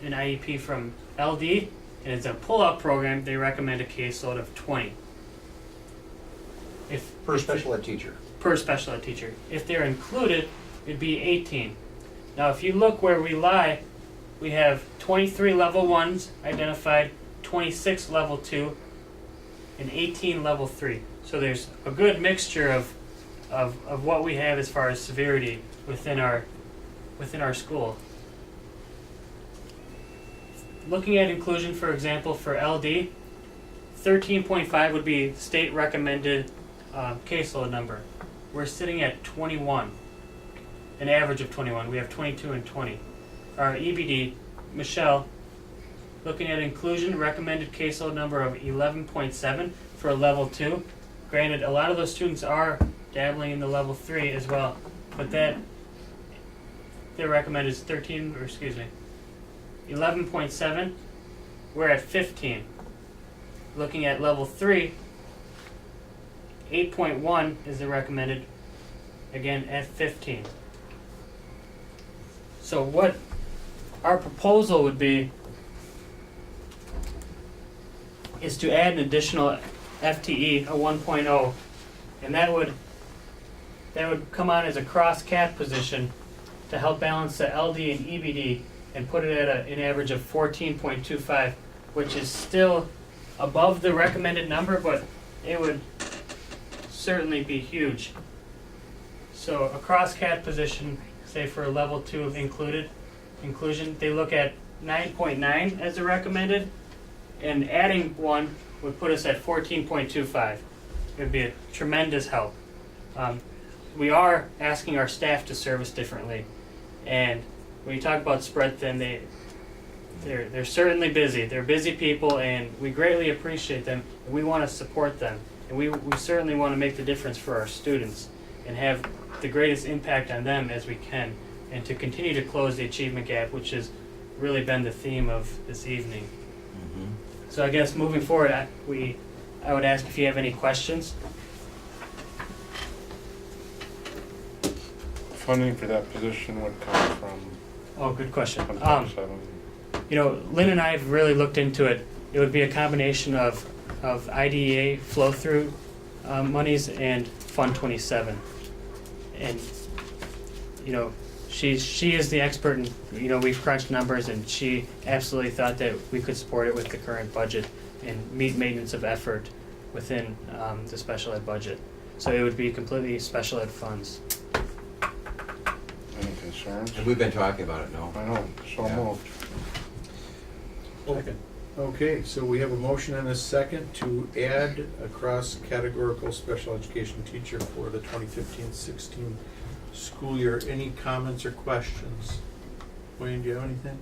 Speaker 13: IEP from LD and it's a pull-out program, they recommend a caseload of 20.
Speaker 12: Per special ed teacher.
Speaker 13: Per special ed teacher. If they're included, it'd be 18. Now if you look where we lie, we have 23 level 1s identified, 26 level 2, and 18 level 3. So there's a good mixture of what we have as far as severity within our school. Looking at inclusion, for example, for LD, 13.5 would be state recommended caseload number. We're sitting at 21, an average of 21. We have 22 and 20. Our EBD, Michelle, looking at inclusion, recommended caseload number of 11.7 for level 2. Granted, a lot of those students are dabbling in the level 3 as well, but their recommended is 11.7. We're at 15. Looking at level 3, 8.1 is the recommended, again at 15. So what our proposal would be is to add an additional FTE, a 1.0, and that would come on as a cross-cat position to help balance the LD and EBD and put it at an average of 14.25, which is still above the recommended number, but it would certainly be huge. So a cross-cat position, say for a level 2 inclusion, they look at 9.9 as the recommended, and adding one would put us at 14.25. It would be a tremendous help. We are asking our staff to service differently, and when you talk about spread thin, they're certainly busy. They're busy people, and we greatly appreciate them. And we want to support them, and we certainly want to make the difference for our students and have the greatest impact on them as we can, and to continue to close the achievement gap, which has really been the theme of this evening. So I guess moving forward, I would ask if you have any questions.
Speaker 3: Funding for that position would come from
Speaker 13: Oh, good question.
Speaker 3: Fund 27.
Speaker 13: You know, Lynn and I have really looked into it. It would be a combination of IDEA flow-through monies and Fund 27. And, you know, she is the expert, and, you know, we've crunched numbers, and she absolutely thought that we could support it with the current budget and meet maintenance of effort within the special ed budget. So it would be completely special ed funds.
Speaker 3: Any concerns?
Speaker 16: And we've been talking about it, no?
Speaker 3: I know, so
Speaker 16: Yeah.
Speaker 3: moved.
Speaker 1: Second. Okay, so we have a motion and a second to add a cross-categorical special education teacher for the 2015-16 school year. Any comments or questions? Wayne, do you have anything?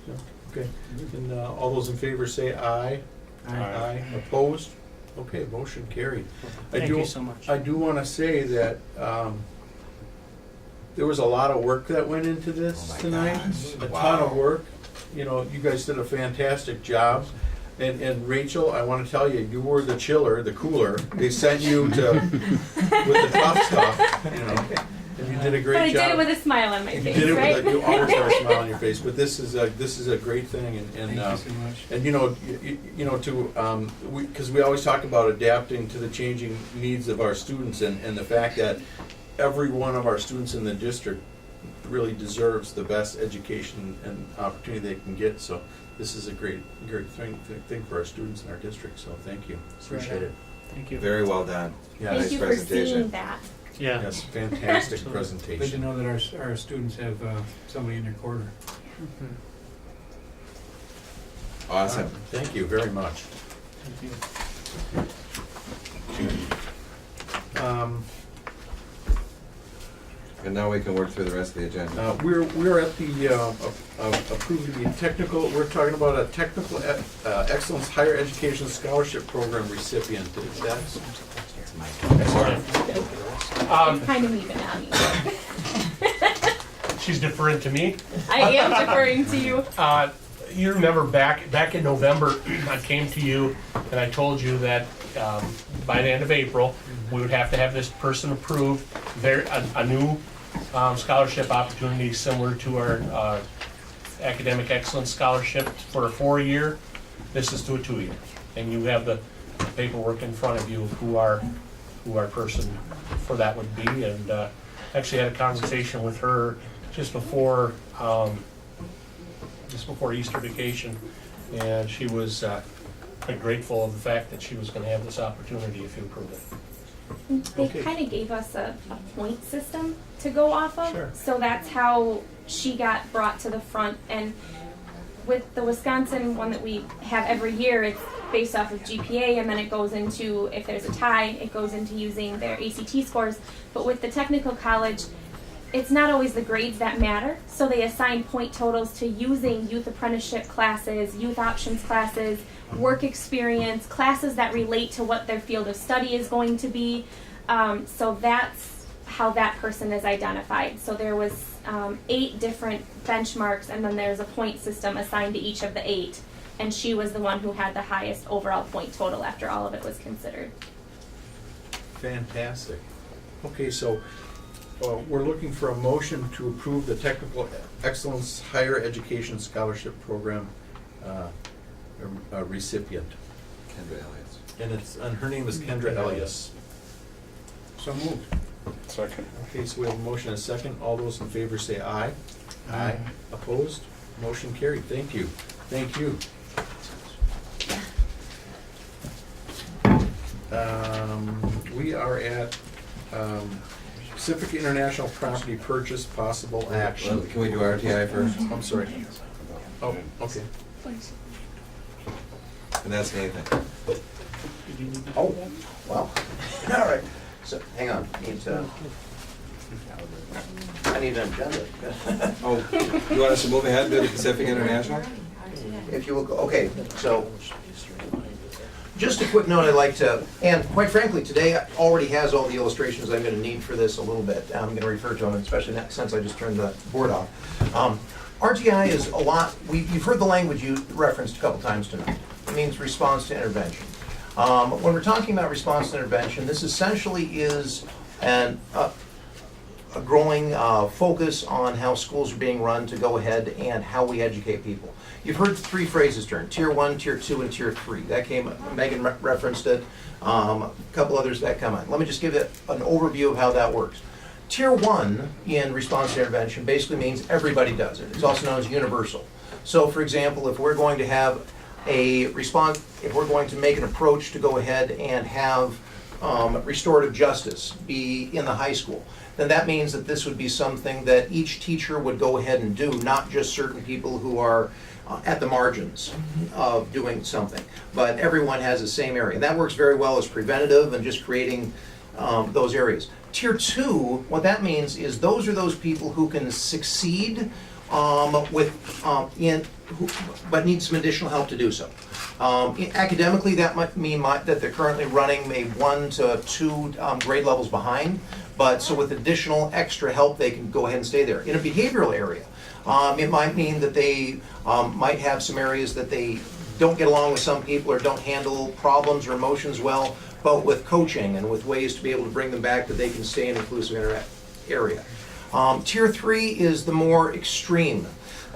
Speaker 1: No? Okay, and all those in favor say aye.
Speaker 3: Aye.
Speaker 1: Opposed? Okay, motion carried.
Speaker 13: Thank you so much.
Speaker 1: I do want to say that there was a lot of work that went into this
Speaker 16: Oh my
Speaker 1: tonight.
Speaker 16: gosh.
Speaker 1: A
Speaker 16: Wow.
Speaker 1: ton of work. You know, you guys did a fantastic job. And Rachel, I want to tell you, you were the chiller, the cooler. They sent you to with the tough stuff, you know. And you did a great
Speaker 14: But I
Speaker 1: job.
Speaker 14: did it with a smile on my
Speaker 1: You
Speaker 14: face,
Speaker 1: did it
Speaker 14: right?
Speaker 1: with you always have a smile on your face. But this is a great thing, and
Speaker 2: Thank you so much.
Speaker 1: and you know to because we always talk about adapting to the changing needs of our students, and the fact that every one of our students in the district really deserves the best education and opportunity they can get. So this is a great thing for our students in our district. So thank you, appreciate it.
Speaker 13: Thank you.
Speaker 16: Very well done.
Speaker 1: Yeah,
Speaker 14: Thank
Speaker 16: nice
Speaker 14: you for
Speaker 16: presentation.
Speaker 14: seeing that.
Speaker 13: Yeah.
Speaker 1: yes, fantastic
Speaker 2: Good to
Speaker 1: presentation.
Speaker 2: know that our students have somebody in their corner.
Speaker 16: Awesome.
Speaker 1: Thank you very much.
Speaker 13: Thank you.
Speaker 16: And now we can work through the rest of the agenda.
Speaker 1: We're at the approving the technical. We're talking about a technical excellence higher education scholarship program recipient. Is that?
Speaker 14: It's kind of even on you.
Speaker 9: She's deferring to me.
Speaker 14: I am deferring to you.
Speaker 9: You remember back in November, I came to you and I told you that by the end of April, we would have to have this person approve a new scholarship opportunity similar to our academic excellence scholarship for a 4-year. This is to a 2-year, and you have the paperwork in front of you of who our person for that would be. And actually had a conversation with her just before Easter vacation, and she was quite grateful of the fact that she was going to have this opportunity if you approve it.
Speaker 14: They
Speaker 1: Okay.
Speaker 14: kind of gave us a point system to go off of.
Speaker 1: Sure.
Speaker 14: So that's how she got brought to the front. And with the Wisconsin one that we have every year, it's based off of GPA, and then it goes into, if there's a tie, it goes into using their ACT scores. But with the technical college, it's not always the grades that matter. So they assign point totals to using youth apprenticeship classes, youth options classes, work experience, classes that relate to what their field of study is going to be. So that's how that person is identified. So there was 8 different benchmarks, and then there's a point system assigned to each of the 8. And she was the one who had the highest overall point total after all of it was considered.
Speaker 1: Fantastic. Okay, so We're looking for a motion to approve the Technical Excellence Higher Education Scholarship Program recipient.
Speaker 16: Kendra Elliott.
Speaker 1: And her name is Kendra Elias.
Speaker 2: So moved.
Speaker 3: Second.
Speaker 1: Okay, so we have a motion and a second. All those in favor say aye. Aye. Opposed? Motion carried. Thank you. Thank you. We are at Pacific International Property Purchase, possible action.
Speaker 16: Can we do RTI first?
Speaker 1: I'm sorry. Oh, okay.
Speaker 16: And that's Nathan.
Speaker 12: Oh, well, all right. So, hang on, I need an agenda.
Speaker 16: Oh, you want us to move ahead to the Pacific International?
Speaker 12: If you will, okay, so, just a quick note I'd like to, and quite frankly, today already has all the illustrations I'm gonna need for this a little bit. I'm gonna refer to them, especially since I just turned the board off. RTI is a lot, you've heard the language you referenced a couple times tonight. It means response to intervention. When we're talking about response to intervention, this essentially is a growing focus on how schools are being run to go ahead and how we educate people. You've heard three phrases termed, Tier 1, Tier 2, and Tier 3. That came, Megan referenced it, a couple others that come on. Let me just give it an overview of how that works. Tier 1 in response to intervention basically means everybody does it. It's also known as universal. So for example, if we're going to have a response, if we're going to make an approach to go ahead and have restorative justice be in the high school, then that means that this would be something that each teacher would go ahead and do, not just certain people who are at the margins of doing something. But everyone has the same area. And that works very well as preventative and just creating those areas. Tier 2, what that means is those are those people who can succeed but need some additional help to do so. Academically, that might mean that they're currently running maybe 1 to 2 grade levels behind, but so with additional extra help, they can go ahead and stay there. In a behavioral area, it might mean that they might have some areas that they don't get along with some people or don't handle problems or emotions well, but with coaching and with ways to be able to bring them back that they can stay in an inclusive area. Tier 3 is the more extreme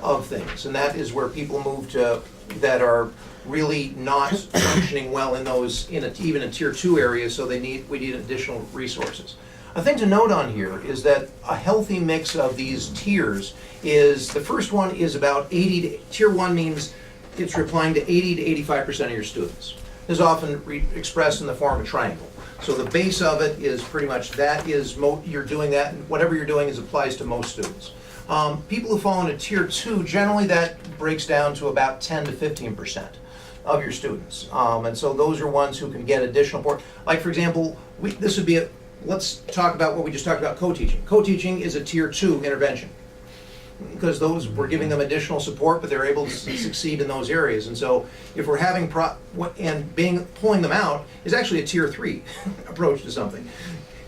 Speaker 12: of things, and that is where people move to that are really not functioning well in those, even in Tier 2 areas, so we need additional resources. A thing to note on here is that a healthy mix of these tiers is, the first one is about 80 to, Tier 1 means it's replying to 80 to 85% of your students. This is often expressed in the form of a triangle. So the base of it is pretty much that is, you're doing that, and whatever you're doing applies to most students. People who fall into Tier 2, generally that breaks down to about 10 to 15% of your students. And so those are ones who can get additional support. Like for example, this would be let's talk about what we just talked about, co-teaching. Co-teaching is a Tier 2 intervention, because those, we're giving them additional support, but they're able to succeed in those areas. And so if we're having, pulling them out is actually a Tier 3 approach to something.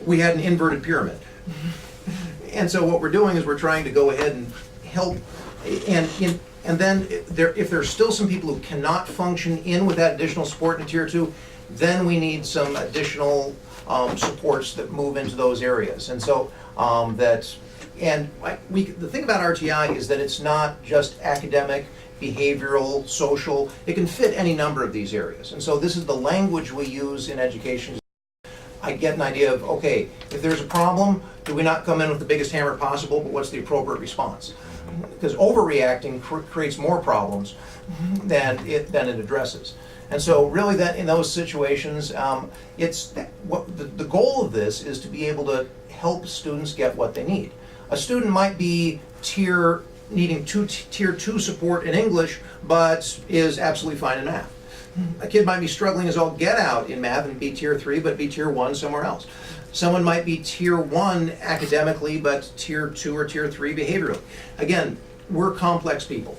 Speaker 12: We had an inverted pyramid. And so what we're doing is we're trying to go ahead and help, and then if there's still some people who cannot function in with that additional support in Tier 2, then we need some additional supports that move into those areas. And so the thing about RTI is that it's not just academic, behavioral, social. It can fit any number of these areas. And so this is the language we use in education. I get an idea of, okay, if there's a problem, do we not come in with the biggest hammer possible, but what's the appropriate response? Because overreacting creates more problems than it addresses. And so really that in those situations, the goal of this is to be able to help students get what they need. A student might be needing Tier 2 support in English, but is absolutely fine in math. A kid might be struggling as all get out in math and be Tier 3, but be Tier 1 somewhere else. Someone might be Tier 1 academically, but Tier 2 or Tier 3 behaviorally. Again, we're complex people.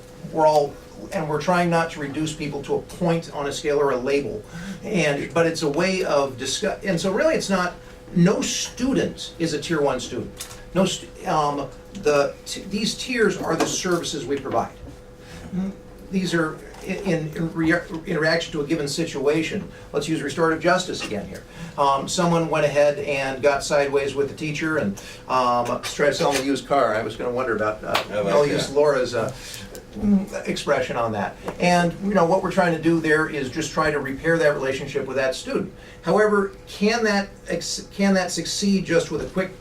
Speaker 12: And we're trying not to reduce people to a point on a scale or a label. But it's a way of discuss. And so really it's not, no student is a Tier 1 student. These tiers are the services we provide. These are, in reaction to a given situation. Let's use restorative justice again here. Someone went ahead and got sideways with the teacher and tried to sell him a used car. I was going to wonder about, I'll use Laura's expression on that. And what we're trying to do there is just try to repair that relationship with that student. However, can that succeed just with a quick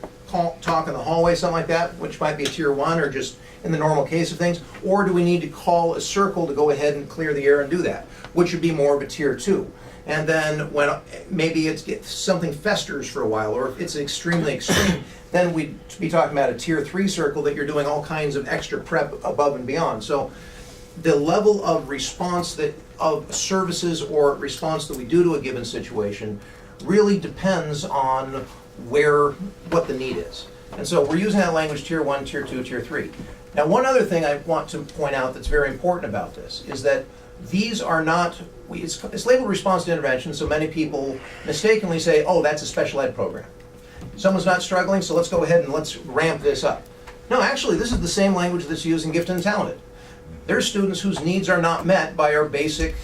Speaker 12: talk in the hallway, something like that, which might be a tier 1 or just in the normal case of things, or do we need to call a circle to go ahead and clear the air and do that, which would be more of a tier 2. And then when maybe something festers for a while, or if it's extremely extreme, then we'd be talking about a tier 3 circle that you're doing all kinds of extra prep above and beyond. So the level of response of services or response that we do to a given situation really depends on what the need is. And so we're using that language tier 1, tier 2, tier 3. Now, one other thing I want to point out that's very important about this is that these are not, it's labeled response to intervention, so many people mistakenly say, oh, that's a special ed program. Someone's not struggling, so let's go ahead and let's ramp this up. No, actually, this is the same language that's used in gifted and talented. There's students whose needs are not met by our basic,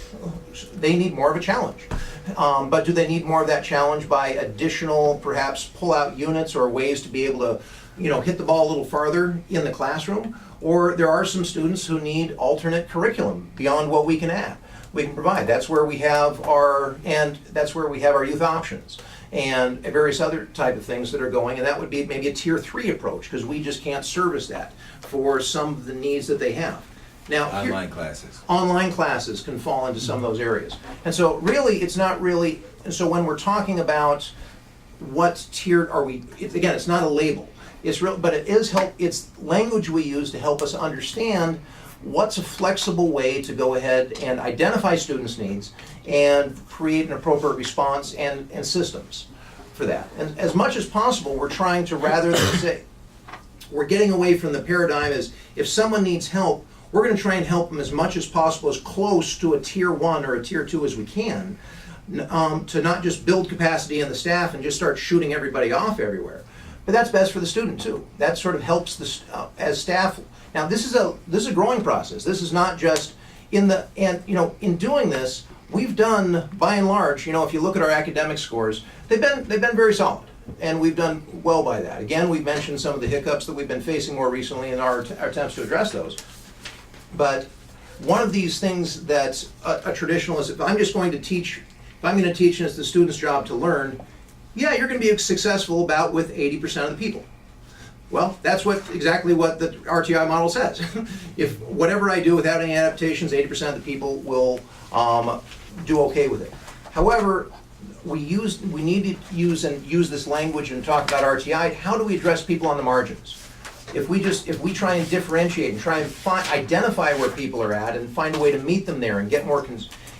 Speaker 12: they need more of a challenge. But do they need more of that challenge by additional, perhaps, pull-out units or ways to be able to, hit the ball a little farther in the classroom? Or there are some students who need alternate curriculum beyond what we can provide. That's where we have our youth options and various other type of things that are going, and that would be maybe a tier 3 approach, because we just can't service that for some of the needs that they have. Now, online classes can fall into some of those areas. And so really, it's not really, and so when we're talking about what tier are we, again, it's not a label. It's real, but it's language we use to help us understand what's a flexible way to go ahead and identify students' needs and create an appropriate response and systems for that. And as much as possible, we're trying to, rather than say, we're getting away from the paradigm as if someone needs help, we're going to try and help them as much as possible, as close to a tier 1 or a tier 2 as we can, to not just build capacity in the staff and just start shooting everybody off everywhere. But that's best for the student too. That sort of helps as staff. Now this is a growing process. This is not just in doing this, we've done by and large, if you look at our academic scores, they've been very solid. And we've done well by that. Again, we've mentioned some of the hiccups that we've been facing more recently in our attempts to address those. But one of these things that's a traditional is if I'm going to teach and it's the student's job to learn, yeah, you're going to be successful about with 80% of the people. Well, that's exactly what the RTI model says. If whatever I do without any adaptations, 80% of the people will do okay with it. However, we need to use this language and talk about RTI. How do we address people on the margins? If we try and differentiate and try and identify where people are at and find a way to meet them there and get more,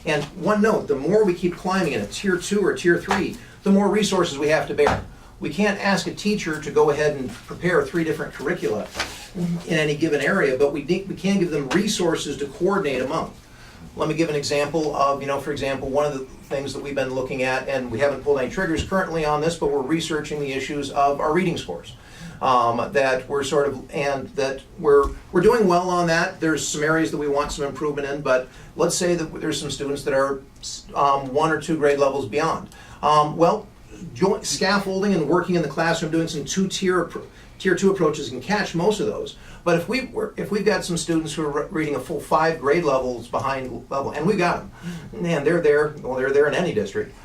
Speaker 12: and one note, the more we keep climbing in a tier 2 or tier 3, the more resources we have to bear. We can't ask a teacher to go ahead and prepare 3 different curricula in any given area, but we can give them resources to coordinate among. Let me give an example of, for example, one of the things that we've been looking at, and we haven't pulled any triggers currently on this, but we're researching the issues of our reading scores. That we're doing well on that. There's some areas that we want some improvement in, but let's say that there's some students that are 1 or 2 grade levels beyond. Scaffolding and working in the classroom, doing some tier 2 approaches can catch most of those. But if we've got some students who are reading a full 5 grade levels behind level, and we've got them, and they're there in any district.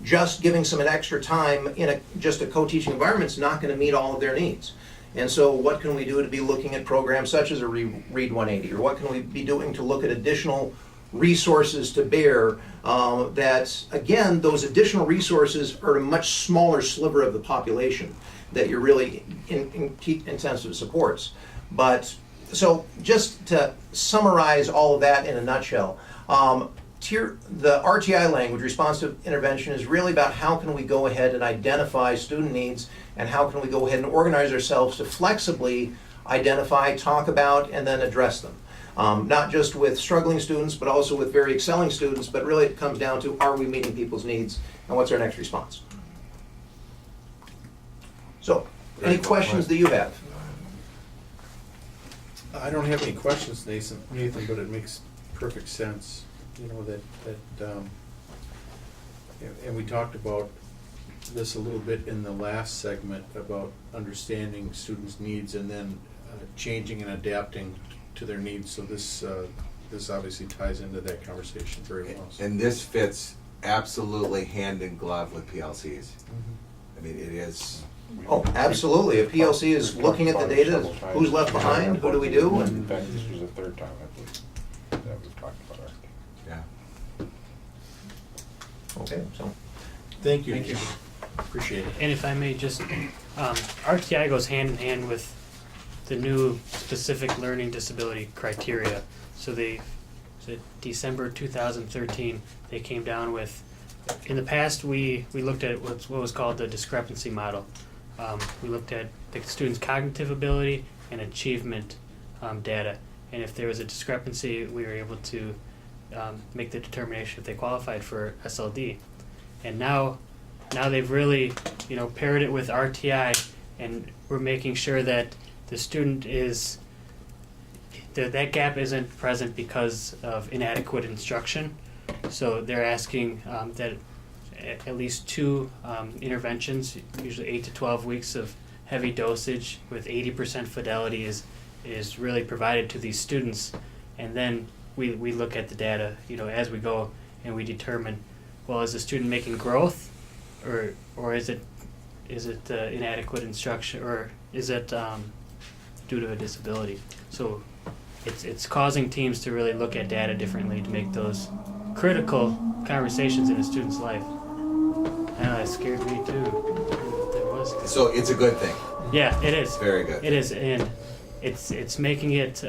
Speaker 12: Just giving some extra time in just a co-teaching environment is not going to meet all of their needs. And so what can we do to be looking at programs such as a Read 180, or what can we be doing to look at additional resources to bear that, again, those additional resources are a much smaller sliver of the population that you're really intensive supports. But so just to summarize all of that in a nutshell, the RTI language, responsive intervention, is really about how can we go ahead and identify student needs and how can we go ahead and organize ourselves to flexibly identify, talk about, and then address them. Not just with struggling students, but also with very excelling students, but really it comes down to, are we meeting people's needs and what's our next response? So, any questions that you have?
Speaker 1: I don't have any questions, Nathan, but it makes perfect sense, you know, and we talked about this a little bit in the last segment about understanding students' needs and then changing and adapting to their needs. So this obviously ties into that conversation very well.
Speaker 16: And this fits absolutely hand in glove with PLCs. I mean, it is.
Speaker 12: Oh, absolutely. A PLC is looking at the data, who's left behind, who do we do?
Speaker 3: In
Speaker 12: And
Speaker 3: fact, this was the third time I believe that we've talked about it.
Speaker 16: Yeah.
Speaker 12: okay, so
Speaker 1: Thank you. Appreciate it.
Speaker 13: And if I may just, RTI goes hand in hand with the new specific learning disability criteria. So December 2013, they came down with, in the past we looked at what was called the discrepancy model. We looked at the student's cognitive ability and achievement data. And if there was a discrepancy, we were able to make the determination if they qualified for SLD. And now they've really, paired it with RTI, and we're making sure that the student is, that gap isn't present because of inadequate instruction. So they're asking that at least 2 interventions, usually 8 to 12 weeks of heavy dosage with 80% fidelity is really provided to these students. And then we look at the data, as we go, and we determine, well, is the student making growth, or is it inadequate instruction, or is it due to a disability? So it's causing teams to really look at data differently to make those critical conversations in a student's life. And that scared me too. That was good.
Speaker 16: So it's a good thing.
Speaker 13: Yeah, it is.
Speaker 16: Very good.
Speaker 13: It is, and it's making it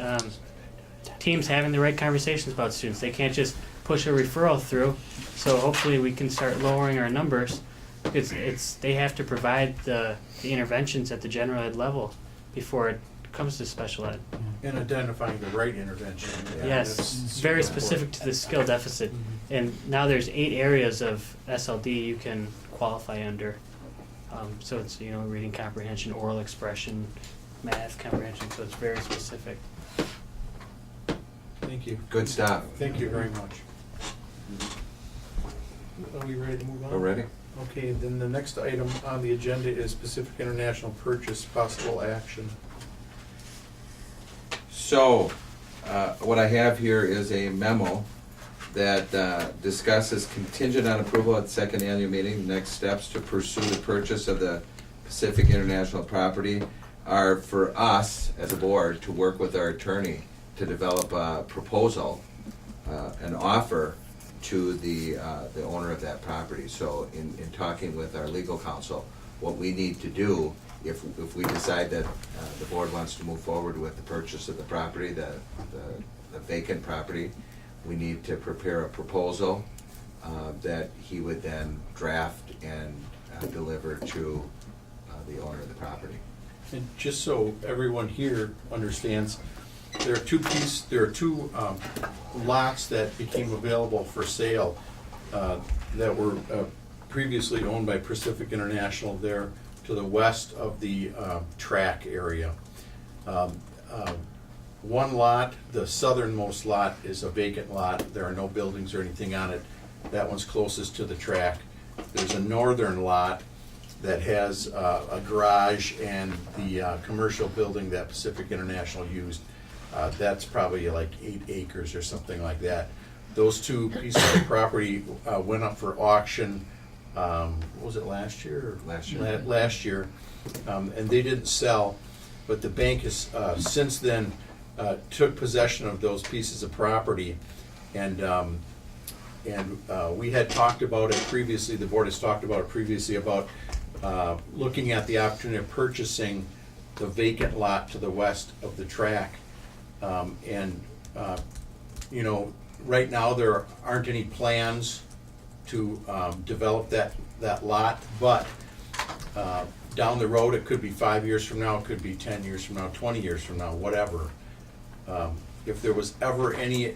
Speaker 13: teams having the right conversations about students. They can't just push a referral through. So hopefully we can start lowering our numbers, because they have to provide the interventions at the general ed level before it comes to special ed.
Speaker 1: And identifying the right intervention.
Speaker 13: Yes,
Speaker 1: That's
Speaker 13: very
Speaker 1: super
Speaker 13: specific to the skill deficit. And now there's 8 areas of SLD you can qualify under. So it's, reading comprehension, oral expression, math comprehension, so it's very specific.
Speaker 1: Thank you.
Speaker 16: Good stuff.
Speaker 1: Thank you very much. Are we ready to move on?
Speaker 16: We're ready.
Speaker 1: Okay, then the next item on the agenda is Pacific International Purchase, possible action.
Speaker 16: So, what I have here is a memo that discusses contingent on approval at the second annual meeting. Next steps to pursue the purchase of the Pacific International property are for us as a board to work with our attorney to develop a proposal, an offer to the owner of that property. So in talking with our legal counsel, what we need to do, if we decide that the board wants to move forward with the purchase of the property, the vacant property, we need to prepare a proposal that he would then draft and deliver to the owner of the property.
Speaker 1: And just so everyone here understands, there are two lots that became available for sale that were previously owned by Pacific International there to the west of the track area. One lot, the southernmost lot, is a vacant lot. There are no buildings or anything on it. That one's closest to the track. There's a northern lot that has a garage and the commercial building that Pacific International used. That's probably like 8 acres or something like that. Those 2 pieces of property went up for auction, what was it, last year?
Speaker 16: Last year.
Speaker 1: Last year, and they didn't sell, but the bank has since then took possession of those pieces of property, and we had talked about it previously, the board has talked about it previously, about looking at the opportunity of purchasing the vacant lot to the west of the track. Right now there aren't any plans to develop that lot, but down the road, it could be 5 years from now, it could be 10 years from now, 20 years from now, whatever. If there was ever any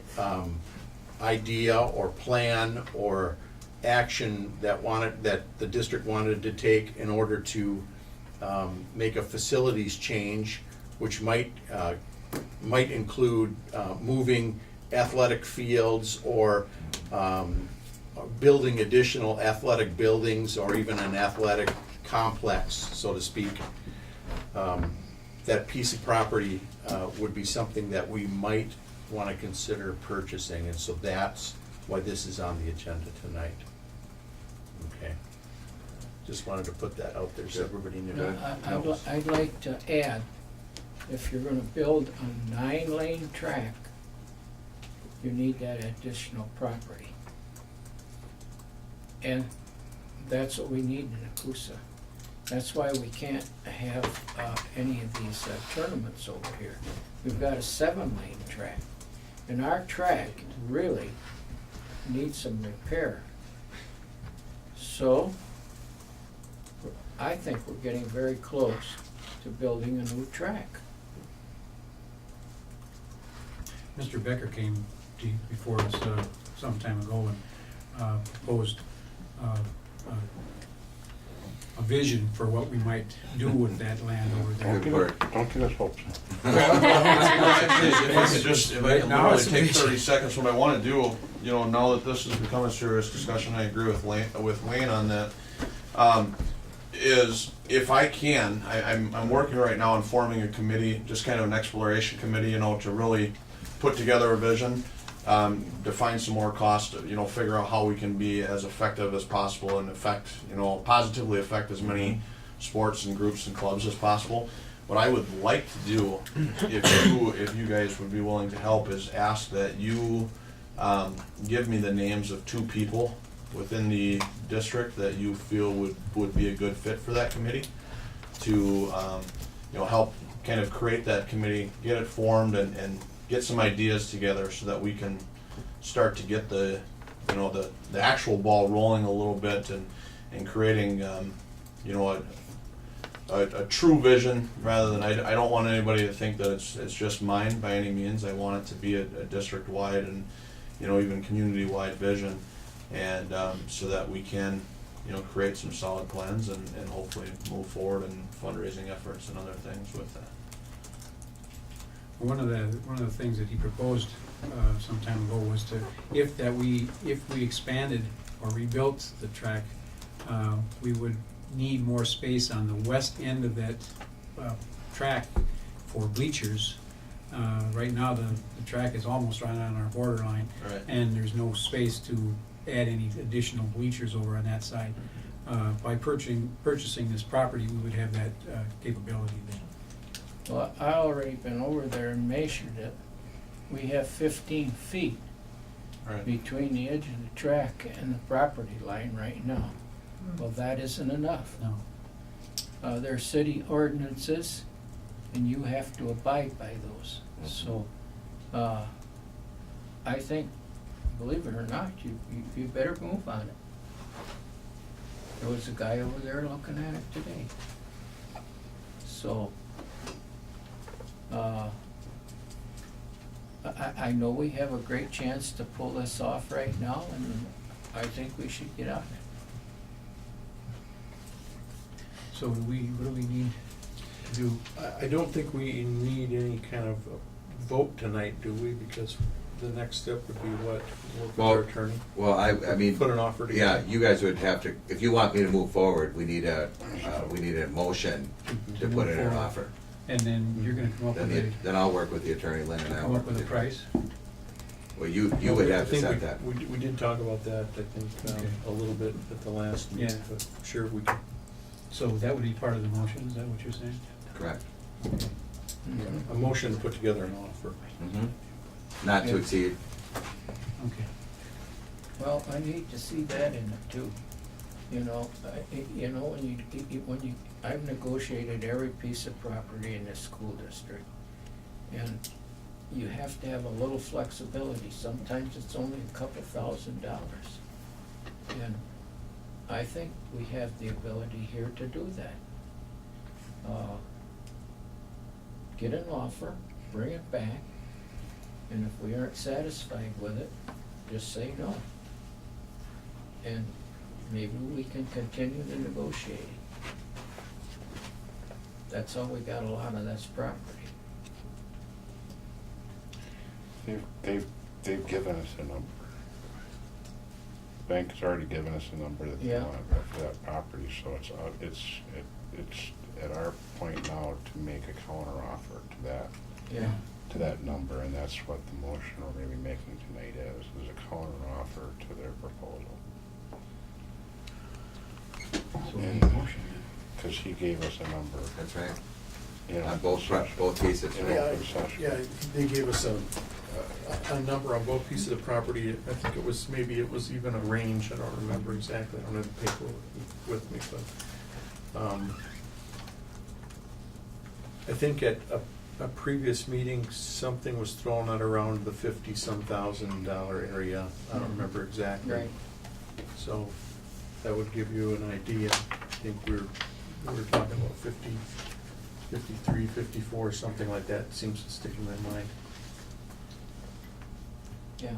Speaker 1: idea or plan or action that the district wanted to take in order to make a facilities change, which might include moving athletic fields or building additional athletic buildings or even an athletic complex, so to speak, that piece of property would be something that we might want to consider purchasing, and so that's why this is on the agenda tonight. Okay. Just wanted to put that out there so everybody knew.
Speaker 19: I'd like to add, if you're gonna build a 9-lane track, you need that additional property. And that's what we need in Nekoosa. That's why we can't have any of these tournaments over here. We've got a 7-lane track. And our track really needs some repair. So, I think we're getting very close to building a new track.
Speaker 2: Mr. Becker came to you before us some time ago and proposed a vision for what we might do with that land over there.
Speaker 16: Good work.
Speaker 3: Don't get us hopes.
Speaker 6: If I can
Speaker 2: Now
Speaker 6: really
Speaker 2: it's a
Speaker 6: take
Speaker 2: vision.
Speaker 6: 30 seconds, what I want to do, you know, now that this has become a serious discussion, I agree with Wayne on that, is if I can, I'm working right now on forming a committee, just kind of an exploration committee, you know, to really put together a vision, define some more cost, you know, figure out how we can be as effective as possible and positively affect as many sports and groups and clubs as possible. What I would like to do, if you guys would be willing to help, is ask that you give me the names of 2 people within the district that you feel would be a good fit for that committee to help kind of create that committee, get it formed, and get some ideas together so that we can start to get the actual ball rolling a little bit and creating a true vision rather than I don't want anybody to think that it's just mine by any means. I want it to be a district-wide and even community-wide vision, and so that we can create some solid plans and hopefully move forward in fundraising efforts and other things with that.
Speaker 2: One of the things that he proposed some time ago was if we expanded or rebuilt the track, we would need more space on the west end of that track for bleachers. Right now, the track is almost right on our borderline,
Speaker 6: Right.
Speaker 2: and there's no space to add any additional bleachers over on that side. By purchasing this property, we would have that capability then.
Speaker 19: Well, I already been over there and measured it. We have 15 feet
Speaker 6: Right.
Speaker 19: between the edge of the track and the property line right now. Well, that isn't enough.
Speaker 2: No.
Speaker 19: There are city ordinances, and you have to abide by those. So, I think, believe it or not, you better move on it. There was a guy over there looking at it today. So, I know we have a great chance to pull this off right now, and I think we should get on it.
Speaker 2: So what do we need to do?
Speaker 1: I don't think we need any kind of vote tonight, do we? Because the next step would be what? Work with our attorney?
Speaker 16: Well, I mean,
Speaker 1: Put an offer together?
Speaker 16: yeah, you guys would have to, if you want me to move forward, we need a motion to put in an offer.
Speaker 2: And then you're gonna come up with
Speaker 16: Then I'll work with the attorney, Lynn, and I'll
Speaker 2: come
Speaker 16: work
Speaker 2: up with a
Speaker 16: the
Speaker 2: price?
Speaker 16: Well, you would have to
Speaker 1: I think
Speaker 16: set that.
Speaker 1: We did talk about that, I think,
Speaker 2: Okay.
Speaker 1: a little bit at the last meeting,
Speaker 2: Yeah.
Speaker 1: but sure, we can.
Speaker 2: So that would be part of the motion, is that what you're saying?
Speaker 16: Correct.
Speaker 1: A motion to put together an offer.
Speaker 16: Not to exceed.
Speaker 2: Okay.
Speaker 19: Well, I need to see that in it too. I've negotiated every piece of property in this school district. And you have to have a little flexibility. Sometimes it's only a couple $1,000. And I think we have the ability here to do that. Get an offer, bring it back, and if we aren't satisfied with it, just say no. And maybe we can continue the negotiating. That's how we got a lot of this property.
Speaker 3: They've They've given us a number. Bank has already given us a number that they
Speaker 19: Yeah.
Speaker 3: want for that property, so it's at our point now to make a counter offer to that.
Speaker 19: Yeah.
Speaker 3: To that number, and that's what the motion we're gonna be making tonight is a counter offer to their proposal.
Speaker 2: So we need a motion then.
Speaker 3: Cause he gave us a number.
Speaker 16: That's right.
Speaker 3: You know,
Speaker 16: On both pieces,
Speaker 3: in
Speaker 16: right?
Speaker 3: open session.
Speaker 1: Yeah, they gave us a number on both pieces of property. I think it was, maybe it was even a range, I don't remember exactly, I don't have the paper with me, but, I think at a previous meeting, something was thrown out around the $50-some thousand area, I don't remember exactly.
Speaker 19: Right.
Speaker 1: So, that would give you an idea. I think we were talking about 50, 53, 54, something like that, seems to stick in my mind.
Speaker 19: Yeah.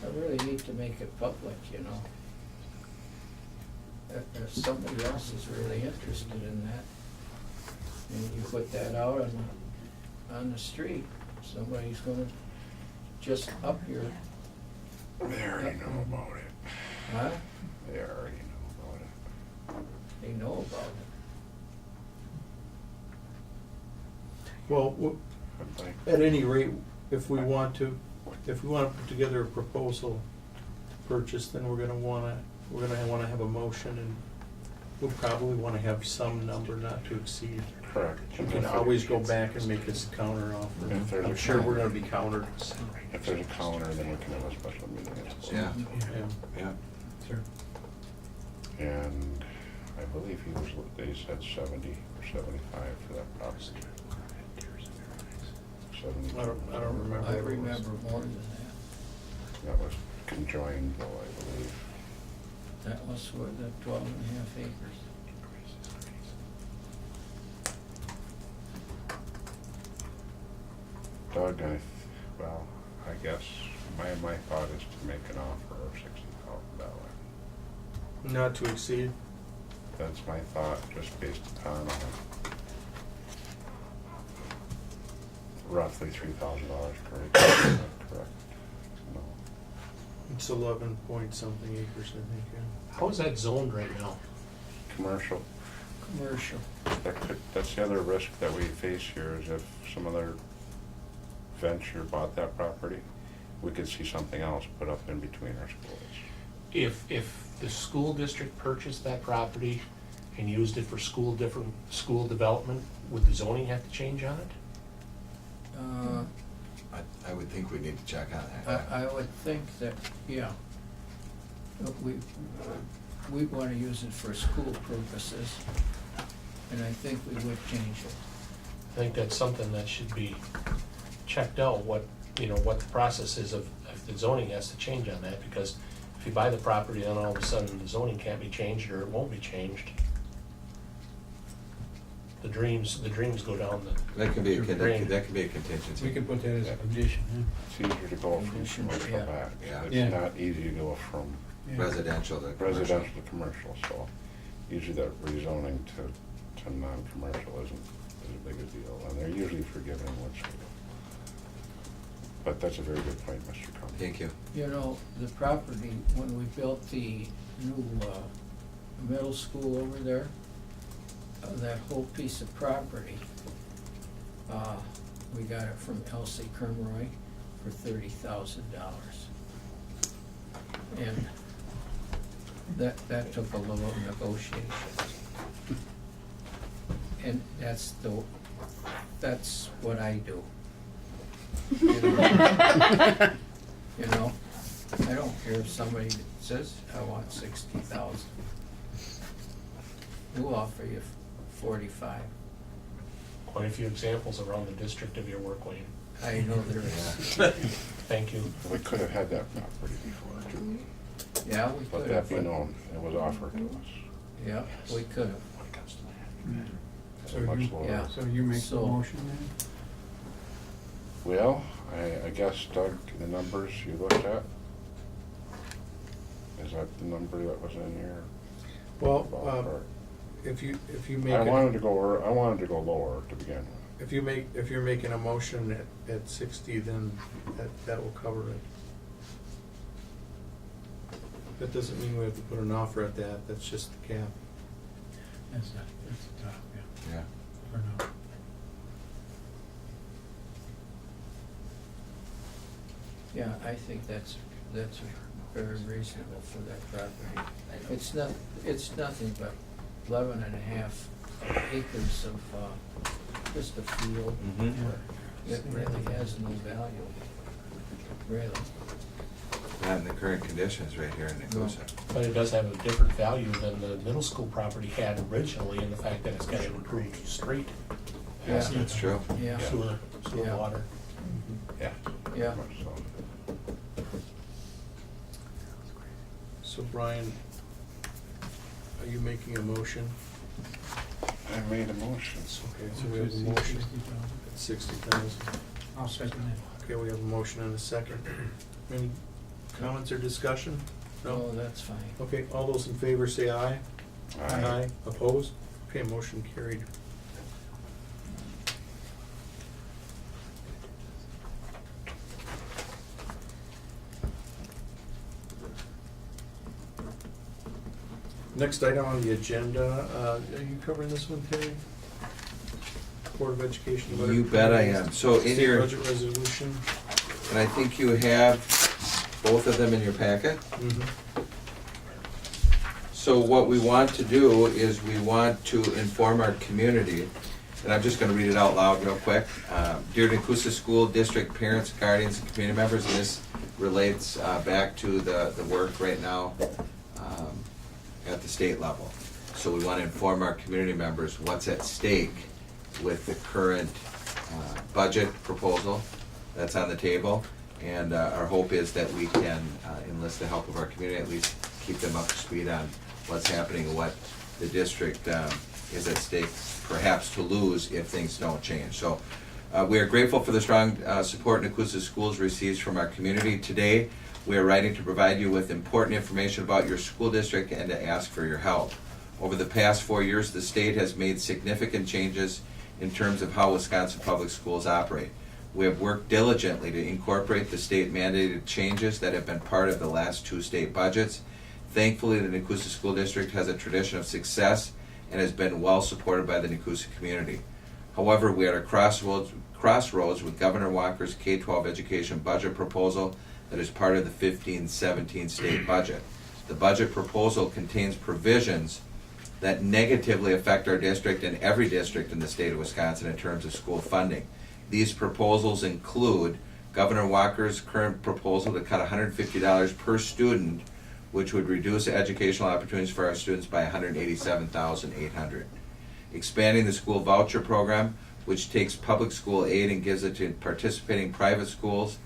Speaker 19: I really need to make it public, you know. If somebody else is really interested in that, and you put that out on the street, somebody's gonna just up your.
Speaker 3: They already know about it.
Speaker 19: Huh?
Speaker 3: They already know about it.
Speaker 19: They know about it.
Speaker 1: Well, at any rate, if we want to put together a proposal to purchase, then we're gonna wanna have a motion, and we'll probably wanna have some number not to exceed.
Speaker 3: Correct.
Speaker 1: You can always go back and make this counter offer.
Speaker 3: If there's a
Speaker 1: I'm sure we're
Speaker 3: counter.
Speaker 1: gonna be countered.
Speaker 3: If there's a counter, then we can have a special meeting.
Speaker 16: Yeah.
Speaker 1: Yeah.
Speaker 2: Sure.
Speaker 3: And I believe they said 70 or 75 for that property. 70.
Speaker 1: I don't remember.
Speaker 19: I
Speaker 1: what it was.
Speaker 19: remember more than that.
Speaker 3: That was conjoined, though, I believe.
Speaker 19: That was for the 12.5 acres.
Speaker 3: Doug, I guess my thought is to make an offer of $60,000.
Speaker 1: Not to exceed.
Speaker 3: That's my thought, just based upon roughly $3,000 per acre. Is that correct? No.
Speaker 1: It's 11 point something acres, I think, yeah.
Speaker 9: How is that zoned right now?
Speaker 3: Commercial.
Speaker 19: Commercial.
Speaker 3: That's the other risk that we face here, is if some other venture bought that property, we could see something else put up in between our schools.
Speaker 9: If the school district purchased that property and used it for school development, would the zoning have to change on it?
Speaker 16: I would think we need to check on that.
Speaker 19: I would think that, yeah. But we want to use it for school purposes, and I think we would change it.
Speaker 9: I think that's something that should be checked out, what the process is of, if the zoning has to change on that, because if you buy the property, then all of a sudden the zoning can't be changed, or it won't be changed. The dreams go down the.
Speaker 16: That can be a
Speaker 9: drain.
Speaker 16: contingency.
Speaker 2: We can put that as a condition,
Speaker 3: It's easier to go from
Speaker 19: Condition,
Speaker 3: commercial
Speaker 19: yeah.
Speaker 3: back.
Speaker 16: Yeah.
Speaker 3: It's
Speaker 2: Yeah.
Speaker 3: not easy to go from
Speaker 2: yeah.
Speaker 16: Residential to commercial.
Speaker 3: residential to commercial, so usually that rezoning to non-commercial isn't as big a deal, and they're usually forgiving once we go. But that's a very good point, Mr. Combs.
Speaker 16: Thank you.
Speaker 19: You know, the property, when we built the new middle school over there, that whole piece of property, we got it from Elsie Kermroy for $30,000. And that took a little negotiation. And that's what I do. You know, I don't care if somebody says, I want 60,000. We'll offer you 45.
Speaker 9: Quite a few examples around the district of your work, Wayne.
Speaker 19: I know there is.
Speaker 9: Thank you.
Speaker 3: We could have had that property before, too.
Speaker 19: Yeah, we
Speaker 3: Let
Speaker 19: could
Speaker 3: that
Speaker 19: have.
Speaker 3: be known, it was offered to us.
Speaker 19: Yeah, we could have.
Speaker 1: So
Speaker 3: Much
Speaker 1: you,
Speaker 3: lower.
Speaker 19: Yeah.
Speaker 1: so you make the
Speaker 19: So-
Speaker 1: motion then?
Speaker 3: Well, I guess, Doug, the numbers you looked at, is that the number that was in here?
Speaker 1: Well,
Speaker 3: Ballpark?
Speaker 1: if you make
Speaker 3: I
Speaker 1: it.
Speaker 3: wanted to go lower to begin with.
Speaker 1: If you're making a motion at 60, then that will cover it. That doesn't mean we have to put an offer at that, that's just the cap.
Speaker 2: That's the top, yeah.
Speaker 16: Yeah.
Speaker 2: For now.
Speaker 19: Yeah, I think that's very reasonable for that property. It's nothing but 11.5 acres of just a field.
Speaker 16: Mhm.
Speaker 19: It really has no value, really.
Speaker 16: Not in the current conditions right here in Nekoosa.
Speaker 9: But it does have a different value than the middle school property had originally, in the fact that it's got an improved street.
Speaker 19: Yeah.
Speaker 16: That's true.
Speaker 19: Yeah.
Speaker 9: Sewer
Speaker 19: Yeah.
Speaker 9: water.
Speaker 3: Yeah.
Speaker 19: Yeah.
Speaker 1: So Brian, are you making a motion?
Speaker 3: I made a motion.
Speaker 1: Okay, so we have a motion at 60,000.
Speaker 2: I'll second that.
Speaker 1: Okay, we have a motion and a second. Any comments or discussion?
Speaker 19: No, that's fine.
Speaker 1: Okay, all those in favor say aye.
Speaker 3: Aye.
Speaker 1: Opposed? Okay, motion carried. Next item on the agenda, are you covering this one, Terry? Board of Education. letter
Speaker 16: You bet I am. So in
Speaker 1: State
Speaker 16: your,
Speaker 1: budget resolution.
Speaker 16: and I think you have both of them in your packet.
Speaker 1: Mhm.
Speaker 16: So what we want to do is we want to inform our community, and I'm just gonna read it out loud real quick. Dear Nekoosa School District parents, guardians, and community members, and this relates back to the work right now at the state level. So we want to inform our community members what's at stake with the current budget proposal that's on the table. And our hope is that we can enlist the help of our community, at least keep them up to speed on what's happening and what the district is at stake, perhaps to lose if things don't change. So we are grateful for the strong support Nekoosa Schools receives from our community. Today, we are writing to provide you with important information about your school district and to ask for your help. Over the past 4 years, the state has made significant changes in terms of how Wisconsin public schools operate. We have worked diligently to incorporate the state mandated changes that have been part of the last 2 state budgets. Thankfully, the Nekoosa School District has a tradition of success and has been well supported by the Nekoosa community. However, we are at a crossroads with Governor Walker's K-12 education budget proposal that is part of the 15-17 state budget. The budget proposal contains provisions that negatively affect our district and every district in the state of Wisconsin in terms of school funding. These proposals include Governor Walker's current proposal to cut $150 per student, which would reduce educational opportunities for our students by $187,800. Expanding the school voucher program, which takes public school aid and gives it to participating private schools,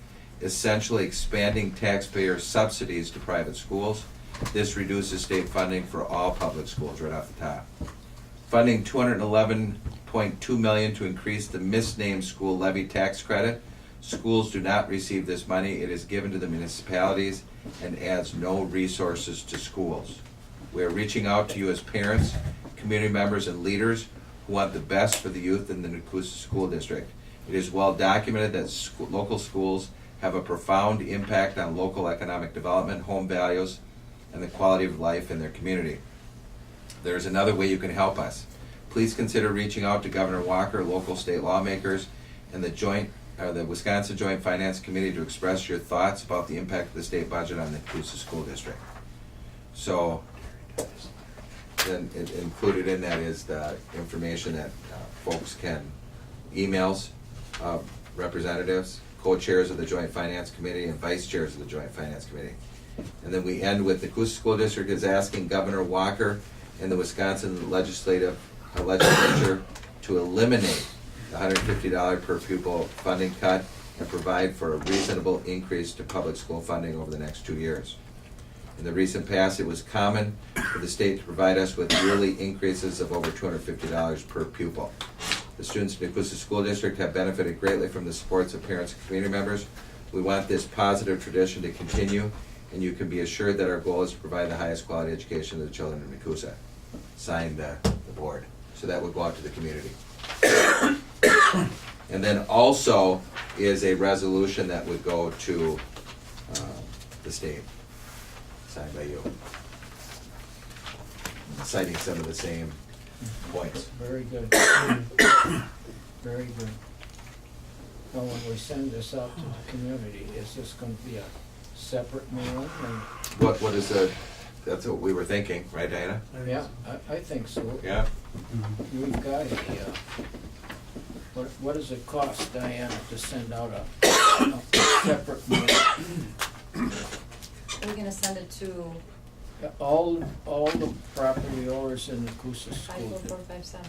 Speaker 16: essentially expanding taxpayer subsidies to private schools. This reduces state funding for all public schools right off the top. Funding $211.2 million to increase the misnamed school levy tax credit. Schools do not receive this money. It is given to the municipalities and adds no resources to schools. We are reaching out to you as parents, community members, and leaders who want the best for the youth in the Nekoosa School District. It is well documented that local schools have a profound impact on local economic development, home values, and the quality of life in their community. There is another way you can help us. Please consider reaching out to Governor Walker, local state lawmakers, and the Wisconsin Joint Finance Committee to express your thoughts about the impact of the state budget on the Nekoosa School District. So, then included in that is the information that folks can emails representatives, co-chairs of the Joint Finance Committee, and vice chairs of the Joint Finance Committee. And then we end with the Nekoosa School District is asking Governor Walker and the Wisconsin legislature to eliminate the $150 per pupil funding cut and provide for a reasonable increase to public school funding over the next 2 years. In the recent past, it was common for the state to provide us with yearly increases of over $250 per pupil. The students in the Nekoosa School District have benefited greatly from the supports of parents and community members. We want this positive tradition to continue, and you can be assured that our goal is to provide the highest quality education to the children of Nekoosa. Signed, the board. So that would go out to the community. And then also is a resolution that would go to the state, signed by you, citing some of the same points.
Speaker 19: Very good. Very good. Now, when we send this out to the community, is this gonna be a separate mailing?
Speaker 16: What is that's what we were thinking, right, Diana?
Speaker 19: Yeah, I think so.
Speaker 16: Yeah.
Speaker 19: We've got what does it cost, Diana, to send out a separate mailing?
Speaker 5: We're gonna send it to
Speaker 19: All the property owners in the Nekoosa school.
Speaker 5: 54457.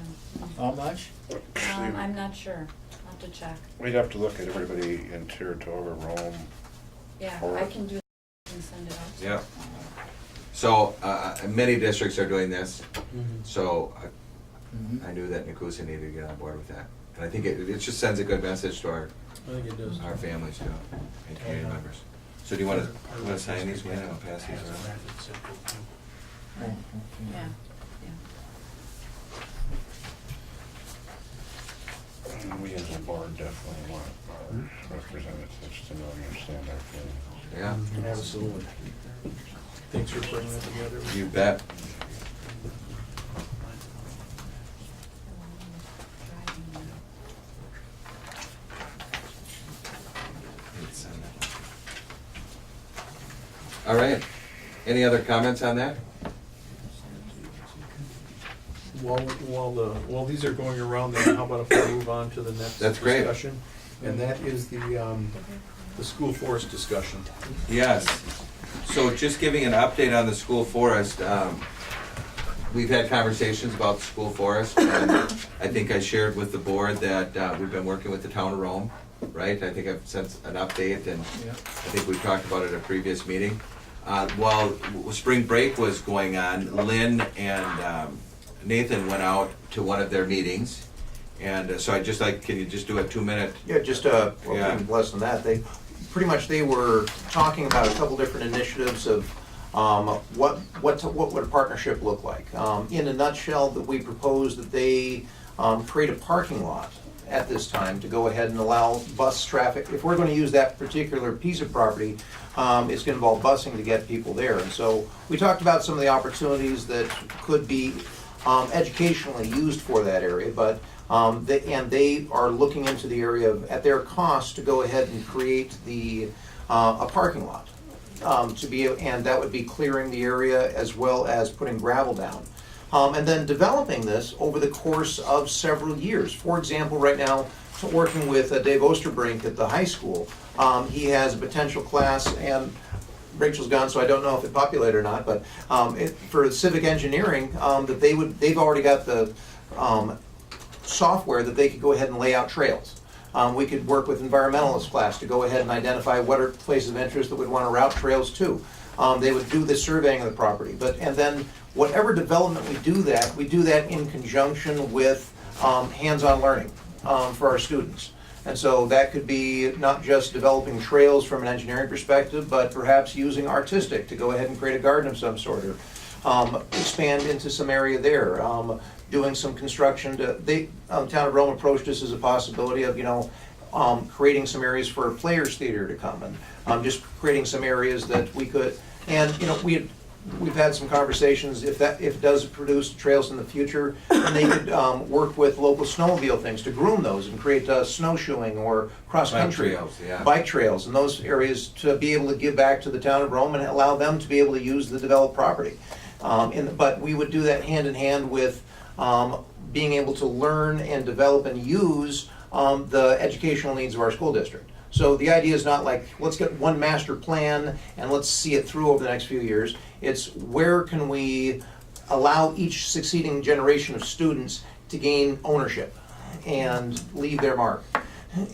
Speaker 19: How much?
Speaker 5: I'm not sure. I'll have to check.
Speaker 3: We'd have to look at everybody in Saratoga, Rome.
Speaker 5: Yeah,
Speaker 3: Or-
Speaker 5: I can do it and send it out.
Speaker 16: Yeah. So, many districts are doing this, so I knew that Nekoosa needed to get on board with that. And I think it just sends a good message to our families too, and community members. So do you want to sign these, Wayne, and I'll pass these around?
Speaker 5: Yeah,
Speaker 3: We as a board definitely want our representatives to know and understand our feelings.
Speaker 16: Yeah.
Speaker 1: Absolutely. Thanks for putting that together.
Speaker 16: You bet. All right. Any other comments on that?
Speaker 1: While these are going around, then how about if we move on to the next
Speaker 16: That's great.
Speaker 1: discussion? And that is the school forest discussion.
Speaker 16: Yes. So just giving an update on the school forest, we've had conversations about the school forest, and I think I shared with the board that we've been working with the town of Rome, right? I think I've sent an update, and I think we talked about it at a previous meeting. While spring break was going on, Lynn and Nathan went out to one of their meetings, and so I'd just like, can you just do a 2-minute?
Speaker 12: Yeah, just less than that. They were talking about a couple different initiatives of what would a partnership look like. In a nutshell, that we propose that they create a parking lot at this time to go ahead and allow bus traffic. If we're going to use that particular piece of property, it's going to involve busing to get people there. And so we talked about some of the opportunities that could be educationally used for that area, but they are looking into the area at their cost to go ahead and create a parking lot and that would be clearing the area as well as putting gravel down. And then developing this over the course of several years. For example, right now, working with Dave Osterbrink at the high school, he has a potential class, and Rachel's gone, so I don't know if it populated or not, but for civic engineering, they've already got the software that they could go ahead and lay out trails. We could work with environmentalist class to go ahead and identify what are places of interest that would want to route trails to. They would do the surveying of the property, and then whatever development we do that in conjunction with hands-on learning for our students. And so that could be not just developing trails from an engineering perspective, but perhaps using artistic to go ahead and create a garden of some sort, or expand into some area there. Doing some construction. Town of Rome approached this as a possibility of, creating some areas for Players Theater to come, and just creating some areas that we could. And we've had some conversations. If it does produce trails in the future, and they could work with local snowmobile things to groom those and create snowshoeing or cross country bike trails in those areas to be able to give back to the town of Rome and allow them to be able to use the developed property. But we would do that hand in hand with being able to learn and develop and use the educational needs of our school district. So the idea is not like, let's get one master plan and let's see it through over the next few years. It's where can we allow each succeeding generation of students to gain ownership and leave their mark,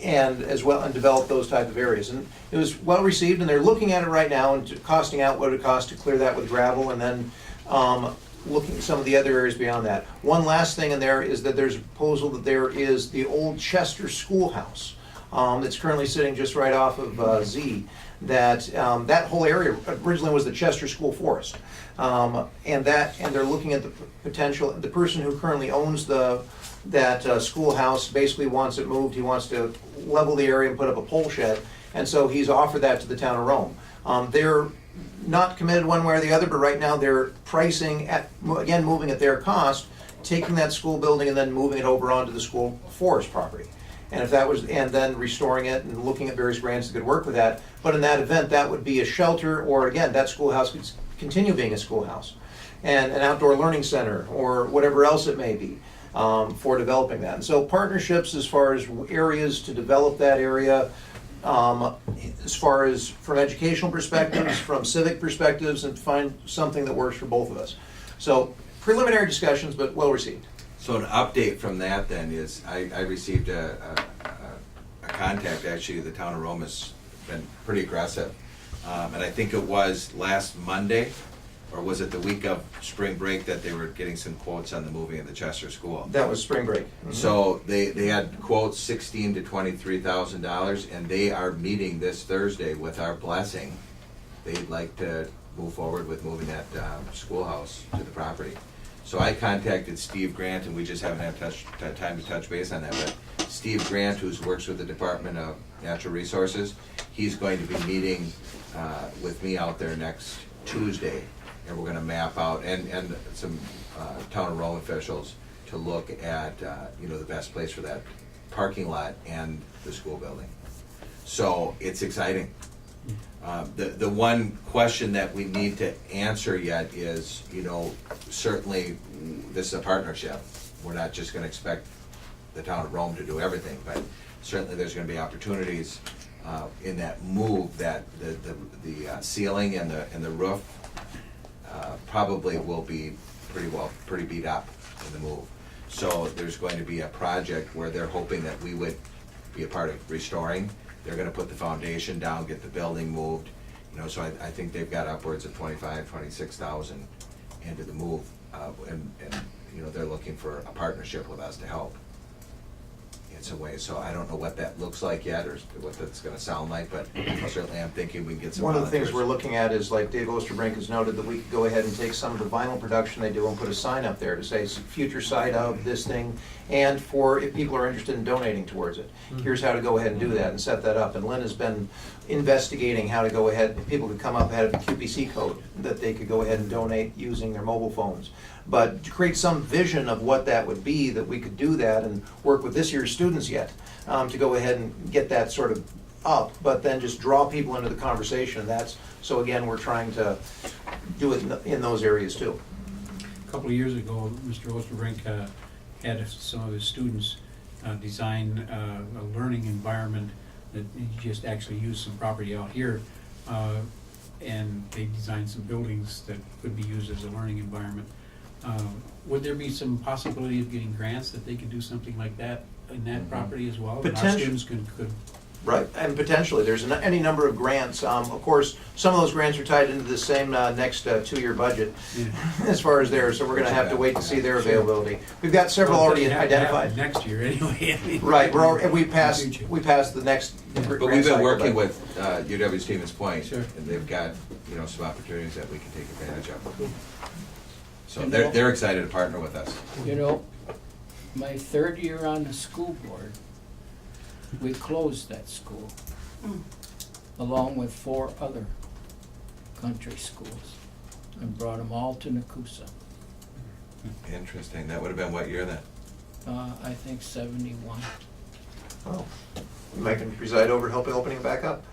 Speaker 12: and as well, and develop those type of areas. And it was well received, and they're looking at it right now and costing out what it would cost to clear that with gravel, and then looking at some of the other areas beyond that. One last thing in there is that there's a proposal that there is the old Chester Schoolhouse that's currently sitting just right off of Z, that that whole area originally was the Chester School Forest. And they're looking at the potential, the person who currently owns that schoolhouse basically wants it moved. He wants to level the area and put up a pole shed, and so he's offered that to the town of Rome. They're not committed one way or the other, but right now they're pricing at, again, moving at their cost, taking that school building and then moving it over onto the school forest property. And if that was, and then restoring it and looking at various grants that could work with that. But in that event, that would be a shelter, or again, that schoolhouse could continue being a schoolhouse, and an outdoor learning center, or whatever else it may be, for developing that. And so partnerships as far as areas to develop that area, as far as from educational perspectives, from civic perspectives, and find something that works for both of us. So preliminary discussions, but well received.
Speaker 16: So an update from that then is, I received a contact, actually, the town of Rome has been pretty aggressive. And I think it was last Monday, or was it the week of spring break, that they were getting some quotes on the moving of the Chester School?
Speaker 12: That was spring break. Mm-hmm.
Speaker 16: So they had quotes $16,000 to $23,000, and they are meeting this Thursday with our blessing. They'd like to move forward with moving that schoolhouse to the property. So I contacted Steve Grant, and we just haven't had time to touch base on that, but Steve Grant, who works with the Department of Natural Resources, he's going to be meeting with me out there next Tuesday, and we're going to map out, and some town of Rome officials, to look at the best place for that parking lot and the school building. So it's exciting. The one question that we need to answer yet is, certainly this is a partnership. We're not just going to expect the town of Rome to do everything, but certainly there's going to be opportunities in that move, that the ceiling and the roof probably will be pretty beat up in the move. So there's going to be a project where they're hoping that we would be a part of restoring. They're gonna put the foundation down, get the building moved, so I think they've got upwards of 26,000 into the move, and they're looking for a partnership with us to help in some ways. So I don't know what that looks like yet, or what that's gonna sound like, but certainly I'm thinking we can get some
Speaker 12: One of the things
Speaker 16: volunteers.
Speaker 12: we're looking at is, like Dave Osterbrink has noted, that we could go ahead and take some of the vinyl production they do and put a sign up there to say future site of this thing, and for if people are interested in donating towards it, here's how to go ahead and do that and set that up. And Lynn has been investigating how to go ahead, people could come up ahead of a QPC code that they could go ahead and donate using their mobile phones. But to create some vision of what that would be, that we could do that and work with this year's students yet, to go ahead and get that sort of up, but then just draw people into the conversation. So again, we're trying to do it in those areas too.
Speaker 2: A couple of years ago, Mr. Osterbrink had some of his students design a learning environment that he just actually used some property out here, and they designed some buildings that could be used as a learning environment. Would there be some possibility of getting grants that they could do something like that in that property as well? And our students could
Speaker 12: Right, and potentially, there's any number of grants. Of course, some of those grants are tied into the same next 2-year budget as far as theirs, so we're gonna have to wait to see their availability. We've got several already identified.
Speaker 2: Next year, anyway.
Speaker 12: Right, we passed the next
Speaker 16: But
Speaker 12: grant
Speaker 16: we've been
Speaker 12: cycle,
Speaker 16: working
Speaker 12: but-
Speaker 16: with UW Stevens Point,
Speaker 2: Sure.
Speaker 16: and they've got, some opportunities that we can take advantage of. So
Speaker 19: You know-
Speaker 16: they're excited to partner with us.
Speaker 19: My third year on the school board, we closed that school, along with 4 other country schools, and brought them all to Nekoosa.
Speaker 16: Interesting. That would have been what year then?
Speaker 19: I think 71.
Speaker 12: Oh, you might can preside over helping opening it back up.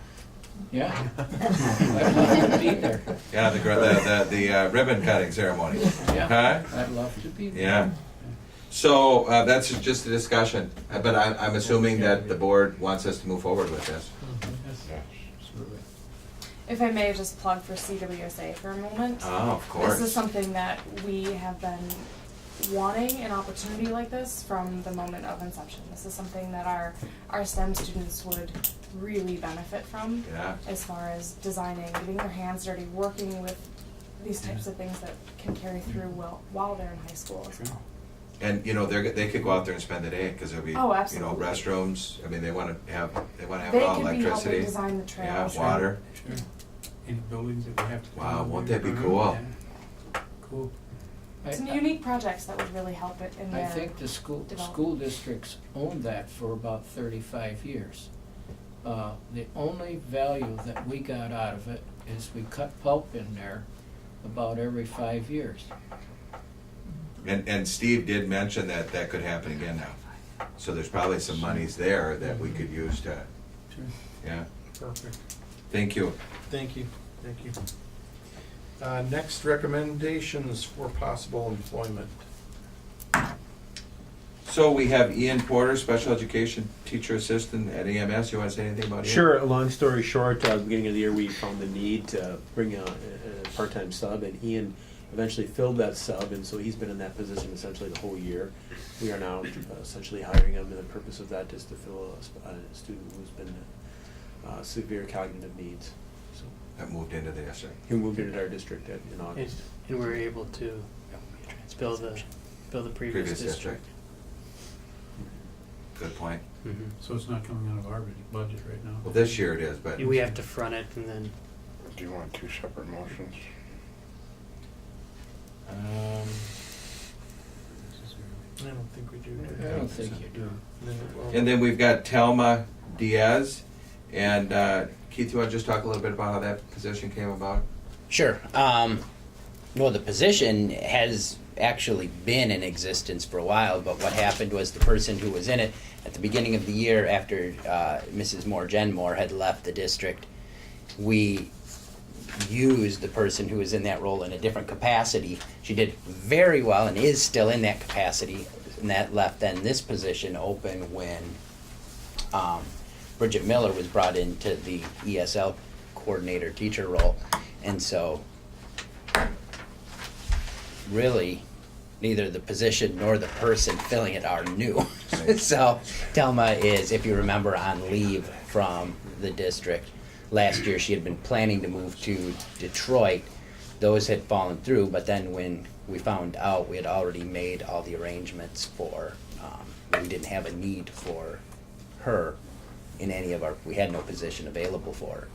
Speaker 19: Yeah. I'd love to be there.
Speaker 16: Yeah, the ribbon cutting ceremony.
Speaker 19: Yeah,
Speaker 16: Huh?
Speaker 19: I'd love to be there.
Speaker 16: Yeah. So that's just a discussion, but I'm assuming that the board wants us to move forward with this.
Speaker 15: If I may just plug for CWSA for a moment.
Speaker 16: Oh, of course.
Speaker 15: This is something that we have been wanting, an opportunity like this from the moment of inception. This is something that our STEM students would really benefit from, as far as designing, getting their hands dirty, working with these types of things that can carry through while they're in high school as well.
Speaker 16: And, you know, they could go out there and spend the day, because there'll be,
Speaker 15: Oh,
Speaker 16: you know,
Speaker 15: absolutely.
Speaker 16: restrooms, I mean, they wanna have
Speaker 15: They
Speaker 16: it all,
Speaker 15: could be helping
Speaker 16: electricity.
Speaker 15: design the
Speaker 16: Yeah,
Speaker 15: trails.
Speaker 16: water.
Speaker 2: Sure. Any buildings that we have to.
Speaker 16: Wow, won't that be
Speaker 2: Mhm.
Speaker 16: cool?
Speaker 2: Yeah. Cool.
Speaker 15: Some unique projects that would really help it in
Speaker 19: I
Speaker 15: their
Speaker 19: think the school
Speaker 15: development.
Speaker 19: districts owned that for about 35 years. The only value that we got out of it is we cut pulp in there about every 5 years.
Speaker 16: And Steve did mention that that could happen again now. So there's probably some monies there that we could use to,
Speaker 1: Sure.
Speaker 16: yeah.
Speaker 1: Perfect.
Speaker 16: Thank you.
Speaker 1: Thank you, thank you. Next, recommendations for possible employment.
Speaker 16: So we have Ian Porter, special education teacher assistant at EMS. You want to say anything about Ian?
Speaker 10: Sure, long story short, beginning of the year, we found the need to bring a part-time sub, and Ian eventually filled that sub, and so he's been in that position essentially the whole year. We are now essentially hiring him, and the purpose of that is to fill a student who's been severe cognitive needs. So
Speaker 16: That moved into the district.
Speaker 10: he moved into our district in August.
Speaker 13: And we're able to bill the previous district.
Speaker 16: Good point.
Speaker 10: Mm-hmm.
Speaker 2: So it's not coming out of our budget right now?
Speaker 16: Well, this year it is, but.
Speaker 13: We have to front it and then.
Speaker 3: Do you want two separate motions?
Speaker 1: I don't think we do.
Speaker 19: I don't think you do.
Speaker 16: And then we've got Telma Diaz. And Keith, you want to just talk a little bit about how that position came about?
Speaker 11: Sure. Well, the position has actually been in existence for a while, but what happened was the person who was in it at the beginning of the year after Mrs. Moore, Jen Moore, had left the district, we used the person who was in that role in a different capacity. She did very well and is still in that capacity, and that left then this position open when Bridget Miller was brought into the ESL coordinator teacher role. And so really neither the position nor the person filling it are new. So Telma is, if you remember, on leave from the district. Last year she had been planning to move to Detroit. Those had fallen through, but then when we found out, we had already made all the arrangements for, we didn't have a need for her in any of our, we had no position available for her.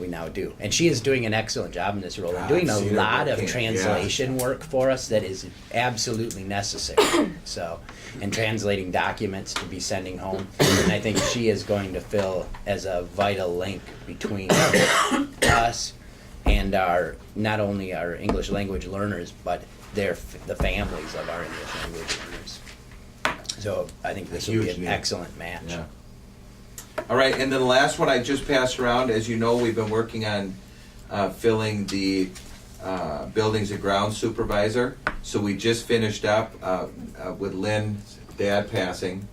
Speaker 11: We now do. And she is doing an excellent job in this role and doing a
Speaker 16: I've seen her
Speaker 11: lot of
Speaker 16: working,
Speaker 11: translation work for us that is absolutely necessary. So, and translating documents to be sending home. And I think she is going to fill as a vital link between us and our, not only our English language learners, but the families of our English language learners. So I think this will be
Speaker 16: Huge
Speaker 11: an
Speaker 16: need.
Speaker 11: excellent match.
Speaker 16: Yeah. All right, and then the last one I just passed around. As you know, we've been working on filling the buildings and grounds supervisor. So we just finished up with Lynn's dad passing.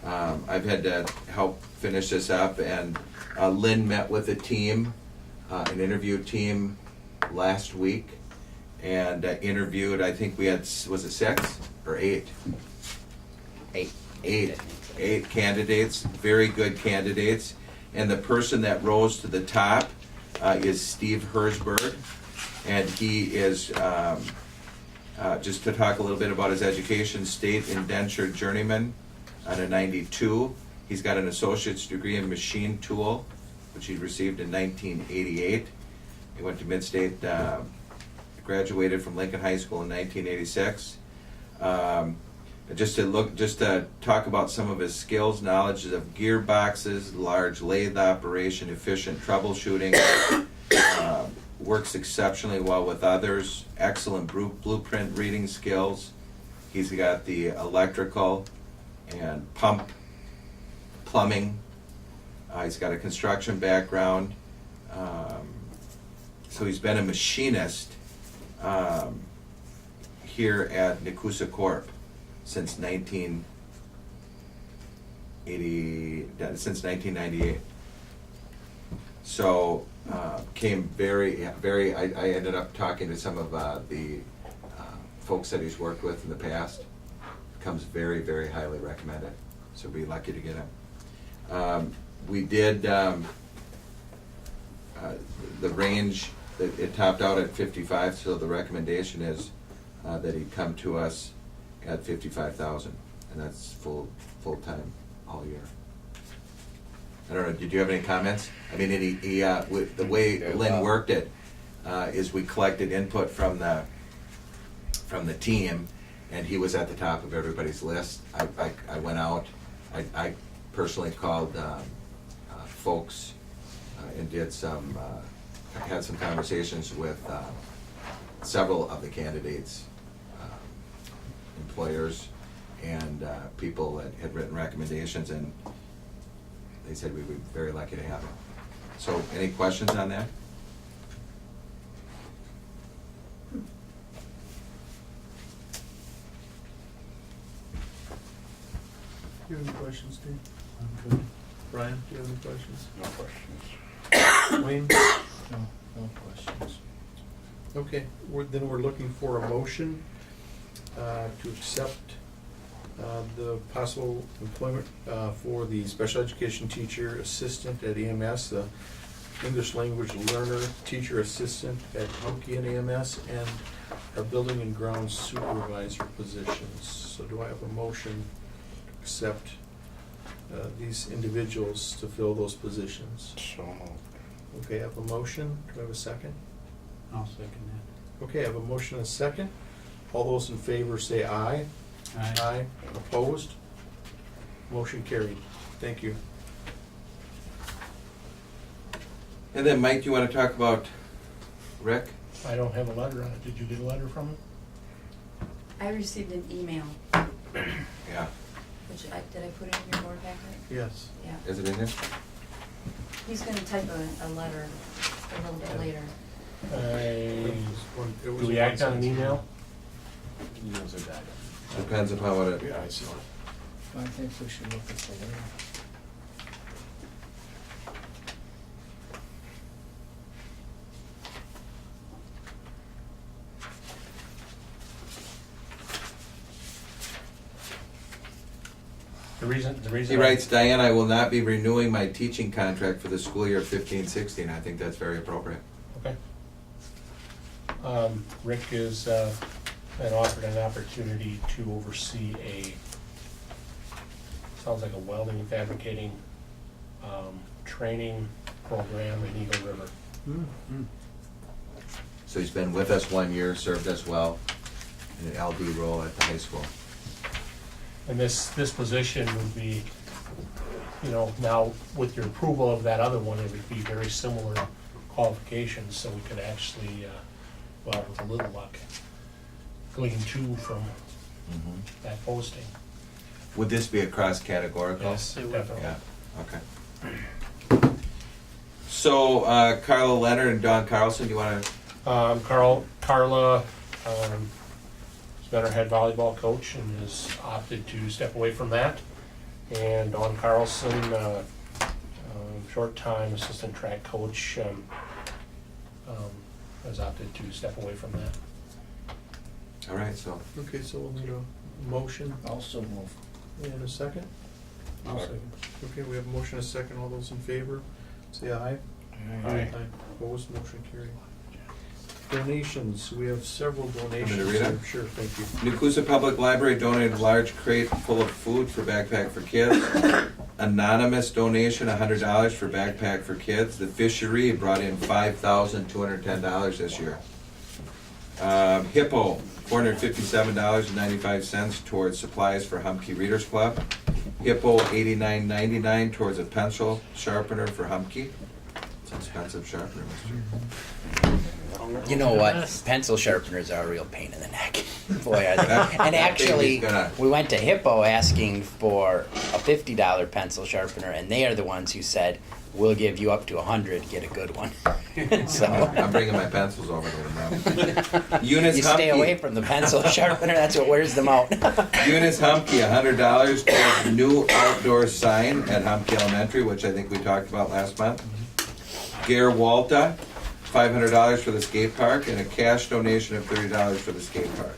Speaker 16: I've had to help finish this up, and Lynn met with a team, an interview team last week, and interviewed, I think we had, was it 6 or 8? 8 candidates, very good candidates. And the person that rose to the top is Steve Hersberg. And he is, just to talk a little bit about his education, state indentured journeyman on a 92. He's got an associate's degree in machine tool, which he received in 1988. He went to Mid-State, graduated from Lincoln High School in 1986. Just to talk about some of his skills, knowledge of gearboxes, large lathe operation, efficient troubleshooting, works exceptionally well with others, excellent blueprint reading skills. He's got the electrical and plumbing. He's got a construction background. So he's been a machinist here at Nekoosa Corp. Since 1998. So came very, I ended up talking to some of the folks that he's worked with in the past. Comes very, very highly recommended. So be lucky to get him. We did the range that it topped out at 55. So the recommendation is that he come to us at 55,000, and that's full-time all year. I don't know, did you have any comments? I mean, with the way Lynn worked it, is we collected input from the team, and he was at the top of everybody's list. I went out, I personally called folks and did had some conversations with several of the candidates, employers, and people that had written recommendations, and they said we would be very lucky to have it. So, any questions on that?
Speaker 1: Do you have any questions, Dave? I'm good. Brian, do you have any questions?
Speaker 3: No questions.
Speaker 1: Wayne?
Speaker 19: No questions.
Speaker 1: Okay, then we're looking for a motion to accept the possible employment for the special education teacher assistant at EMS, the English language learner teacher assistant at Humke and EMS, and our building and grounds supervisor positions. So do I have a motion to accept these individuals to fill those positions?
Speaker 3: So moved.
Speaker 1: Okay, I have a motion. Do I have a second?
Speaker 2: I'll second that.
Speaker 1: Okay, I have a motion and a second. All those in favor say aye.
Speaker 2: Aye.
Speaker 1: Opposed? Motion carried. Thank you.
Speaker 16: And then, Mike, you want to talk about Rick?
Speaker 9: I don't have a letter on it. Did you get a letter from him?
Speaker 5: I received an email,
Speaker 16: Yeah.
Speaker 5: which did I put it in your board packet?
Speaker 1: Yes.
Speaker 5: Yeah.
Speaker 16: Is it in there?
Speaker 5: He's gonna type a letter a little bit later.
Speaker 9: Do we act on an email?
Speaker 16: Depends upon what it.
Speaker 3: Yeah, I saw it.
Speaker 19: I think we should look at the letter.
Speaker 9: The reason
Speaker 16: He writes, Diane, I will not be renewing my teaching contract for the school year 15-16. I think that's very appropriate.
Speaker 9: Okay. Rick is been offered an opportunity to oversee sounds like a welding and fabricating training program in Eagle River.
Speaker 16: So he's been with us 1 year, served us well in an LD role at the high school.
Speaker 9: And this position would be, now with your approval of that other one, it would be very similar qualifications, so we could actually, well, with a little luck, glean two from that posting.
Speaker 16: Would this be a cross-categorical?
Speaker 9: Yes, it would. Definitely.
Speaker 16: Yeah, okay. So, Carla Leonard and Dawn Carlson, you want to?
Speaker 9: Carla has been our head volleyball coach and has opted to step away from that. And Dawn Carlson, short-time assistant track coach, has opted to step away from that.
Speaker 16: All right, so.
Speaker 1: Okay, so we'll need a motion.
Speaker 19: Also move.
Speaker 1: And a second?
Speaker 19: I'll second.
Speaker 1: Okay, we have a motion and a second. All those in favor, say aye.
Speaker 19: Aye.
Speaker 1: Opposed, motion carried. Donations, we have several donations.
Speaker 16: to read it?
Speaker 1: Sure, thank you.
Speaker 16: Nekoosa Public Library donated a large crate full of food for Backpack for Kids. Anonymous donation, $100 for Backpack for Kids. The Fishery brought in $5,210 this year. Hippo, $457.95 towards supplies for Humke Readers Club. Hippo, $89.99 towards a pencil sharpener for Humke. It's an expensive sharpener, Mr.
Speaker 11: You know what? Pencil sharpeners are a real pain in the neck. Boy, are they. And actually, we went to Hippo asking for a $50 pencil sharpener, and they are the ones who said, we'll give you up to 100, get a good one. So
Speaker 16: I'm bringing my pencils over to them now. Eunice
Speaker 11: you stay
Speaker 16: Humke.
Speaker 11: away from the pencil sharpener, that's what wears them out.
Speaker 16: Eunice Humke, $100 towards new outdoor sign at Humke Elementary, which I think we talked about last month. Gare Walta, $500 for the skate park, and a cash donation of $30 for the skate park.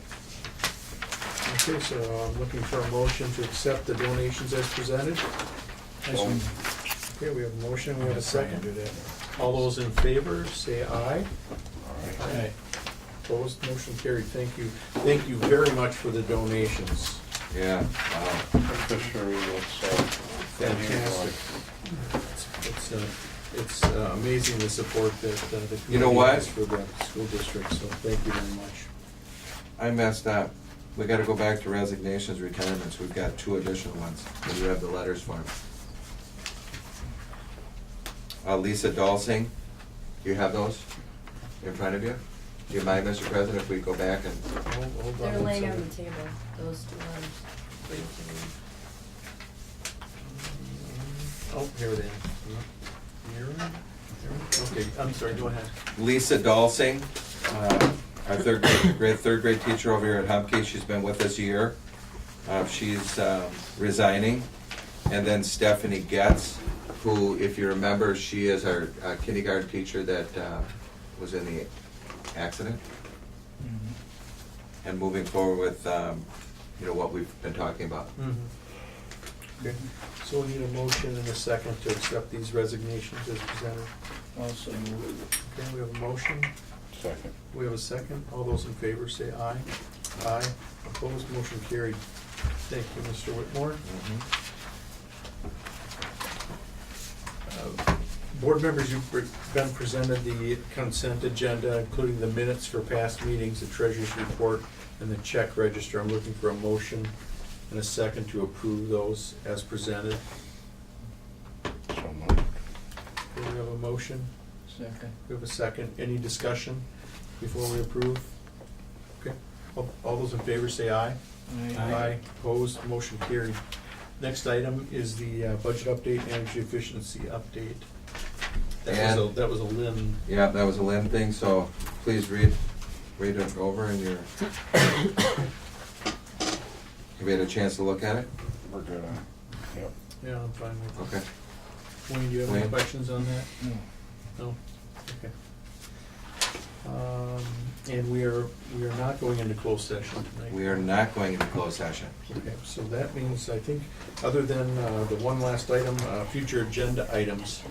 Speaker 1: Okay, so I'm looking for a motion to accept the donations as presented. Okay, we have a motion, we have a second. All those in favor, say aye. Aye. Opposed, motion carried. Thank you. Thank you very much for the donations.
Speaker 16: Yeah, wow.
Speaker 3: Fishery,
Speaker 1: Fantastic. It's amazing the support that the
Speaker 16: You know
Speaker 1: community
Speaker 16: what?
Speaker 1: has for the school district, so thank you very much.
Speaker 16: I messed up. We gotta go back to resignations, retirements. We've got 2 additional ones. And you have the letters for them. Lisa Dalsing, you have those in front of you? Do you mind, Mr. President, if we go back and,
Speaker 1: Hold on
Speaker 5: They're
Speaker 1: one
Speaker 5: laying on
Speaker 1: second.
Speaker 5: the table, those two letters. for you to read.
Speaker 1: Oh, here it is. Okay, I'm sorry, go ahead.
Speaker 16: Lisa Dalsing, our third grade teacher over here at Humke. She's been with us a year. She's resigning. And then Stephanie Getz, who, if you remember, she is our kindergarten teacher that was in the accident. And moving forward with, what we've been talking about.
Speaker 1: Okay, so we need a motion and a second to accept these resignations as presented.
Speaker 19: Also move.
Speaker 1: Okay, we have a motion.
Speaker 3: Second.
Speaker 1: We have a second. All those in favor say aye. Aye. Opposed, motion carried. Thank you, Mr. Whitmore. Board members, you've been presented the consent agenda, including the minutes for past meetings, the treasurer's report, and the check register. I'm looking for a motion and a second to approve those as presented.
Speaker 3: So moved.
Speaker 1: Do we have a motion?
Speaker 19: Second.
Speaker 1: We have a second. Any discussion before we approve? Okay. All those in favor say aye.
Speaker 19: Aye.
Speaker 1: Opposed, motion carried. Next item is the budget update, energy efficiency update. That was a Lynn.
Speaker 16: Yeah, that was a Lynn thing, so please read it over in your, have you had a chance to look at it?
Speaker 3: We're good on, yep.
Speaker 1: Yeah, I'm fine with it.
Speaker 16: Okay.
Speaker 1: Wayne, do you have any
Speaker 16: Wayne?
Speaker 1: questions on that?
Speaker 19: No.
Speaker 1: No? Okay. And we are not going into closed session tonight.
Speaker 16: We are not going into closed session.
Speaker 1: Okay, so that means, I think, other than the one last item, future agenda items.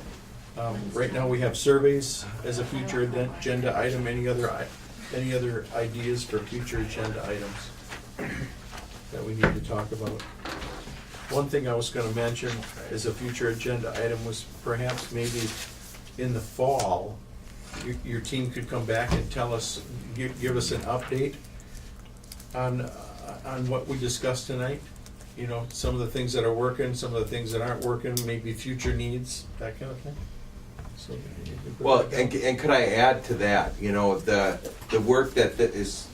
Speaker 1: Right now, we have surveys as a future agenda item. Any other ideas for future agenda items that we need to talk about? One thing I was gonna mention as a future agenda item was perhaps maybe in the fall, your team could come back and tell us, give us an update on what we discussed tonight. You know, some of the things that are working, some of the things that aren't working, maybe future needs, that kind of thing. So you can put
Speaker 16: Well,
Speaker 1: that down.
Speaker 16: and could I add to that, the work that is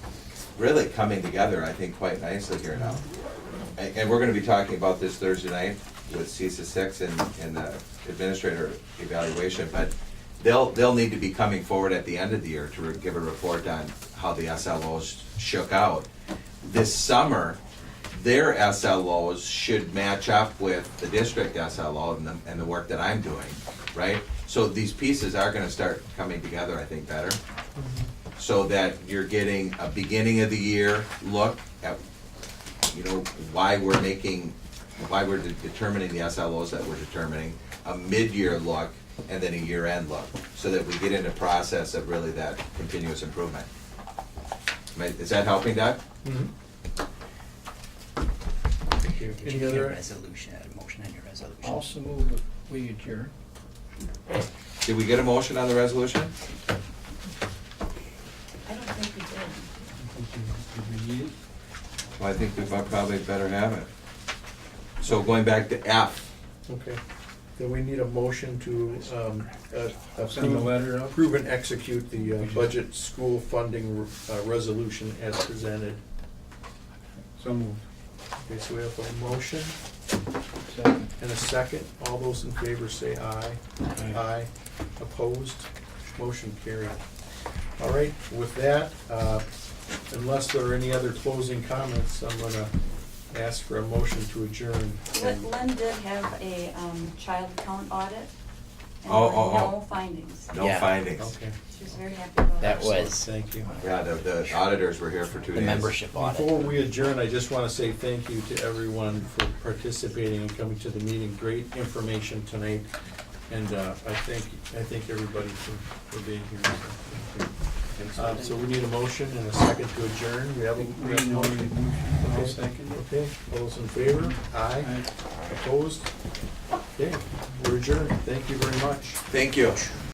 Speaker 16: really coming together, I think, quite nicely here now. And we're gonna be talking about this Thursday night with CISA 6 and the administrator evaluation, but they'll need to be coming forward at the end of the year to give a report on how the SLOs shook out. This summer, their SLOs should match up with the district SLO and the work that I'm doing, right? So these pieces are gonna start coming together, I think, better. So that you're getting a beginning of the year look at, why we're determining the SLOs that we're determining, a mid-year look, and then a year-end look, so that we get into process of really that continuous improvement. Is that helping, Doug?
Speaker 1: Thank you.
Speaker 11: Did
Speaker 1: Any
Speaker 11: you get a
Speaker 1: other?
Speaker 11: resolution, a motion on your resolution?
Speaker 19: Also move that we adjourn.
Speaker 16: Did we get a motion on the resolution?
Speaker 5: I don't think we did.
Speaker 19: Did we need it?
Speaker 16: Well, I think we probably better have it. So going back to F,
Speaker 1: Okay, then we need a motion to
Speaker 19: Send the letter out.
Speaker 1: approve and execute the budget school funding resolution as presented.
Speaker 19: So moved.
Speaker 1: Okay, so we have a motion
Speaker 19: Second.
Speaker 1: and a second. All those in favor say aye. Aye. Opposed? Motion carried. All right, with that, unless there are any other closing comments, I'm gonna ask for a motion to adjourn.
Speaker 18: Lynn did have a child count audit, and there
Speaker 16: Oh,
Speaker 18: were
Speaker 16: oh, oh.
Speaker 18: no findings.
Speaker 16: no
Speaker 11: Yeah.
Speaker 16: findings.
Speaker 1: Okay,
Speaker 18: She was very happy about
Speaker 11: That
Speaker 18: that.
Speaker 11: was
Speaker 1: thank you.
Speaker 16: Yeah, the auditors were here for 2
Speaker 11: the
Speaker 16: days.
Speaker 11: membership audit.
Speaker 1: Before we adjourn, I just want to say thank you to everyone for participating and coming to the meeting. Great information tonight, and I thank everybody for being here. So, thank you. So we need a motion and a second to adjourn. We have a motion.
Speaker 2: I'll second it.
Speaker 1: Okay, all those in favor? Aye. Opposed? Okay, we're adjourned. Thank you very much.
Speaker 6: Thank you.